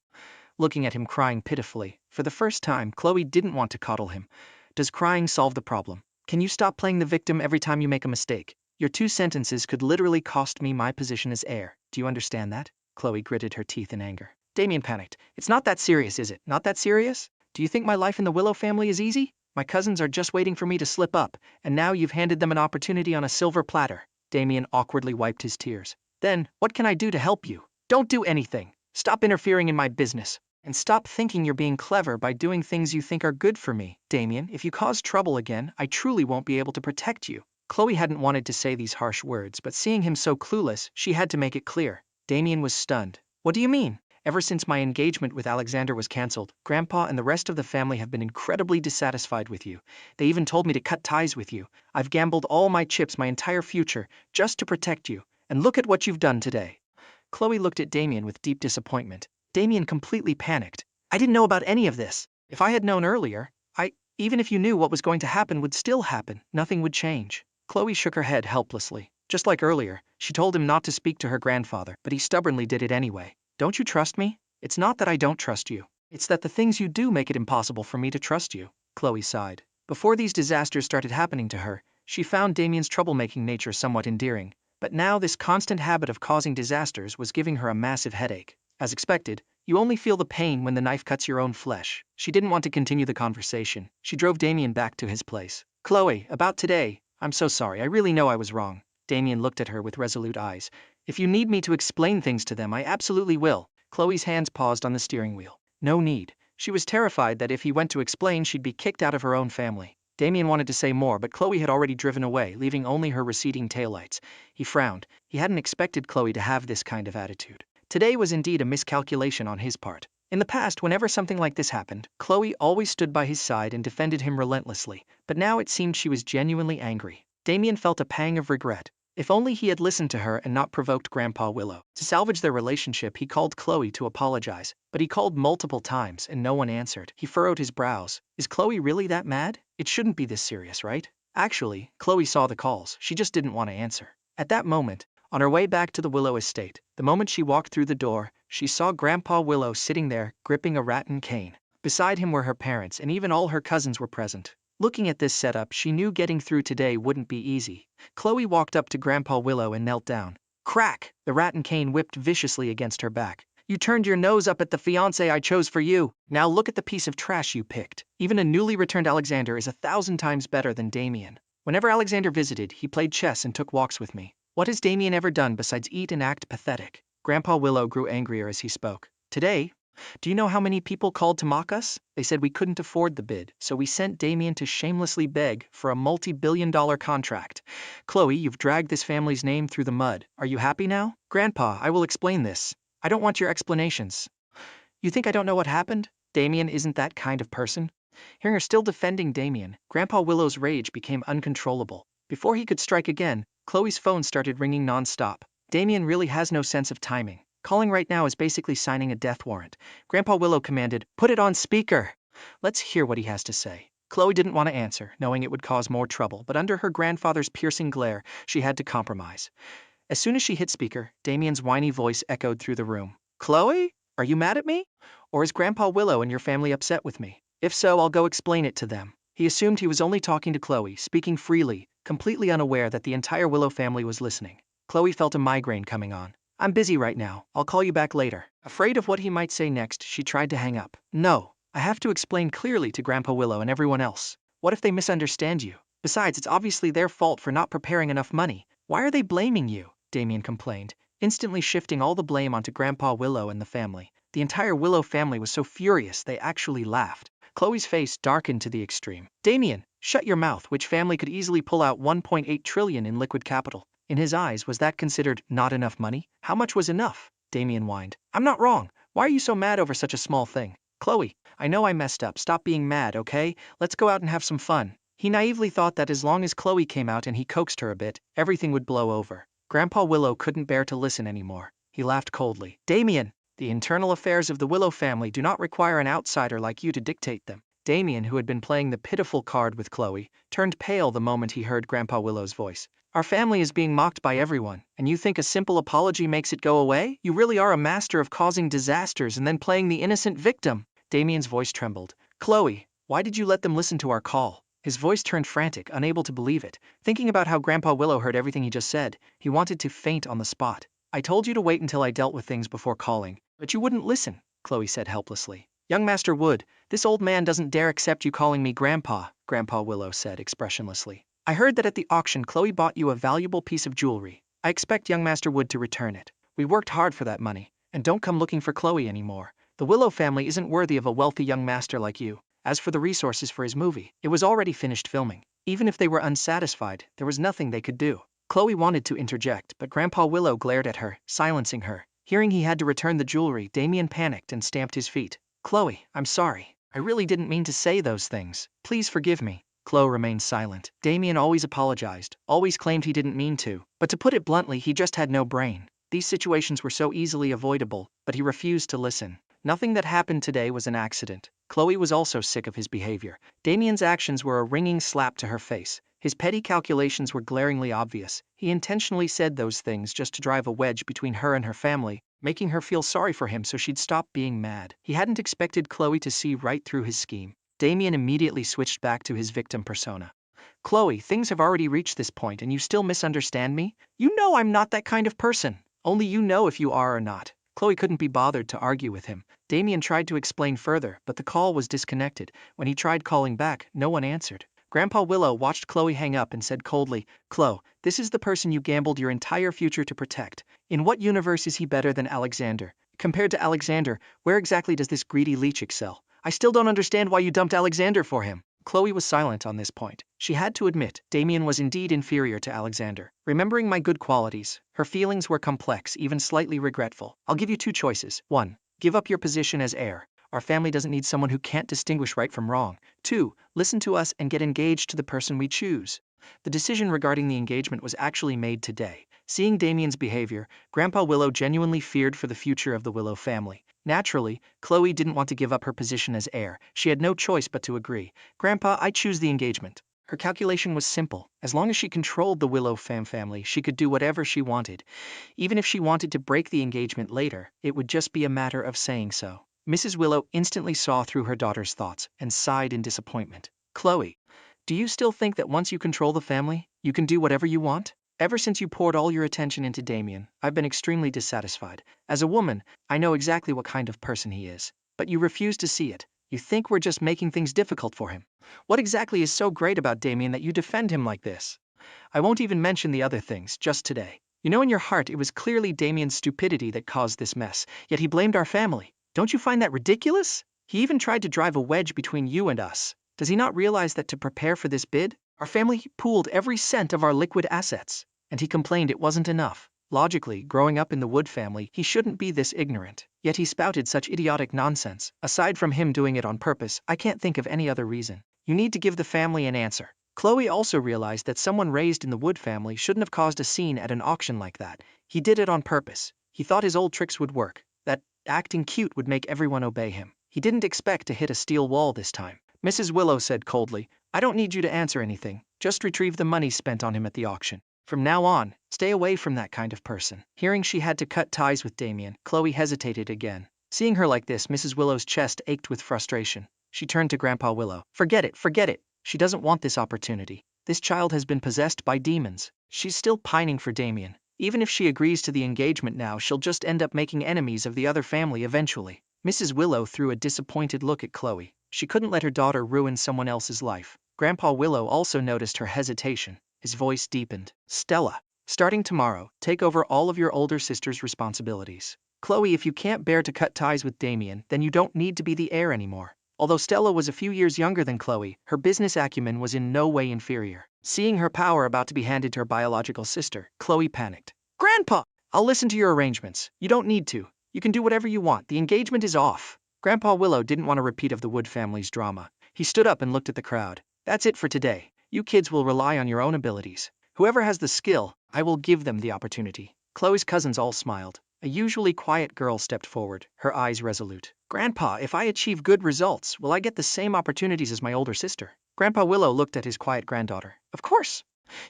Looking at him crying pitifully. For the first time, Chloe didn't want to coddle him. Does crying solve the problem? Can you stop playing the victim every time you make a mistake? Your 2 sentences could literally cost me my position as heir. Do you understand that? Chloe gritted her teeth in anger. Damian panicked. It's not that serious, is it? Not that serious? Do you think my life in the Willow family is easy? My cousins are just waiting for me to slip up, and now you've handed them an opportunity on a silver platter. Damian awkwardly wiped his tears. Then, what can I do to help you? Don't do anything. Stop interfering in my business. And stop thinking you're being clever by doing things you think are good for me. Damian, if you cause trouble again, I truly won't be able to protect you. Chloe hadn't wanted to say these harsh words, but seeing him so clueless, she had to make it clear. Damian was stunned. What do you mean? Ever since my engagement with Alexander was cancelled, Grandpa and the rest of the family have been incredibly dissatisfied with you. They even told me to cut ties with you. I've gambled all my chips, my entire future, just to protect you. And look at what you've done today. Chloe looked at Damian with deep disappointment. Damian completely panicked. I didn't know about any of this. If I had known earlier, even if you knew what was going to happen would still happen, nothing would change. Chloe shook her head helplessly. Just like earlier, she told him not to speak to her grandfather, but he stubbornly did it anyway. Don't you trust me? It's not that I don't trust you. It's that the things you do make it impossible for me to trust you. Chloe sighed. Before these disasters started happening to her, she found Damian's troublemaking nature somewhat endearing. But now this constant habit of causing disasters was giving her a massive headache. As expected, you only feel the pain when the knife cuts your own flesh. She didn't want to continue the conversation. She drove Damian back to his place. Chloe, about today, I'm so sorry, I really know I was wrong. Damian looked at her with resolute eyes. If you need me to explain things to them, I absolutely will. Chloe's hands paused on the steering wheel. No need. She was terrified that if he went to explain, she'd be kicked out of her own family. Damian wanted to say more, but Chloe had already driven away, leaving only her receding taillights. He frowned. He hadn't expected Chloe to have this kind of attitude. Today was indeed a miscalculation on his part. In the past, whenever something like this happened, Chloe always stood by his side and defended him relentlessly, but now it seemed she was genuinely angry. Damian felt a pang of regret. If only he had listened to her and not provoked Grandpa Willow. To salvage their relationship, he called Chloe to apologize, but he called multiple times and no one answered. He furrowed his brows. Is Chloe really that mad? It shouldn't be this serious, right? Actually, Chloe saw the calls. She just didn't want to answer. At that moment, on her way back to the Willow estate, the moment she walked through the door, she saw Grandpa Willow sitting there, gripping a rattan cane. Beside him were her parents, and even all her cousins were present. Looking at this setup, she knew getting through today wouldn't be easy. Chloe walked up to Grandpa Willow and knelt down. Crack! The rattan cane whipped viciously against her back. You turned your nose up at the fiancé I chose for you. Now look at the piece of trash you picked. Even a newly returned Alexander is 1,000 times better than Damian. Whenever Alexander visited, he played chess and took walks with me. What has Damian ever done besides eat and act pathetic? Grandpa Willow grew angrier as he spoke. Today, do you know how many people called to mock us? They said we couldn't afford the bid, so we sent Damian to shamelessly beg for a multi-billion-dollar contract. Chloe, you've dragged this family's name through the mud. Are you happy now? Grandpa, I will explain this. I don't want your explanations. You think I don't know what happened? Damian isn't that kind of person. Hearing her still defending Damian, Grandpa Willow's rage became uncontrollable. Before he could strike again, Chloe's phone started ringing non-stop. Damian really has no sense of timing. Calling right now is basically signing a death warrant. Grandpa Willow commanded, "Put it on speaker." Let's hear what he has to say. Chloe didn't want to answer, knowing it would cause more trouble, but under her grandfather's piercing glare, she had to compromise. As soon as she hit speaker, Damian's whiny voice echoed through the room. Chloe? Are you mad at me? Or is Grandpa Willow and your family upset with me? If so, I'll go explain it to them. He assumed he was only talking to Chloe, speaking freely, completely unaware that the entire Willow family was listening. Chloe felt a migraine coming on. I'm busy right now. I'll call you back later. Afraid of what he might say next, she tried to hang up. No, I have to explain clearly to Grandpa Willow and everyone else. What if they misunderstand you? Besides, it's obviously their fault for not preparing enough money. Why are they blaming you? Damian complained, instantly shifting all the blame onto Grandpa Willow and the family. The entire Willow family was so furious they actually laughed. Chloe's face darkened to the extreme. Damian, shut your mouth. Which family could easily pull out 1.8 trillion in liquid capital? In his eyes, was that considered not enough money? How much was enough? Damian whined. I'm not wrong. Why are you so mad over such a small thing? Chloe, I know I messed up. Stop being mad, okay? Let's go out and have some fun. He naively thought that as long as Chloe came out and he coaxed her a bit, everything would blow over. Grandpa Willow couldn't bear to listen anymore. He laughed coldly. Damian, the internal affairs of the Willow family do not require an outsider like you to dictate them. Damian, who had been playing the pitiful card with Chloe, turned pale the moment he heard Grandpa Willow's voice. Our family is being mocked by everyone, and you think a simple apology makes it go away? You really are a master of causing disasters and then playing the innocent victim. Damian's voice trembled. Chloe, why did you let them listen to our call? His voice turned frantic, unable to believe it. Thinking about how Grandpa Willow heard everything he just said, he wanted to faint on the spot. I told you to wait until I dealt with things before calling, but you wouldn't listen, Chloe said helplessly. Young Master Wood, this old man doesn't dare accept you calling me Grandpa, Grandpa Willow said expressionlessly. I heard that at the auction Chloe bought you a valuable piece of jewelry. I expect young Master Wood to return it. We worked hard for that money, and don't come looking for Chloe anymore. The Willow family isn't worthy of a wealthy young master like you. As for the resources for his movie, it was already finished filming. Even if they were unsatisfied, there was nothing they could do. Chloe wanted to interject, but Grandpa Willow glared at her, silencing her. Hearing he had to return the jewelry, Damian panicked and stamped his feet. Chloe, I'm sorry. I really didn't mean to say those things. Please forgive me. Chloe remained silent. Damian always apologized, always claimed he didn't mean to. But to put it bluntly, he just had no brain. These situations were so easily avoidable, but he refused to listen. Nothing that happened today was an accident. Chloe was also sick of his behavior. Damian's actions were a ringing slap to her face. His petty calculations were glaringly obvious. He intentionally said those things just to drive a wedge between her and her family, making her feel sorry for him so she'd stop being mad. He hadn't expected Chloe to see right through his scheme. Damian immediately switched back to his victim persona. Chloe, things have already reached this point and you still misunderstand me? You know I'm not that kind of person. Only you know if you are or not. Chloe couldn't be bothered to argue with him. Damian tried to explain further, but the call was disconnected. When he tried calling back, no one answered. Grandpa Willow watched Chloe hang up and said coldly, Chloe, this is the person you gambled your entire future to protect. In what universe is he better than Alexander? Compared to Alexander, where exactly does this greedy leech excel? I still don't understand why you dumped Alexander for him. Chloe was silent on this point. She had to admit, Damian was indeed inferior to Alexander. Remembering my good qualities, her feelings were complex, even slightly regretful. I'll give you two choices. 1. Give up your position as heir. Our family doesn't need someone who can't distinguish right from wrong. 2. Listen to us and get engaged to the person we choose. The decision regarding the engagement was actually made today. Seeing Damian's behavior, Grandpa Willow genuinely feared for the future of the Willow family. Naturally, Chloe didn't want to give up her position as heir. She had no choice but to agree. Grandpa, I choose the engagement. Her calculation was simple. As long as she controlled the Willow family, she could do whatever she wanted. Even if she wanted to break the engagement later, it would just be a matter of saying so. Mrs. Willow instantly saw through her daughter's thoughts and sighed in disappointment. Chloe, do you still think that once you control the family, you can do whatever you want? Ever since you poured all your attention into Damian, I've been extremely dissatisfied. As a woman, I know exactly what kind of person he is. But you refuse to see it. You think we're just making things difficult for him. What exactly is so great about Damian that you defend him like this? I won't even mention the other things, just today. You know in your heart it was clearly Damian's stupidity that caused this mess, yet he blamed our family. Don't you find that ridiculous? He even tried to drive a wedge between you and us. Does he not realize that to prepare for this bid, our family pooled every cent of our liquid assets? And he complained it wasn't enough. Logically, growing up in the Wood family, he shouldn't be this ignorant. Yet he spouted such idiotic nonsense. Aside from him doing it on purpose, I can't think of any other reason. You need to give the family an answer. Chloe also realized that someone raised in the Wood family shouldn't have caused a scene at an auction like that. He did it on purpose. He thought his old tricks would work, that acting cute would make everyone obey him. He didn't expect to hit a steel wall this time. Mrs. Willow said coldly, I don't need you to answer anything. Just retrieve the money spent on him at the auction. From now on, stay away from that kind of person. Hearing she had to cut ties with Damian, Chloe hesitated again. Seeing her like this, Mrs. Willow's chest ached with frustration. She turned to Grandpa Willow. Forget it, forget it. She doesn't want this opportunity. This child has been possessed by demons. She's still pining for Damian. Even if she agrees to the engagement now, she'll just end up making enemies of the other family eventually. Mrs. Willow threw a disappointed look at Chloe. She couldn't let her daughter ruin someone else's life. Grandpa Willow also noticed her hesitation. His voice deepened. Stella, starting tomorrow, take over all of your older sister's responsibilities. Chloe, if you can't bear to cut ties with Damian, then you don't need to be the heir anymore. Although Stella was a few years younger than Chloe, her business acumen was in no way inferior. Seeing her power about to be handed to her biological sister, Chloe panicked. Grandpa, I'll listen to your arrangements. You don't need to. You can do whatever you want. The engagement is off. Grandpa Willow didn't want a repeat of the Wood family's drama. He stood up and looked at the crowd. That's it for today. You kids will rely on your own abilities. Whoever has the skill, I will give them the opportunity. Chloe's cousins all smiled. A usually quiet girl stepped forward, her eyes resolute. Grandpa, if I achieve good results, will I get the same opportunities as my older sister? Grandpa Willow looked at his quiet granddaughter. Of course.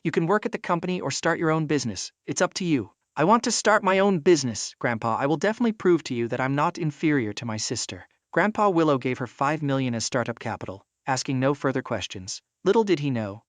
You can work at the company or start your own business. It's up to you. I want to start my own business, Grandpa. I will definitely prove to you that I'm not inferior to my sister. Grandpa Willow gave her $5 million as startup capital, asking no further questions. Little did he know,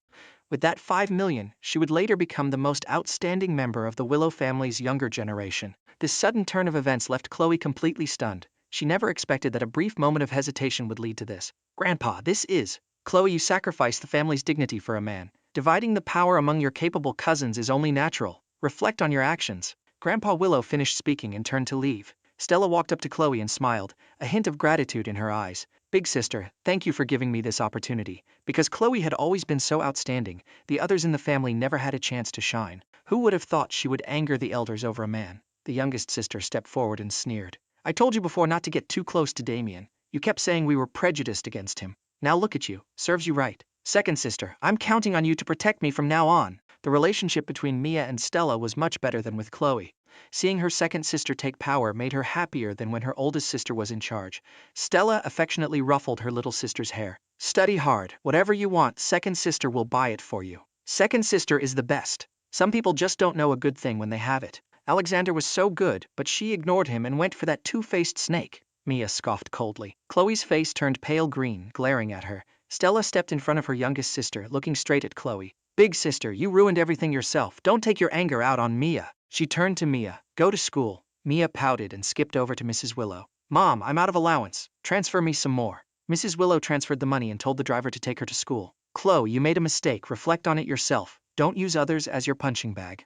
with that $5 million, she would later become the most outstanding member of the Willow family's younger generation. This sudden turn of events left Chloe completely stunned. She never expected that a brief moment of hesitation would lead to this. Grandpa, this is... Chloe, you sacrificed the family's dignity for a man. Dividing the power among your capable cousins is only natural. Reflect on your actions. Grandpa Willow finished speaking and turned to leave. Stella walked up to Chloe and smiled, a hint of gratitude in her eyes. Big sister, thank you for giving me this opportunity. Because Chloe had always been so outstanding, the others in the family never had a chance to shine. Who would have thought she would anger the elders over a man? The youngest sister stepped forward and sneered. I told you before not to get too close to Damian. You kept saying we were prejudiced against him. Now look at you. Serves you right. Second sister, I'm counting on you to protect me from now on. The relationship between Mia and Stella was much better than with Chloe. Seeing her second sister take power made her happier than when her oldest sister was in charge. Stella affectionately ruffled her little sister's hair. Study hard. Whatever you want, second sister will buy it for you. Second sister is the best. Some people just don't know a good thing when they have it. Alexander was so good, but she ignored him and went for that two-faced snake. Mia scoffed coldly. Chloe's face turned pale green, glaring at her. Stella stepped in front of her youngest sister, looking straight at Chloe. Big sister, you ruined everything yourself. Don't take your anger out on Mia. She turned to Mia. Go to school. Mia pouted and skipped over to Mrs. Willow. Mom, I'm out of allowance. Transfer me some more. Mrs. Willow transferred the money and told the driver to take her to school. Chloe, you made a mistake. Reflect on it yourself. Don't use others as your punching bag.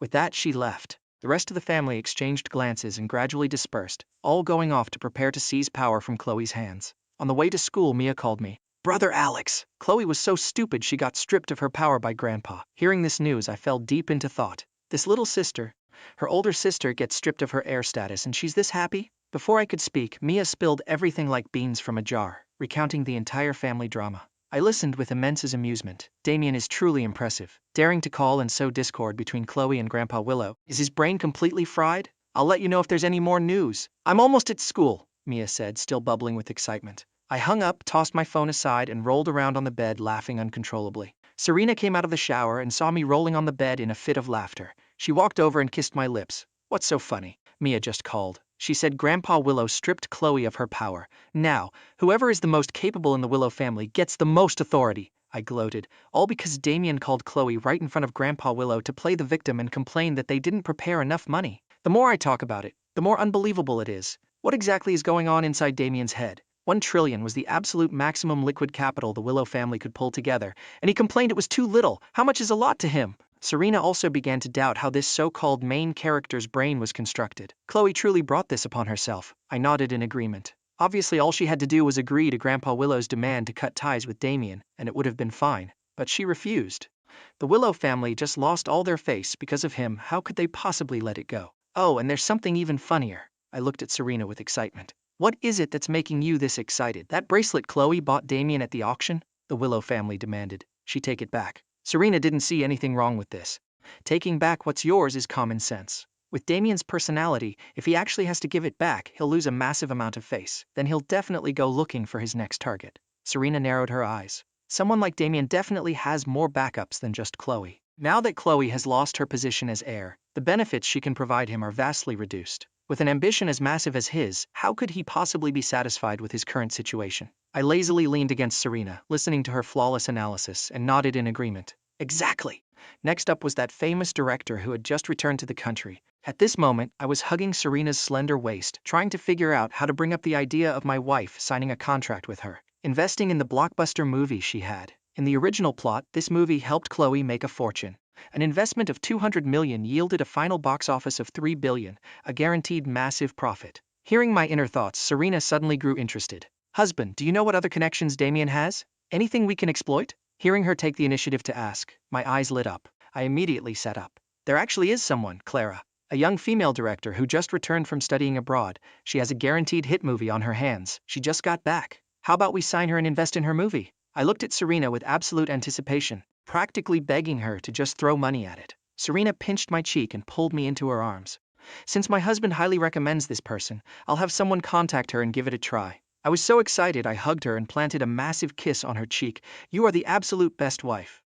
With that, she left. The rest of the family exchanged glances and gradually dispersed, all going off to prepare to seize power from Chloe's hands. On the way to school, Mia called me. Brother Alex. Chloe was so stupid she got stripped of her power by Grandpa. Hearing this news, I fell deep into thought. This little sister, her older sister, gets stripped of her heir status and she's this happy? Before I could speak, Mia spilled everything like beans from a jar, recounting the entire family drama. I listened with immense amusement. Damian is truly impressive. Daring to call and sow discord between Chloe and Grandpa Willow. Is his brain completely fried? I'll let you know if there's any more news. I'm almost at school, Mia said, still bubbling with excitement. I hung up, tossed my phone aside, and rolled around on the bed, laughing uncontrollably. Serena came out of the shower and saw me rolling on the bed in a fit of laughter. She walked over and kissed my lips. What's so funny? Mia just called. She said Grandpa Willow stripped Chloe of her power. Now, whoever is the most capable in the Willow family gets the most authority. I gloated, all because Damian called Chloe right in front of Grandpa Willow to play the victim and complained that they didn't prepare enough money. The more I talk about it, the more unbelievable it is. What exactly is going on inside Damian's head? 1 trillion was the absolute maximum liquid capital the Willow family could pull together, and he complained it was too little. How much is a lot to him? Serena also began to doubt how this so-called main character's brain was constructed. Chloe truly brought this upon herself. I nodded in agreement. Obviously all she had to do was agree to Grandpa Willow's demand to cut ties with Damian, and it would have been fine. But she refused. The Willow family just lost all their face because of him. How could they possibly let it go? Oh, and there's something even funnier. I looked at Serena with excitement. What is it that's making you this excited? That bracelet Chloe bought Damian at the auction? The Willow family demanded. She take it back. Serena didn't see anything wrong with this. Taking back what's yours is common sense. With Damian's personality, if he actually has to give it back, he'll lose a massive amount of face. Then he'll definitely go looking for his next target. Serena narrowed her eyes. Someone like Damian definitely has more backups than just Chloe. Now that Chloe has lost her position as heir, the benefits she can provide him are vastly reduced. With an ambition as massive as his, how could he possibly be satisfied with his current situation? I lazily leaned against Serena, listening to her flawless analysis, and nodded in agreement. Exactly. Next up was that famous director who had just returned to the country. At this moment, I was hugging Serena's slender waist, trying to figure out how to bring up the idea of my wife signing a contract with her, investing in the blockbuster movie she had. In the original plot, this movie helped Chloe make a fortune. An investment of 200 million yielded a final box office of 3 billion, a guaranteed massive profit. Hearing my inner thoughts, Serena suddenly grew interested. Husband, do you know what other connections Damian has? Anything we can exploit? Hearing her take the initiative to ask, my eyes lit up. I immediately sat up. There actually is someone, Clara, a young female director who just returned from studying abroad. She has a guaranteed hit movie on her hands. She just got back. How about we sign her and invest in her movie? I looked at Serena with absolute anticipation, practically begging her to just throw money at it. Serena pinched my cheek and pulled me into her arms. Since my husband highly recommends this person, I'll have someone contact her and give it a try. I was so excited I hugged her and planted a massive kiss on her cheek. You are the absolute best wife.